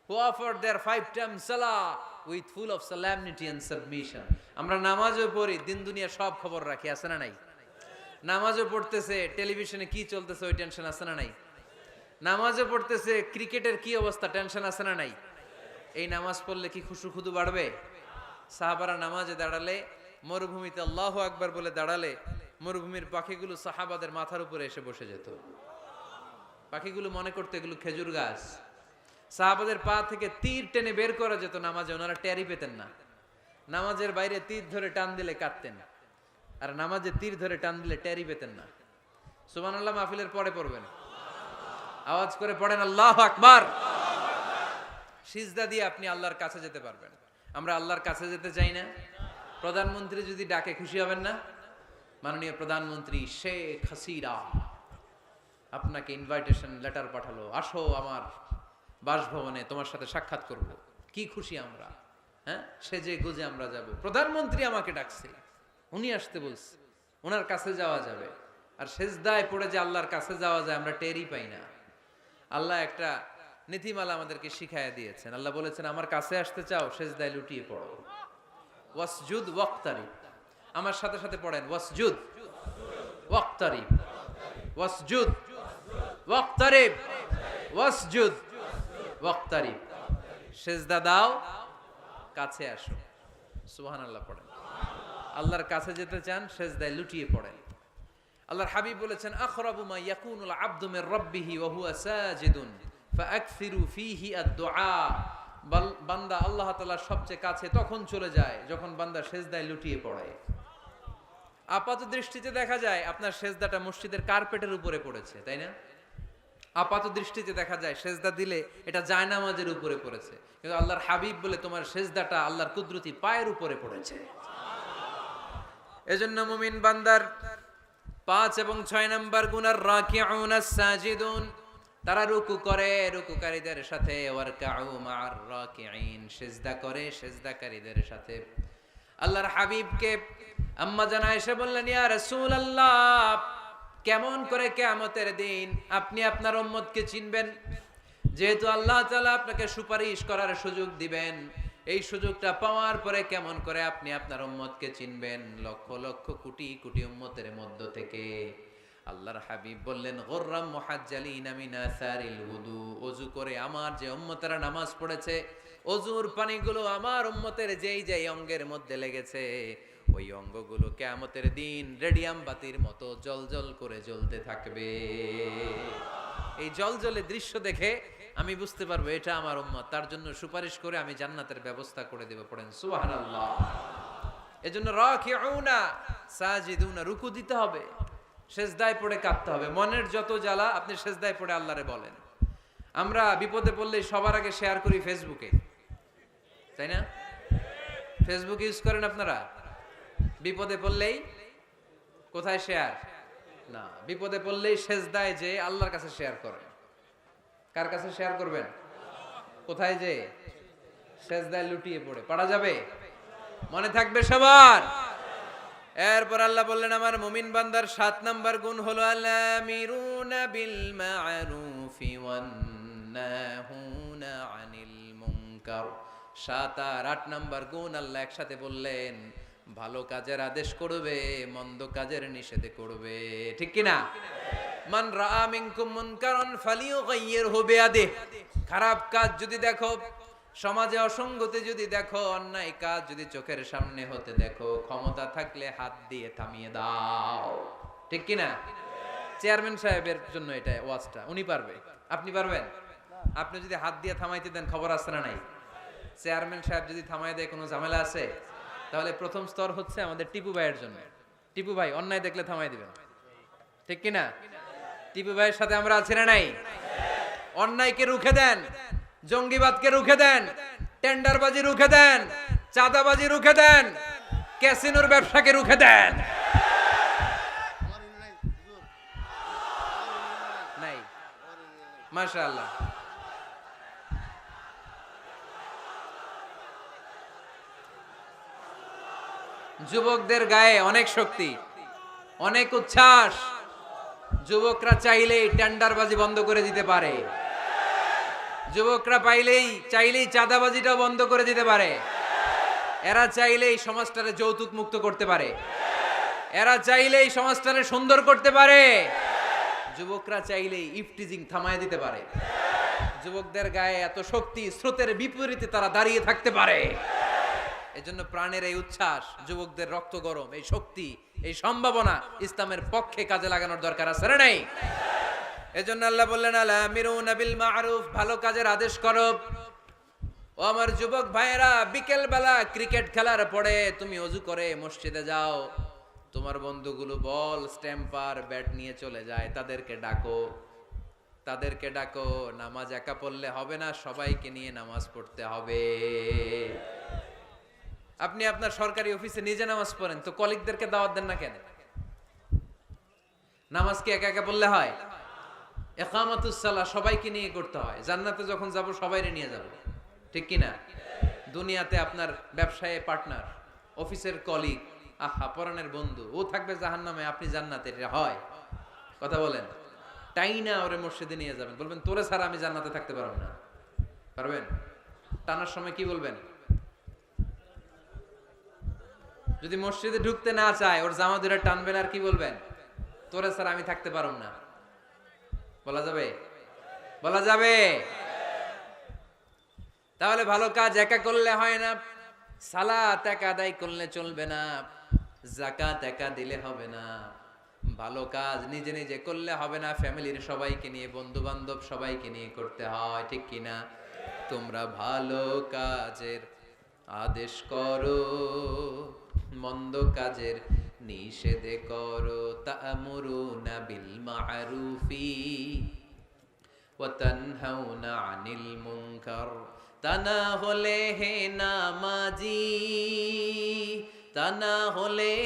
who offer their 5 times salah with full of solemnity and submission. আমরা নামাজও পড়ি, দিন দুনিয়া সব খবর রাখি, আছে না নাই? নামাজও পড়তেছে, টেলিভিশনে কি চলতেছে ওই টেনশন আছে না নাই? নামাজও পড়তেছে, ক্রিকেটের কি অবস্থা, টেনশন আছে না নাই? এই নামাজ পড়লে কি খুশু খুদু বাড়বে? সাহাবারা নামাজে দাঁড়ালে, মরুভূমিতে আল্লাহু আকবার বলে দাঁড়ালে, মরুভূমির পাখিগুলো সাহাবাদের মাথার উপরে এসে বসে যেত। পাখিগুলো মনে করতে এগুলো খেজুর গাছ। সাহাবাদের পা থেকে তীর টেনে বের করা যেত নামাজে, ওনারা টেরই পেতেন না। নামাজের বাইরে তীর ধরে টান দিলে কাঁদতেন, আর নামাজে তীর ধরে টান দিলে টেরই পেতেন না। সুবহানাল্লাহ মাহফিলের পরে পড়বেন, আওয়াজ করে পড়েন আল্লাহু আকবার। সিজদা দিয়ে আপনি আল্লাহর কাছে যেতে পারবেন। আমরা আল্লাহর কাছে যেতে চাই না? প্রধানমন্ত্রী যদি ডাকে খুশি হবেন না? মাননীয় প্রধানমন্ত্রী শেখ হাসিনা আপনাকে ইনভাইটেশন লেটার পাঠালো, আসো আমার বাসভবনে, তোমার সাথে সাক্ষাৎ করব। কি খুশি আমরা, হ্যাঁ? সেজে গুজে আমরা যাব। প্রধানমন্ত্রী আমাকে ডাকছে, উনি আসতে বলছে, ওনার কাছে যাওয়া যাবে। আর সেজদায় পড়ে যে আল্লাহর কাছে যাওয়া যায় আমরা টেরই পাই না। আল্লাহ একটা নীতিমালা আমাদেরকে শিখাইয়া দিয়েছেন। আল্লাহ বলেছেন, আমার কাছে আসতে চাও, সেজদায় লুটিয়ে পড়ো। ওয়াসজুদ ওয়াক্তারিব, আমার সাথে সাথে পড়েন, ওয়াসজুদ ওয়াক্তারিব, ওয়াসজুদ ওয়াক্তারিব, ওয়াসজুদ ওয়াক্তারিব। সেজদা দাও, কাছে আসো। সুবহানাল্লাহ পড়েন। আল্লাহর কাছে যেতে চান, সেজদায় লুটিয়ে পড়েন। আল্লাহর হাবিব বলেছেন, আখরাবু মা ইয়াকুনুল আবদু মির রাব্বিহি ওয়া হুয়া সাজিদুন ফাআকসিরু ফীহি আদ-দুআ। বান্দা আল্লাহ তাআলার সবচেয়ে কাছে তখন চলে যায় যখন বান্দা সেজদায় লুটিয়ে পড়ে। আপাত দৃষ্টিতে দেখা যায় আপনার সেজদাটা মসজিদের কার্পেটের উপরে পড়েছে, তাই না? আপাত দৃষ্টিতে দেখা যায় সেজদা দিলে এটা জায়নামাজের উপরে পড়েছে, কিন্তু আল্লাহর হাবিব বলে তোমার সেজদাটা আল্লাহর কুদরতি পায়ের উপরে পড়েছে। এজন্য মুমিন বান্দার 5 এবং 6 নাম্বার গুণ আর রাকিউন আস-সাজিদুন, তারা রুকু করে রুকুকারীদের সাথে, ওয়ারকাউ মা'আর রাকিঈন, সিজদা করে সিজদাকারীদের সাথে। আল্লাহর হাবিবকে আম্মা জানা এসে বললেন, ইয়া রাসূলুল্লাহ, কেমন করে কিয়ামতের দিন আপনি আপনার উম্মতকে চিনবেন? যেহেতু আল্লাহ তাআলা আপনাকে সুপারিশ করার সুযোগ দিবেন, এই সুযোগটা পাওয়ার পরে কেমন করে আপনি আপনার উম্মতকে চিনবেন লক্ষ লক্ষ কোটি কোটি উম্মতের মধ্য থেকে? আল্লাহর হাবিব বললেন, গুররাম মুহাজ্জালিনা মিন আসারিল wudu, ওযু করে আমার যে উম্মতেরা নামাজ পড়েছে, ওযুর পানিগুলো আমার উম্মতের যেই যেই অঙ্গের মধ্যে লেগেছে, ওই অঙ্গগুলো কিয়ামতের দিন রেডিয়াম বাতির মতো জ্বলজ্বল করে জ্বলতে থাকবে। এই জ্বলজ্বলে দৃশ্য দেখে আমি বুঝতে পারবো এটা আমার উম্মত, তার জন্য সুপারিশ করে আমি জান্নাতের ব্যবস্থা করে দেব। পড়েন সুবহানাল্লাহ। এজন্য রাকিউনা সাজিদুনা, রুকু দিতে হবে, সেজদায় পড়ে কাঁদতে হবে। মনের যত জ্বালা আপনি সেজদায় পড়ে আল্লাহরে বলেন। আমরা বিপদে পড়লে সবার আগে শেয়ার করি ফেসবুকে, তাই না? ফেসবুক ইউজ করেন আপনারা? বিপদে পড়লেই কোথায় শেয়ার? না, বিপদে পড়লেই সেজদায় যে আল্লাহর কাছে শেয়ার করেন। কার কাছে শেয়ার করবেন? কোথায় যে? সেজদায় লুটিয়ে পড়ে। পারা যাবে? মনে থাকবে সবার? এরপর আল্লাহ বললেন, আমার মুমিন বান্দার 7 নাম্বার গুণ হলো আল-আমিরুনা বিল মা'রুফি ওয়ান নাহুনা আনিল মুনকার 7 আর 8 নাম্বার গুণ আল্লাহ একসাথে বললেন, ভালো কাজের আদেশ করবে, মন্দ কাজের নিষেধ করবে। ঠিক কি না? মান রাআ মিনকুম মুনকারান ফালিয়ুগাইয়িরহু বিয়াদিহি, খারাপ কাজ যদি দেখো, সমাজে অসঙ্গতি যদি দেখো, অন্যায় কাজ যদি চোখের সামনে হতে দেখো, ক্ষমতা থাকলে হাত দিয়ে থামিয়ে দাও। ঠিক কি না? চেয়ারম্যান সাহেবের জন্য এটা ওয়াজটা, উনি পারবে, আপনি পারবেন? আপনি যদি হাত দিয়ে থামাইতে দেন, খবর আছে না নাই? চেয়ারম্যান সাহেব যদি থামাই দেয়, কোনো ঝামেলা আছে? তাহলে প্রথম স্তর হচ্ছে আমাদের টিপু ভাইয়ের জন্য। টিপু ভাই অন্যায় দেখলে থামাই দিবেন। ঠিক কি না? টিপু ভাইয়ের সাথে আমরা আছি না নাই? অন্যায়কে রুখে দেন, জঙ্গিবাদকে রুখে দেন, টেন্ডারবাজি রুখে দেন, চাঁদাবাজি রুখে দেন, ক্যাসিনোর ব্যবসাকে রুখে দেন। নাই, মাশাআল্লাহ। যুবকদের গায়ে অনেক শক্তি, অনেক উচ্ছ্বাস। যুবকরা চাইলেই টেন্ডারবাজি বন্ধ করে দিতে পারে, যুবকরা চাইলেই চাঁদাবাজিটা বন্ধ করে দিতে পারে, এরা চাইলেই সমাজটারে যৌতুক মুক্ত করতে পারে, এরা চাইলেই সমাজটারে সুন্দর করতে পারে, যুবকরা চাইলেই ইফটিজিং থামায় দিতে পারে। যুবকদের গায়ে এত শক্তি, স্রোতের বিপরীতে তারা দাঁড়িয়ে থাকতে পারে। এজন্য প্রাণের এই উচ্ছ্বাস, যুবকদের রক্ত গরম, এই শক্তি, এই সম্ভাবনা ইসলামের পক্ষে কাজে লাগানোর দরকার আছে না নাই? এজন্য আল্লাহ বললেন, আলা আমিরুনা বিল মা'রুফ, ভালো কাজের আদেশ করো। ও আমার যুবক ভাইয়েরা, বিকেল বেলা ক্রিকেট খেলার পরে তুমি ওযু করে মসজিদে যাও, তোমার বন্ধুগুলো বল, স্ট্যাম্পার, ব্যাট নিয়ে চলে যায়, তাদেরকে ডাকো। নামাজ একা পড়লে হবে না, সবাইকে নিয়ে নামাজ পড়তে হবে। আপনি আপনার সরকারি অফিসে নিজে নামাজ পড়েন, তো কলিগদেরকে দাওয়াত দেন না কেন? নামাজ কি একা একা পড়লে হয়? ইকামাতুস সালাহ সবাইকে নিয়ে করতে হয়। জান্নাতে যখন যাব সবাইরে নিয়ে যাব। ঠিক কি না? দুনিয়াতে আপনার ব্যবসায়ে পার্টনার, অফিসের কলিগ, আহা পরাণের বন্ধু, ও থাকবে জাহান্নামে, আপনি জান্নাতে, এটা হয়? কথা বলেন। টাইনা ওরে মসজিদে নিয়ে যাবেন, বলবেন তোরে ছাড়া আমি জান্নাতে থাকতে পারবো না। পারবেন? টানার সময় কি বলবেন? যদি মসজিদে ঢুকতে না চায়, ওর জামা ধরে টানবেন, আর কি বলবেন? তোরে ছাড়া আমি থাকতে পারবো না। বলা যাবে? বলা যাবে? তাহলে ভালো কাজ একা করলে হয় না, সালাত একা আদায় করলে চলবে না, যাকাত একা দিলে হবে না, ভালো কাজ নিজে নিজে করলে হবে না, ফ্যামিলির সবাইকে নিয়ে, বন্ধু বান্ধব সবাইকে নিয়ে করতে হয়। ঠিক কিনা? তোমরা ভালো কাজের আদেশ করো, মন্দ কাজের নিষেধ করো। তা'মুরুনা বিল মা'রুফি ওয়া তানহাউনা আনিল মুনকার। তা না হলে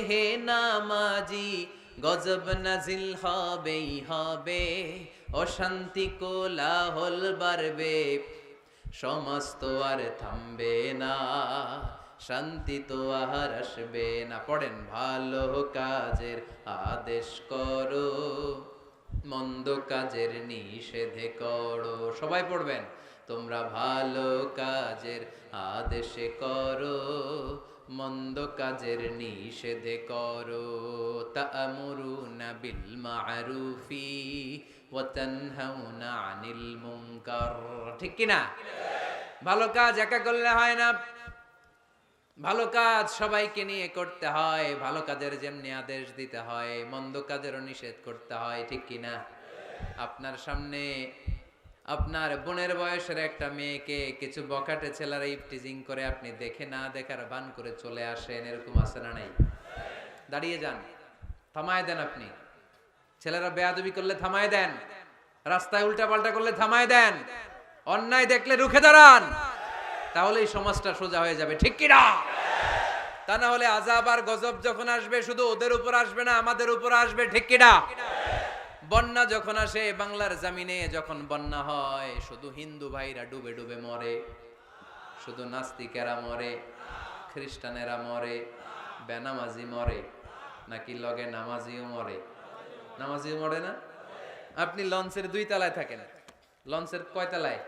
হে নামাজি, গজব নাজিল হবেই হবে, অশান্তি কোলাহল বাড়বে, সমাজ তো আর থামবে না, শান্তি তো আর আসবে না। পড়েন, ভালো কাজের আদেশ করো, মন্দ কাজের নিষেধ করো। সবাই পড়বেন, তোমরা ভালো কাজের আদেশ করো, মন্দ কাজের নিষেধ করো। তা'মুরুনা বিল মা'রুফি ওয়া তানহাউনা আনিল মুনকার। ঠিক কি না? ভালো কাজ একা করলে হয় না, ভালো কাজ সবাইকে নিয়ে করতে হয়। ভালো কাজের যেমনি আদেশ দিতে হয়, মন্দ কাজেরও নিষেধ করতে হয়। ঠিক কি না? আপনার সামনে আপনার বোনের বয়সের একটা মেয়েকে কিছু বকাটে ছেলেরা ইফটিজিং করে, আপনি দেখে না দেখার ভান করে চলে আসেন, এরকম আছে না নাই? দাঁড়িয়ে যান, থামায় দেন। আপনি ছেলেরা বেয়াদবি করলে থামায় দেন, রাস্তায় উল্টা পাল্টা করলে থামায় দেন, অন্যায় দেখলে রুখে দাঁড়ান, তাহলে এই সমাজটা সোজা হয়ে যাবে। ঠিক কি না? তা না হলে আযাব আর গজব যখন আসবে, শুধু ওদের উপর আসবে না, আমাদের উপর আসবে। ঠিক কি না? বন্যা যখন আসে, বাংলার জমিনে যখন বন্যা হয়, শুধু হিন্দু ভাইরা ডুবে ডুবে মরে, শুধু নাস্তিকেরা মরে, খ্রিস্টানেরা মরে, বেনামাজি মরে, নাকি লগে নামাজিও মরে? নামাজিও মরে না? আপনি লঞ্চের 2 তলায় থাকেন, লঞ্চের কয় তলায়?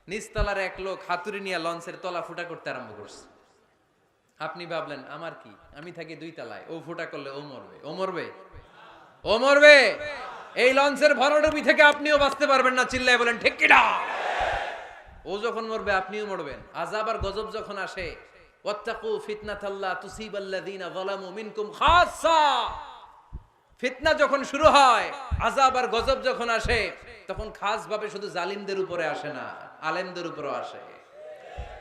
নিচতলার এক লোক হাতুড়ি নিয়ে লঞ্চের তলা ফুটা করতে আরম্ভ করছে। আপনি ভাবলেন আমার কি, আমি থাকি 2 তলায়, ও ফুটা করলে ও মরবে, ও মরবে, ও মরবে। এই লঞ্চের ভরাডুবি থেকে আপনিও বাঁচতে পারবেন না, চিল্লায় বলেন ঠিক কি না? ও যখন মরবে আপনিও মরবেন। আযাব আর গজব যখন আসে, ওয়াত্তাকু ফিতনাতাল্লা তুসিবাল্লাযিনা যালামু মিনকুম খাসসা, ফিতনা যখন শুরু হয়, আযাব আর গজব যখন আসে, তখন খাস ভাবে শুধু জালিমদের উপরে আসে না, আলেমদের উপরও আসে,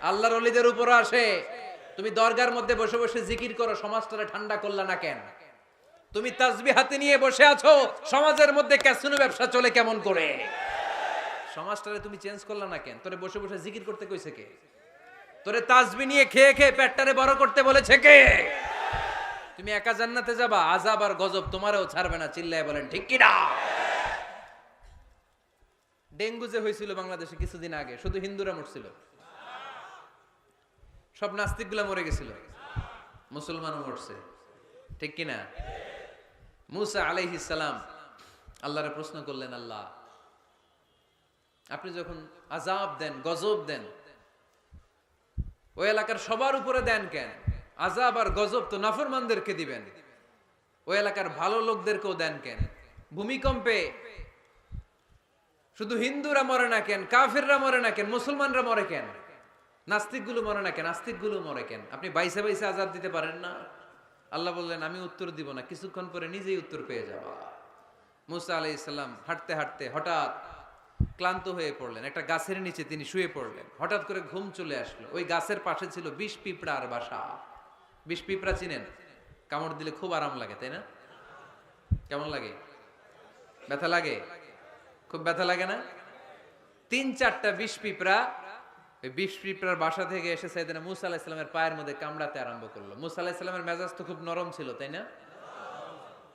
আল্লাহর ওলিদের উপরও আসে। তুমি দরগার মধ্যে বসে বসে জিকির করো, সমাজটারে ঠান্ডা করলা না কেন? তুমি তাসবিহ হাতে নিয়ে বসে আছো, সমাজের মধ্যে ক্যাসিনো ব্যবসা চলে কেমন করে? সমাজটারে তুমি চেঞ্জ করলা না কেন? তোরে বসে বসে জিকির করতে কইছে কে? তোরে তাসবিহ নিয়ে খেয়ে খেয়ে পেটটারে বড় করতে বলেছে কে? তুমি একা জান্নাতে যাবা, আযাব আর গজব তোমারও ছাড়বে না, চিল্লায় বলেন ঠিক কি না? ডেঙ্গু যে হয়েছিল বাংলাদেশে কিছুদিন আগে, শুধু হিন্দুরা মরছিল? সব নাস্তিকগুলা মরে গেছিল? মুসলমানও মরছে, ঠিক কিনা? মুসা আলাইহিস সালাম আল্লাহরে প্রশ্ন করলেন, আল্লাহ আপনি যখন আযাব দেন, গজব দেন, ওই এলাকার সবার উপরে দেন কেন? আযাব আর গজব তো নাফরমানদেরকে দিবেন, ওই এলাকার ভালো লোকদেরকেও দেন কেন? ভূমিকম্পে শুধু হিন্দুরা মরে না কেন, কাফিররা মরে না কেন, মুসলমানরা মরে কেন? নাস্তিকগুলো মরে না কেন, নাস্তিকগুলো মরে কেন? আপনি বাইসে বাইসে আযাব দিতে পারেন না? আল্লাহ বললেন আমি উত্তর দিব না, কিছুক্ষণ পরে নিজেই উত্তর পেয়ে যাবা। মুসা আলাইহিস সালাম হাঁটতে হাঁটতে হঠাৎ ক্লান্ত হয়ে পড়লেন, একটা গাছের নিচে তিনি শুয়ে পড়লেন। হঠাৎ করে ঘুম চলে আসলো। ওই গাছের পাশে ছিল 20 পিঁপড়ার বাসা। 20 পিঁপড়া চিনেন? কামড় দিলে খুব আরাম লাগে, তাই না? কেমন লাগে? ব্যথা লাগে? খুব ব্যথা লাগে না? 3-4টা 20 পিঁপড়া ওই 20 পিঁপড়ার বাসা থেকে এসে সাইয়েদনা মুসা আলাইহিস সালামের পায়ের মধ্যে কামড়াতে আরম্ভ করলো। মুসা আলাইহিস সালামের মেজাজ তো খুব নরম ছিল, তাই না?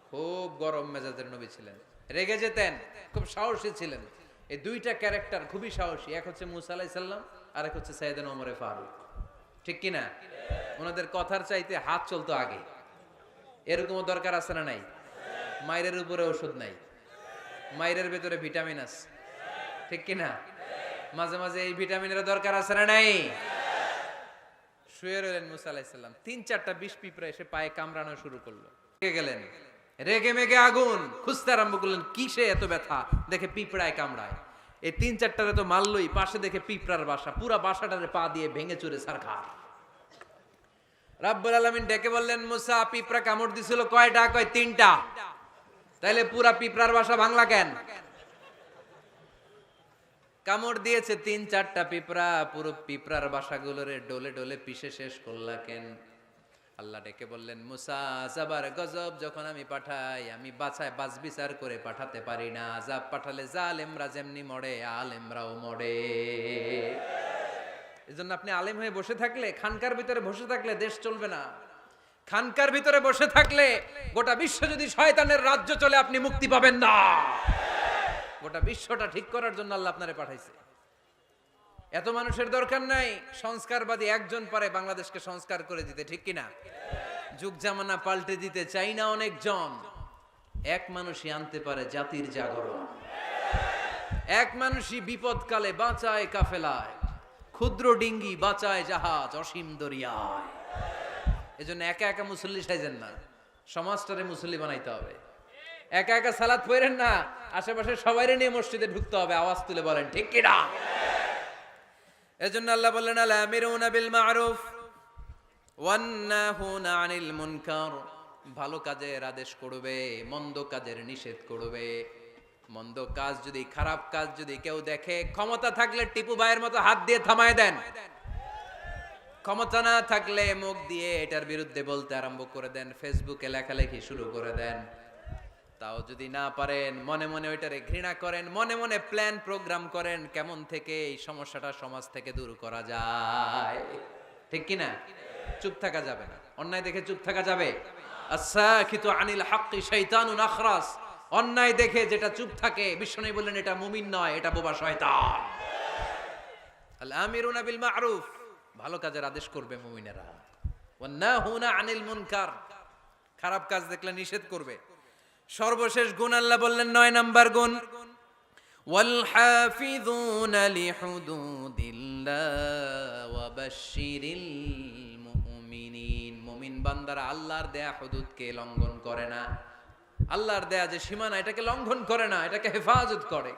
খুব গরম মেজাজের নবী ছিলেন, রেগে যেতেন, খুব সাহসী ছিলেন। এই 2টা ক্যারেক্টার খুবই সাহসী, এক হচ্ছে মুসা আলাইহিস সালাম, আর এক হচ্ছে সাইয়েদনা ওমর ফারুক, ঠিক কি না? ওনাদের কথার চাইতে হাত চলতো আগে। এরকমও দরকার আছে না নাই? মায়ের উপরে ওষুধ নাই, মায়ের ভেতরে ভিটামিন আছে, ঠিক কি না? মাঝে মাঝে এই ভিটামিনের দরকার আছে না নাই? শুয়ে রইলেন মুসা আলাইহিস সালাম। 3-4টা 20 পিঁপড়া এসে পায়ে কামড়ানো শুরু করলো। রেগে গেলেন, রেগে মেগে আগুন, খুঁজতে আরম্ভ করলেন কিসে এত ব্যথা, দেখে পিঁপড়ায় কামড়ায়। এই 3-4টারে তো মারলই, পাশে দেখে পিঁপড়ার বাসা, পুরা বাসাটারে পা দিয়ে ভেঙে চুরে ছারখার। রাব্বুল আলামিন ডেকে বললেন, মুসা পিঁপড়া কামড় দিছিল কয়টা? কয় 3টা। তাইলে পুরা পিঁপড়ার বাসা ভাঙলা কেন? কামড় দিয়েছে 3-4টা পিঁপড়া, পুরো পিঁপড়ার বাসাগুলোরে ডলে ডলে পিষে শেষ করলা কেন? আল্লাহ ডেকে বললেন, মুসা আযাব আর গজব যখন আমি পাঠাই, আমি বাছায় বাছ বিচার করে পাঠাতে পারি না। আযাব পাঠালে জালেমরা যেমনি মরে, আলেমরাও মরে। এজন্য আপনি আলেম হয়ে বসে থাকলে, খানকার ভিতরে বসে থাকলে দেশ চলবে না। খানকার ভিতরে বসে থাকলে গোটা বিশ্ব যদি শয়তানের রাজ্য চলে, আপনি মুক্তি পাবেন না। গোটা বিশ্বটা ঠিক করার জন্য আল্লাহ আপনারে পাঠাইছে। এত মানুষের দরকার নাই, সংস্কারবাদী একজন পারে বাংলাদেশকে সংস্কার করে দিতে, ঠিক কিনা? যুগ জামানা পাল্টে দিতে চাই না অনেকজন, এক মানুষই আনতে পারে জাতির জাগরণ। এক মানুষই বিপদকালে বাঁচায় কাফেলায়, ক্ষুদ্র ডিঙ্গি বাঁচায় জাহাজ অসীম দরিয়ায়। এজন্য একা একা মুসল্লি সাইজেন না, সমাজটারে মুসল্লি বানাইতে হবে। একা একা সালাত পড়েন না, আশেপাশে সবাইরে নিয়ে মসজিদে ঢুকতে হবে, আওয়াজ তুলে বলেন ঠিক কিনা? এজন্য আল্লাহ বললেন, আল আমিরুনা বিল মারুফ ওয়ান নাহুনা আনিল মুনকার, ভালো কাজের আদেশ করবে, মন্দ কাজের নিষেধ করবে। মন্দ কাজ যদি, খারাপ কাজ যদি কেউ দেখে, ক্ষমতা থাকলে টিপু ভাইয়ের মতো হাত দিয়ে থামায় দেন, ক্ষমতা না থাকলে মুখ দিয়ে এটার বিরুদ্ধে বলতে আরম্ভ করে দেন, ফেসবুকে লেখালেখি শুরু করে দেন। তাও যদি না পারেন, মনে মনে ওইটারে ঘৃণা করেন, মনে মনে প্ল্যান প্রোগ্রাম করেন কেমন থেকে এই সমস্যাটা সমাজ থেকে দূর করা যায়, ঠিক কিনা? চুপ থাকা যাবে না, অন্যায় দেখে চুপ থাকা যাবে? আস-সাকিতু আনিল হাক্কি শাইতানুন আখরাস, অন্যায় দেখে যেটা চুপ থাকে, বিশ্বনবী বললেন এটা মুমিন নয়, এটা বোবা শয়তান। আল আমিরুনা বিল মারুফ, ভালো কাজের আদেশ করবে মুমিনেরা, ওয়ান নাহুনা আনিল মুনকার, খারাপ কাজ দেখলে নিষেধ করবে। সর্বশেষ গুণ আল্লাহ বললেন 9 নাম্বার গুণ, والحافظون لحدود الله وبشر المؤمنين মুমিন বান্দারা আল্লাহর দেয়া হুদুদকে লঙ্ঘন করে না, আল্লাহর দেয়া যে সীমানা এটাকে লঙ্ঘন করে না, এটাকে হেফাজত করে।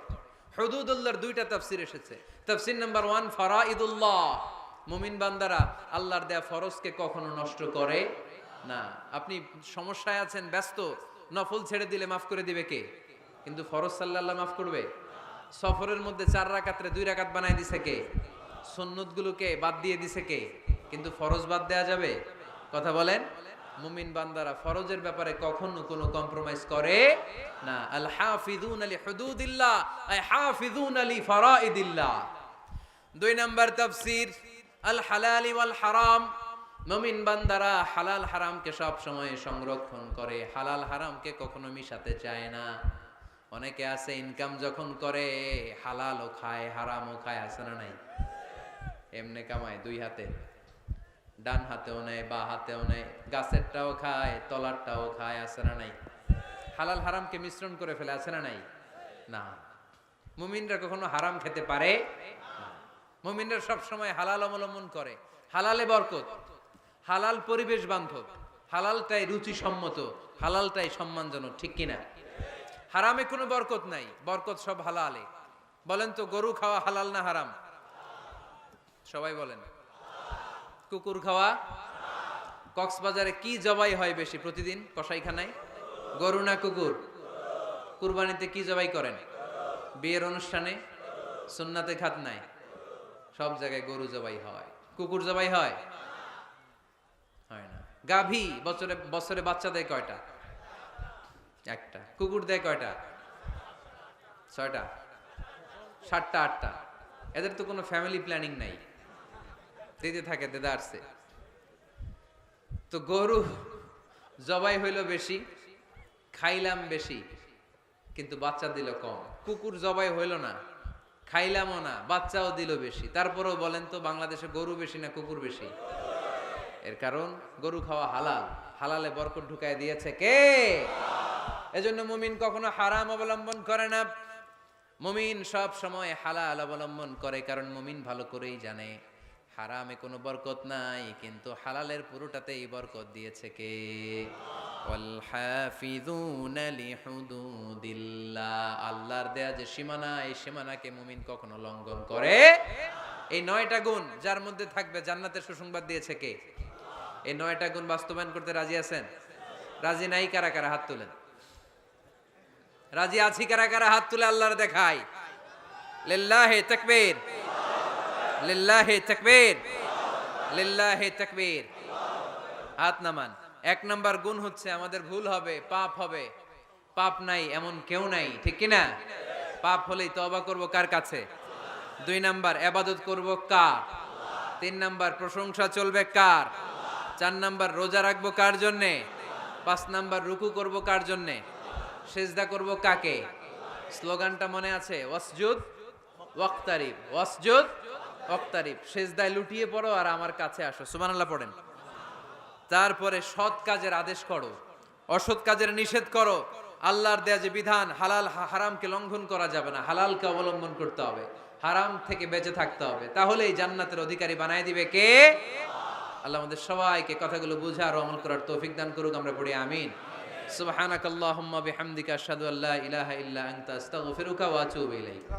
হুদুদুল্লাহর দুইটা তাফসীর এসেছে। তাফসীর নাম্বার 1 ফারাইদুল্লাহ, মুমিন বান্দারা আল্লাহর দেয়া ফরজকে কখনো নষ্ট করে না। আপনি সমস্যায় আছেন, ব্যস্ত, নফল ছেড়ে দিলে মাফ করে দিবে কে? কিন্তু ফরজ সাল্লাল্লাহ মাফ করবে? সফরের মধ্যে 4 রাকাতরে 2 রাকাত বানাই দিছে কে? সুন্নতগুলোকে বাদ দিয়ে দিছে কে? কিন্তু ফরজ বাদ দেয়া যাবে? কথা বলেন। মুমিন বান্দারা ফরজের ব্যাপারে কখনো কোনো কম্প্রোমাইজ করে না। আল হাফিজুনা লিহুদুদিল্লাহ আই হাফিজুনা লিফারাইদিল্লাহ। 2 নাম্বার তাফসীর আল হালালি ওয়াল হারাম, মুমিন বান্দারা হালাল হারামকে সব সময় সংরক্ষণ করে, হালাল হারামকে কখনো মিশাতে চায় না। অনেকে আছে ইনকাম যখন করে হালালও খায় হারামও খায়, আছে না নাই? এমনে কামায় 2 হাতে, ডান হাতেও নেয় বা হাতেও নেয়, গাছেরটাও খায় তলারটাও খায়, আছে না নাই? হালাল হারামকে মিশ্রণ করে ফেলে, আছে না নাই? না, মুমিনরা কখনো হারাম খেতে পারে না। মুমিনরা সব সময় হালাল অবলম্বন করে। হালালে বরকত, হালাল পরিবেশ বান্ধব, হালালটাই রুচিসম্মত, হালালটাই সম্মানজনক, ঠিক কিনা? হারামে কোনো বরকত নাই, বরকত সব হালালে। বলেন তো, গরু খাওয়া হালাল না হারাম? সবাই বলেন। কুকুর খাওয়া? কক্সবাজারে কি জবাই হয় বেশি প্রতিদিন কসাইখানায়? গরু না কুকুর? কুরবানিতে কি জবাই করেন? বিয়ের অনুষ্ঠানে, সুন্নাতে খাত নাই, সব জায়গায় গরু জবাই হয়। কুকুর জবাই হয়? হয় না। গাভী বছরে বাচ্চা দেয় কয়টা? একটা। কুকুর দেয় কয়টা? 6টা, 7টা, 8টা। এদের তো কোনো ফ্যামিলি প্ল্যানিং নাই, দিতে থাকে দেদারসে। তো গরু জবাই হইল বেশি, খাইলাম বেশি, কিন্তু বাচ্চা দিল কম। কুকুর জবাই হইল না, খাইলামও না, বাচ্চাও দিল বেশি। তারপরেও বলেন তো, বাংলাদেশে গরু বেশি না কুকুর বেশি? এর কারণ গরু খাওয়া হালাল, হালালে বরকত ঢুকায় দিয়েছে কে? এজন্য মুমিন কখনো হারাম অবলম্বন করে না, মুমিন সব সময় হালাল অবলম্বন করে। কারণ মুমিন ভালো করেই জানে হারামে কোনো বরকত নাই, কিন্তু হালালের পুরোটাতেই বরকত দিয়েছে কে? ওয়াল হাফিজুনা লিহুদুদিল্লাহ, আল্লাহর দেয়া যে সীমানা, এই সীমানাকে মুমিন কখনো লঙ্ঘন করে। এই 9টা গুণ যার মধ্যে থাকবে, জান্নাতের সুসংবাদ দিয়েছে কে? এই 9টা গুণ বাস্তবায়ন করতে রাজি আছেন? রাজি নাই কারা কারা? হাত তুলেন। রাজি আছি কারা কারা? হাত তুলে আল্লাহর দেখাই। লিল্লাহি তাকবীর, লিল্লাহি তাকবীর, লিল্লাহি তাকবীর। হাত নামান। 1 নাম্বার গুণ হচ্ছে আমাদের ভুল হবে, পাপ হবে। পাপ নাই এমন কেউ নাই, ঠিক কি না? পাপ হলেই তওবা করব কার কাছে? 2 নাম্বার ইবাদত করব কার? 3 নাম্বার প্রশংসা চলবে কার? 4 নাম্বার রোজা রাখবো কার জন্যে? 5 নাম্বার রুকু করব কার জন্যে? সিজদা করব কাকে? স্লোগানটা মনে আছে? ওয়াসজুদ ওয়াক্তারিব, ওয়াসজুদ ওয়াক্তারিব। সিজদায় লুটিয়ে পড়ো আর আমার কাছে আসো, সুবহানাল্লাহ পড়েন। তারপরে সৎ কাজের আদেশ করো, অসৎ কাজের নিষেধ করো। আল্লাহর দেয়া যে বিধান, হালাল হারামকে লঙ্ঘন করা যাবে না, হালালকে অবলম্বন করতে হবে, হারাম থেকে বেঁচে থাকতে হবে। তাহলেই জান্নাতের অধিকারী বানায় দিবে কে? আল্লাহ আমাদের সবাইকে কথাগুলো বুঝার ও আমল করার তৌফিক দান করুক। আমরা পড়ি আমিন। সুবহানাকাল্লাহুম্মা বিহামদিকা আশহাদু আল্লা ইলাহা ইল্লা আনতা আস্তাগফিরুকা ওয়া আতুবু ইলাইক।